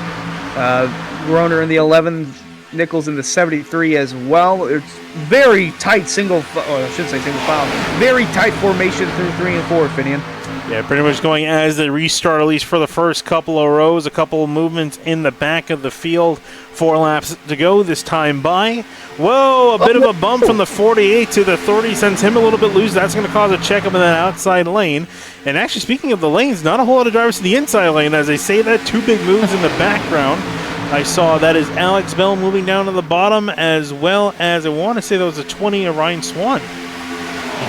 Groner in the 11, Nichols in the 73 as well. It's very tight single file. Very tight formation through 3 and 4, Finian. Yeah, pretty much going as the restart, at least for the first couple of rows. A couple of movements in the back of the field. 4 laps to go this time by. Whoa, a bit of a bump from the 48 to the 30 sends him a little bit loose. That's going to cause a checkup in that outside lane. And actually, speaking of the lanes, not a whole lot of drivers in the inside lane. As I say that, 2 big moves in the background. I saw that is Alex Bell moving down to the bottom, as well as I want to say that was a 20 of Ryan Swan.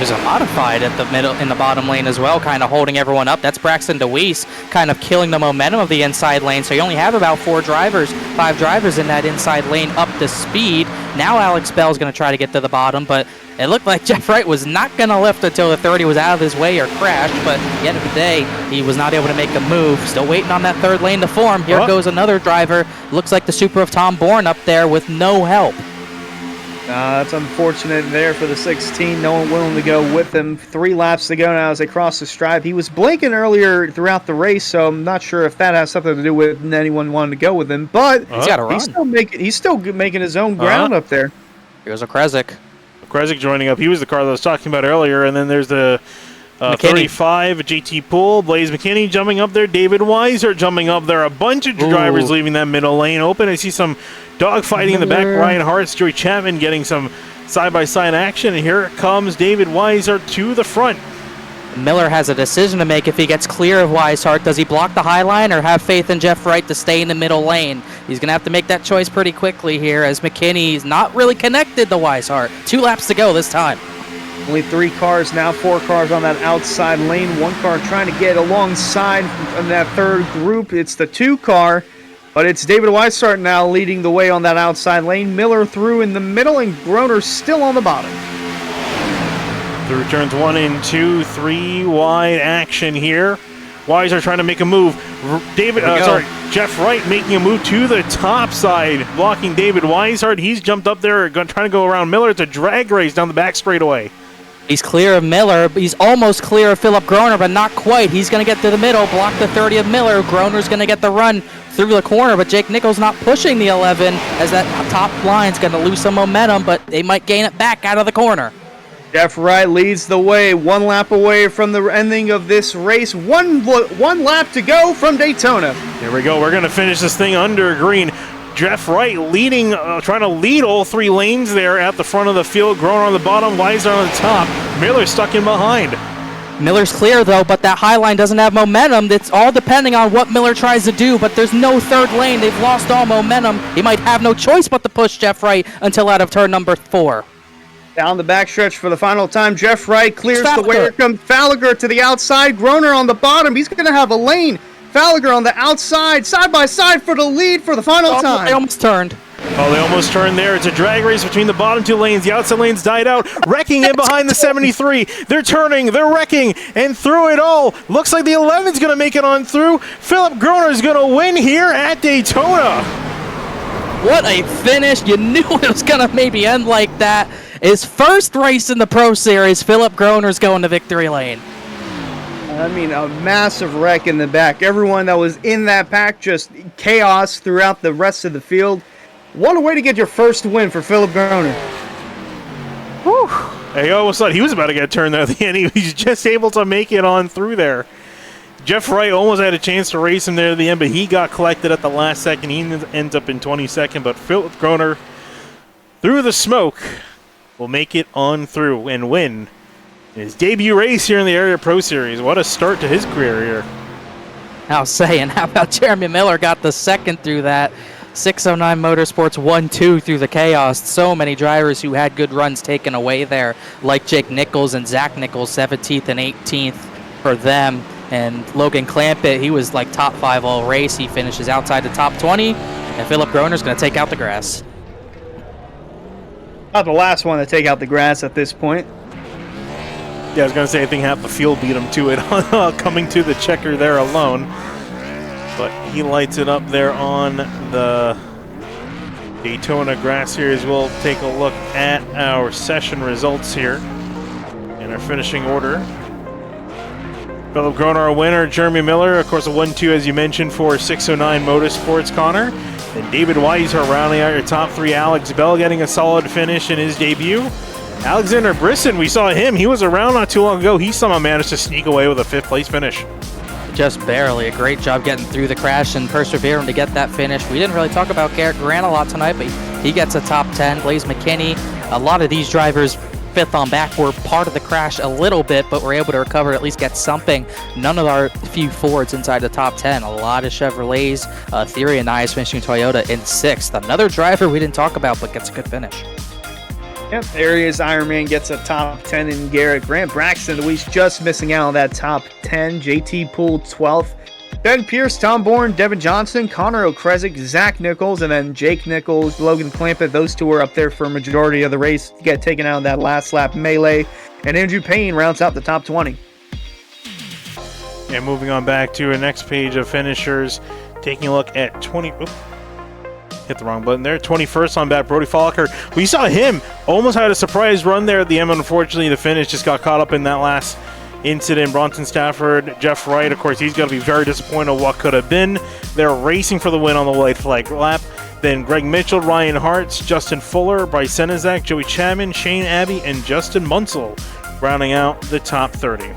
There's a modified at the middle in the bottom lane as well, kind of holding everyone up. That's Braxton DeWeese, kind of killing the momentum of the inside lane. So you only have about 5 drivers in that inside lane up to speed. Now Alex Bell's going to try to get to the bottom, but it looked like Jeff Wright was not going to lift until the 30 was out of his way or crashed. But at the end of the day, he was not able to make a move. Still waiting on that third lane to form. Here goes another driver. Looks like the Super of Tom Bourne up there with no help. That's unfortunate there for the 16. No one willing to go with him. 3 laps to go now as they cross the stripe. He was blinking earlier throughout the race, so I'm not sure if that has something to do with anyone wanting to go with him. But he's got to run. He's still making his own ground up there. Here's a Krezek. Krezek joining up. He was the car that I was talking about earlier. And then there's the 35, JT Poole, Blaze McKinney jumping up there. David Weiser jumping up there. A bunch of drivers leaving that middle lane open. I see some dogfighting in the back. Ryan Hartz, Joey Chapman getting some side-by-side action. And here comes David Weiser to the front. Miller has a decision to make if he gets clear of Weishart. Does he block the high line or have faith in Jeff Wright to stay in the middle lane? He's going to have to make that choice pretty quickly here as McKinney's not really connected to Weishart. 2 laps to go this time. Only 3 cars now, 4 cars on that outside lane. 1 car trying to get alongside in that third group. It's the 2 car, but it's David Weishart now leading the way on that outside lane. Miller through in the middle and Groner still on the bottom. Through turns 1 and 2, 3 wide action here. Weiser trying to make a move. Jeff Wright making a move to the top side, blocking David Weishart. He's jumped up there, trying to go around Miller. It's a drag race down the back straightaway. He's clear of Miller. He's almost clear of Philip Groner, but not quite. He's going to get to the middle, block the 30 of Miller. Groner's going to get the run through the corner, but Jake Nichols not pushing the 11 as that top line's going to lose some momentum, but they might gain it back out of the corner. Jeff Wright leads the way, 1 lap away from the ending of this race. One lap to go from Daytona. Here we go. We're going to finish this thing under green. Jeff Wright leading, trying to lead all 3 lanes there at the front of the field. Groner on the bottom, Weiser on the top. Miller stuck in behind. Miller's clear, though, but that high line doesn't have momentum. It's all depending on what Miller tries to do, but there's no third lane. They've lost all momentum. He might have no choice but to push Jeff Wright until out of turn number 4. Down the backstretch for the final time. Jeff Wright clears the way. Here comes Falliger to the outside. Groner on the bottom. He's going to have a lane. Falliger on the outside, side by side for the lead for the final time. They almost turned. Oh, they almost turned there. It's a drag race between the bottom 2 lanes. The outside lanes died out, wrecking in behind the 73. They're turning, they're wrecking, and through it all, looks like the 11's going to make it on through. Philip Groner is going to win here at Daytona. What a finish. You knew it was going to maybe end like that. His first race in the Pro Series, Philip Groner's going to victory lane. I mean, a massive wreck in the back. Everyone that was in that pack, just chaos throughout the rest of the field. What a way to get your first win for Philip Groner. Whew. I almost thought he was about to get turned there at the end. He was just able to make it on through there. Jeff Wright almost had a chance to race him there at the end, but he got collected at the last second. He ends up in 22nd, but Philip Groner, through the smoke, will make it on through and win his debut race here in the Area Pro Series. What a start to his career here. How about Jeremy Miller got the second through that. 609 Motorsports 1-2 through the chaos. So many drivers who had good runs taken away there, like Jake Nichols and Zach Nichols, 17th and 18th for them. And Logan Clampett, he was like top 5 all race. He finishes outside the top 20, and Philip Groner's going to take out the grass. Not the last one to take out the grass at this point. Yeah, I was going to say, I think half the field beat him to it coming to the checker there alone. But he lights it up there on the Daytona grass here as we'll take a look at our session results here in our finishing order. Philip Groner, a winner. Jeremy Miller, of course, a 1-2, as you mentioned, for 609 Motorsports, Connor. And David Weiser rounding out your top 3. Alex Bell getting a solid finish in his debut. Alexander Brisson, we saw him. He was around not too long ago. He somehow managed to sneak away with a 5th place finish. Just barely. A great job getting through the crash and persevering to get that finish. We didn't really talk about Garrett Grant a lot tonight, but he gets a top 10. Blaze McKinney, a lot of these drivers 5th on back were part of the crash a little bit, but were able to recover, at least get something. None of our few Fords inside the top 10. A lot of Chevrolets. Theory and I is finishing Toyota in 6th. Another driver we didn't talk about, but gets a good finish. Yep, Area's Ironman gets a top 10 in Garrett. Grant Braxton, the week's just missing out on that top 10. JT Poole, 12th. Ben Pierce, Tom Bourne, Devin Johnson, Connor O'Kresick, Zach Nichols, and then Jake Nichols, Logan Clampett. Those two were up there for a majority of the race. Get taken out in that last lap melee. And Andrew Payne rounds out the top 20. And moving on back to our next page of finishers, taking a look at 20. Hit the wrong button there. 21st on back, Brody Follaker. We saw him almost had a surprise run there at the end. Unfortunately, the finish just got caught up in that last incident. Bronson Stafford, Jeff Wright, of course, he's going to be very disappointed what could have been. They're racing for the win on the white flag lap. Then Greg Mitchell, Ryan Hartz, Justin Fuller, Bryce Senezak, Joey Chapman, Shane Abbey, and Justin Munsell rounding out the top 30.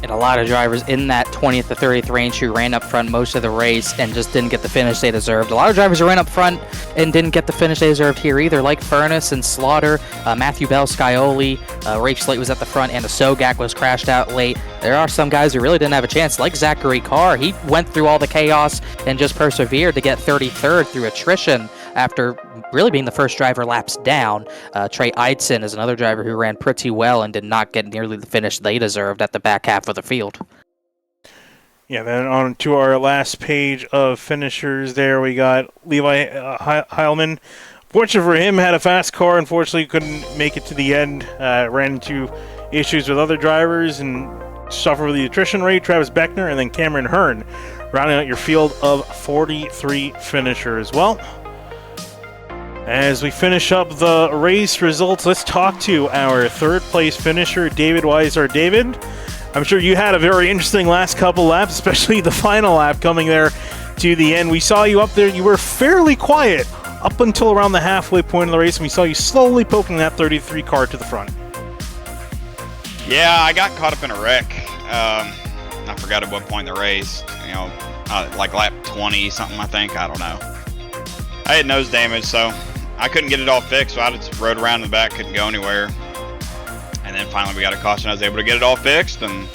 And a lot of drivers in that 20th to 30th range who ran up front most of the race and just didn't get the finish they deserved. A lot of drivers who ran up front and didn't get the finish they deserved here either, like Furness and Slaughter, Matthew Bell, Scioli, Rafe Slate was at the front, and the Sogak was crashed out late. There are some guys who really didn't have a chance, like Zachary Carr. He went through all the chaos and just persevered to get 33rd through attrition after really being the first driver laps down. Trey Eidson is another driver who ran pretty well and did not get nearly the finish they deserved at the back half of the field. Yeah, then on to our last page of finishers there, we got Levi Heilman. Fortunately for him, had a fast car. Unfortunately, couldn't make it to the end. Ran into issues with other drivers and suffered with the attrition rate. Travis Beckner and then Cameron Hearn rounding out your field of 43 finishers. Well, as we finish up the race results, let's talk to our third place finisher, David Weiser. David, I'm sure you had a very interesting last couple laps, especially the final lap coming there to the end. We saw you up there. You were fairly quiet up until around the halfway point of the race, and we saw you slowly poking that 33 car to the front. Yeah, I got caught up in a wreck. I forgot at what point in the race, like lap 20 something, I think. I don't know. I had nose damage, so I couldn't get it all fixed, so I just rode around in the back, couldn't go anywhere. And then finally we got a caution. I was able to get it all fixed and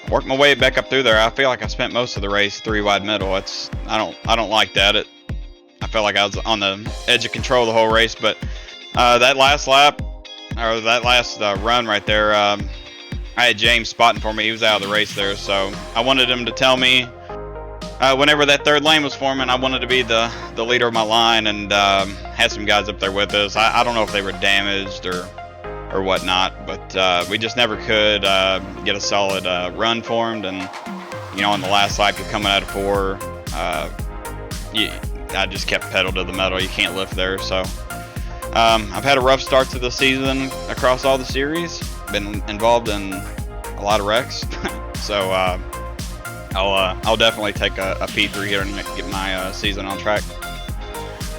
worked my way back up through there. I feel like I spent most of the race three wide middle. I don't like that. I felt like I was on the edge of control the whole race, but that last lap, or that last run right there, I had James spotting for me. He was out of the race there, so I wanted him to tell me whenever that third lane was forming, I wanted to be the leader of my line, and had some guys up there with us. I don't know if they were damaged or whatnot, but we just never could get a solid run formed. And on the last lap, you're coming out of 4. I just kept pedal to the metal. You can't lift there. So I've had a rough start to the season across all the series. Been involved in a lot of wrecks, so I'll definitely take a P3 here and get my season on track.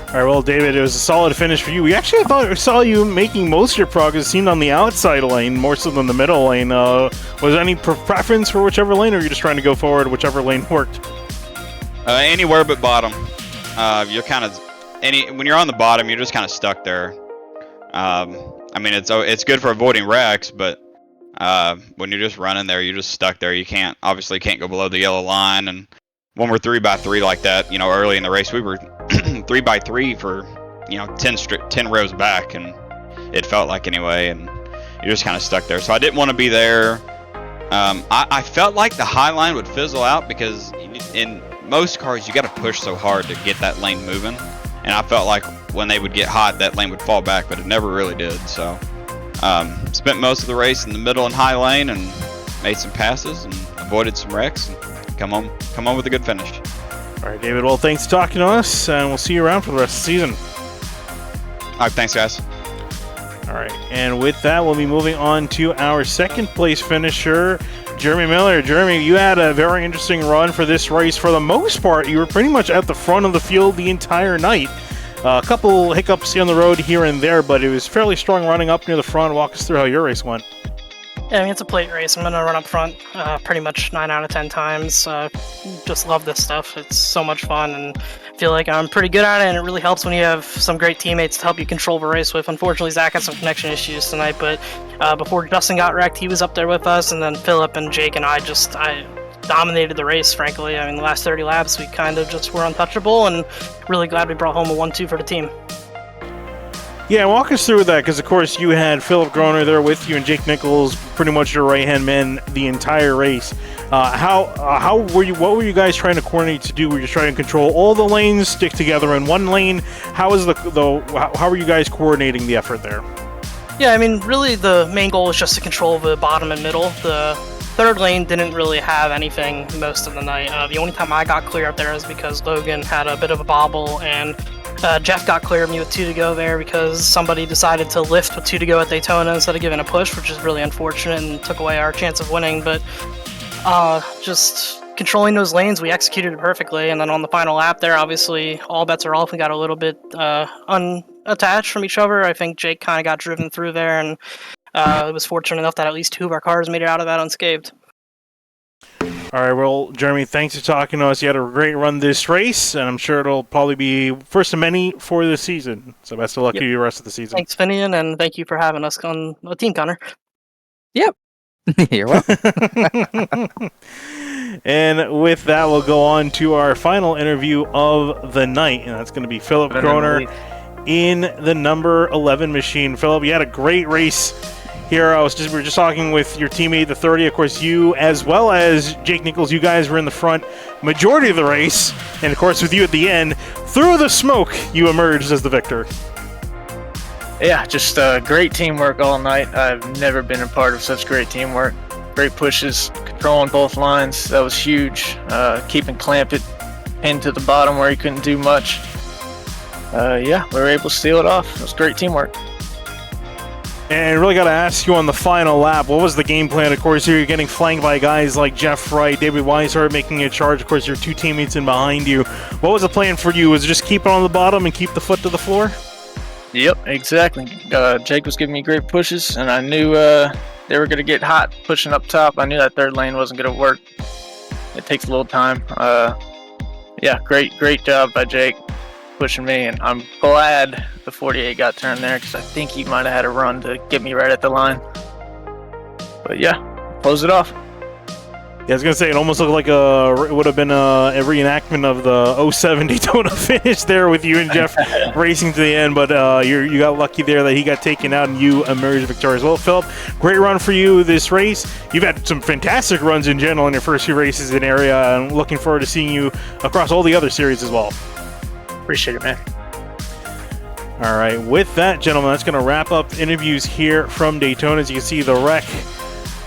All right, well, David, it was a solid finish for you. We actually saw you making most of your progress, it seemed, on the outside lane, more so than the middle lane. Was there any preference for whichever lane, or are you just trying to go forward whichever lane worked? Anywhere but bottom. You're kind of when you're on the bottom, you're just kind of stuck there. It's good for avoiding wrecks, but when you're just running there, you're just stuck there. You can't go below the yellow line. And when we're 3x3 like that, early in the race, we were 3x3 for 10 rows back, and it felt like anyway, and you're just kind of stuck there. So I didn't want to be there. I felt like the high line would fizzle out, because in most cars you got to push so hard to get that lane moving, and I felt like when they would get hot, that lane would fall back, but it never really did. So spent most of the race in the middle and high lane, and made some passes and avoided some wrecks, and come on with a good finish. All right, David, well, thanks for talking to us, and we'll see you around for the rest of the season. All right, thanks, guys. All right, and with that, we'll be moving on to our second place finisher, Jeremy Miller. Jeremy, you had a very interesting run for this race. For the most part, you were pretty much at the front of the field the entire night. A couple hiccups on the road here and there, but it was fairly strong running up near the front. Walk us through how your race went. Yeah, it's a plate race. I'm going to run up front pretty much 9 out of 10 times. Just love this stuff. It's so much fun, and feel like I'm pretty good at it, and it really helps when you have some great teammates to help you control the race with. Unfortunately, Zach had some connection issues tonight, but before Justin got wrecked, he was up there with us, and then Philip and Jake and I dominated the race, frankly. The last 30 laps, we kind of just were untouchable, and really glad we brought home a 1-2 for the team. Yeah, walk us through that, because of course you had Philip Groner there with you and Jake Nichols, pretty much your right-hand man the entire race. How were you? What were you guys trying to coordinate to do? Were you just trying to control all the lanes, stick together in one lane? How were you guys coordinating the effort there? Yeah, I mean, really the main goal was just to control the bottom and middle. The third lane didn't really have anything most of the night. The only time I got clear up there is because Logan had a bit of a bobble, and Jeff got clear of me with 2 to go there because somebody decided to lift with 2 to go at Daytona instead of giving a push, which is really unfortunate and took away our chance of winning. But just controlling those lanes, we executed it perfectly. And then on the final lap there, obviously, all bets are off. We got a little bit unattached from each other. I think Jake kind of got driven through there, and it was fortunate enough that at least 2 of our cars made it out of that unscathed. All right, well, Jeremy, thanks for talking to us. You had a great run this race, and I'm sure it'll probably be first of many for the season. So best of luck to you the rest of the season. Thanks, Finian, and thank you for having us on the team, Connor. Yep. You're welcome. And with that, we'll go on to our final interview of the night, and that's going to be Philip Groner in the number 11 machine. Philip, you had a great race here. We were just talking with your teammate, the 30. Of course, you as well as Jake Nichols, you guys were in the front majority of the race, and of course, with you at the end, through the smoke, you emerged as the victor. Yeah, just great teamwork all night. I've never been a part of such great teamwork. Great pushes, controlling both lines. That was huge. Keeping Clampett pinned to the bottom where he couldn't do much. Yeah, we were able to steal it off. It was great teamwork. And really got to ask you on the final lap, what was the game plan? Of course, here you're getting flanked by guys like Jeff Wright, David Weishart making a charge. Of course, your 2 teammates in behind you. What was the plan for you? Was it just keep it on the bottom and keep the foot to the floor? Yep, exactly. Jake was giving me great pushes, and I knew they were going to get hot pushing up top. I knew that third lane wasn't going to work. It takes a little time. Yeah, great job by Jake pushing me, and I'm glad the 48 got turned there because I think he might have had a run to get me right at the line. But yeah, close it off. Yeah, I was going to say, it almost looked like it would have been a reenactment of the 07 Daytona finish there with you and Jeff racing to the end, but you got lucky there that he got taken out and you emerged victorious. Well, Philip, great run for you this race. You've had some fantastic runs in general in your first few races in area, and looking forward to seeing you across all the other series as well. Appreciate it, man. All right, with that, gentlemen, that's going to wrap up interviews here from Daytona. As you can see, the wreck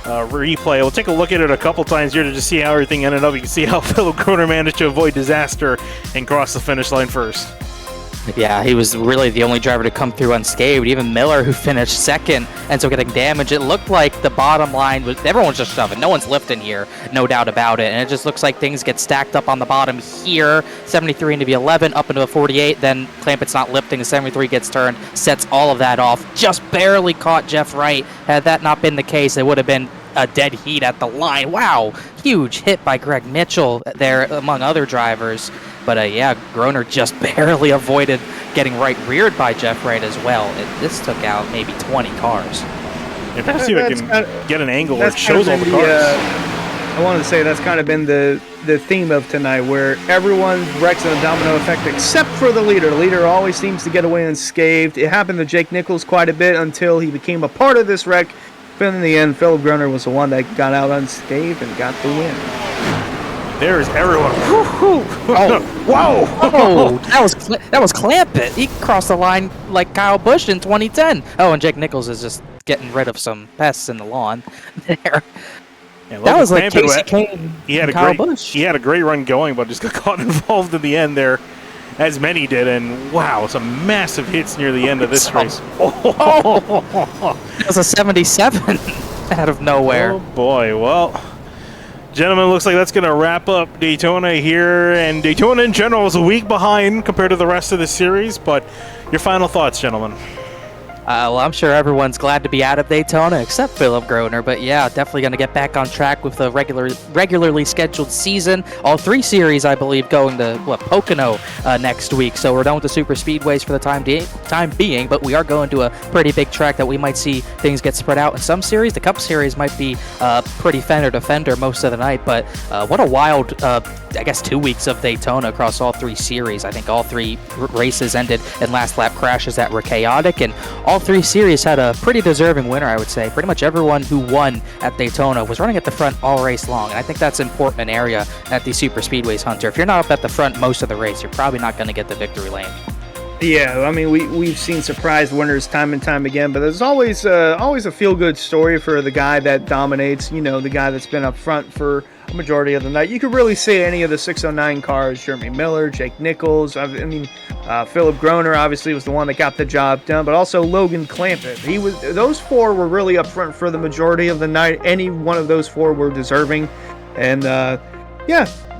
replay. We'll take a look at it a couple times here to just see how everything ended up. You can see how Philip Groner managed to avoid disaster and cross the finish line first. Yeah, he was really the only driver to come through unscathed. Even Miller, who finished second, ends up getting damaged. It looked like the bottom line was everyone's just shoving. No one's lifting here, no doubt about it. And it just looks like things get stacked up on the bottom here. 73 into the 11, up into a 48. Then Clampett's not lifting. The 73 gets turned, sets all of that off. Just barely caught Jeff Wright. Had that not been the case, it would have been a dead heat at the line. Wow, huge hit by Greg Mitchell there, among other drivers. But yeah, Groner just barely avoided getting right reared by Jeff Wright as well. This took out maybe 20 cars. If I see if I can get an angle where it shows all the cars. I wanted to say that's kind of been the theme of tonight, where everyone wrecks in a domino effect except for the leader. The leader always seems to get away unscathed. It happened to Jake Nichols quite a bit until he became a part of this wreck. But in the end, Philip Groner was the one that got out unscathed and got the win. There's everyone. Oh, whoa! Oh, that was Clampett. He crossed the line like Kyle Busch in 2010. Oh, and Jake Nichols is just getting rid of some pests in the lawn there. Yeah, that was like Casey Kane. He had a great run going, but just got caught involved in the end there, as many did. And wow, some massive hits near the end of this race. It was a 77 out of nowhere. Oh boy! Well, gentlemen, looks like that's going to wrap up Daytona here, and Daytona in general is a week behind compared to the rest of the series. But your final thoughts, gentlemen? Well, I'm sure everyone's glad to be out of Daytona except Philip Groner, but yeah, definitely going to get back on track with the regularly scheduled season. All 3 series, I believe, going to Pocono next week. So we're done with the super speedways for the time being, but we are going to a pretty big track that we might see things get spread out in some series. The Cup Series might be pretty fender to fender most of the night, but what a wild, I guess, 2 weeks of Daytona across all 3 series. I think all 3 races ended in last lap crashes that were chaotic, and all 3 series had a pretty deserving winner, I would say. Pretty much everyone who won at Daytona was running at the front all race long, and I think that's important an area at the super speedways, Hunter. If you're not up at the front most of the race, you're probably not going to get the victory lane. Yeah, I mean, we've seen surprise winners time and time again, but there's always a feel-good story for the guy that dominates, the guy that's been up front for a majority of the night. You could really see any of the 609 cars, Jeremy Miller, Jake Nichols, Philip Groner obviously was the one that got the job done, but also Logan Clampett. Those 4 were really up front for the majority of the night. Any one of those 4 were deserving, and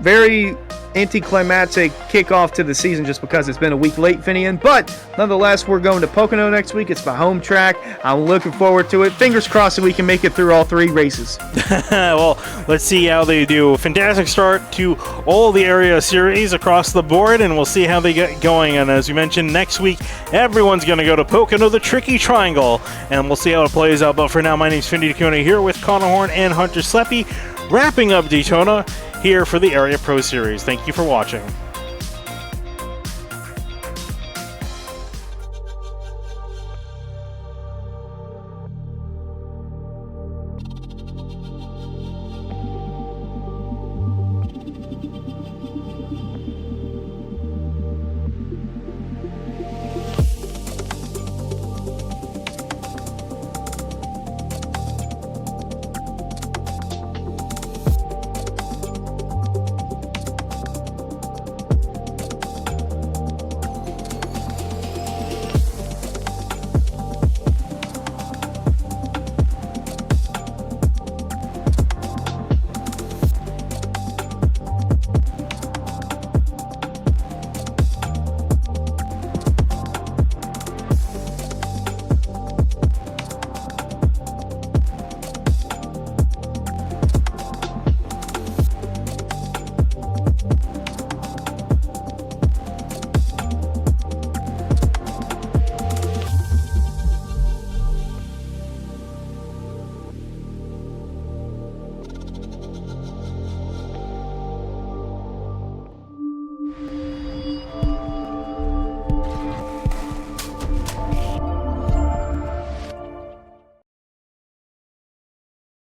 very anticlimactic kickoff to the season just because it's been a week late, Finian. But nonetheless, we're going to Pocono next week. It's my home track. I'm looking forward to it. Fingers crossed that we can make it through all 3 races. Well, let's see how they do. Fantastic start to all the area series across the board, and we'll see how they get going. And as we mentioned, next week, everyone's going to go to Pocono, the Tricky Triangle, and we'll see how it plays out. But for now, my name's Findy DeCuna here with Connor Horn and Hunter Sleppy, wrapping up Daytona here for the Area Pro Series. Thank you for watching.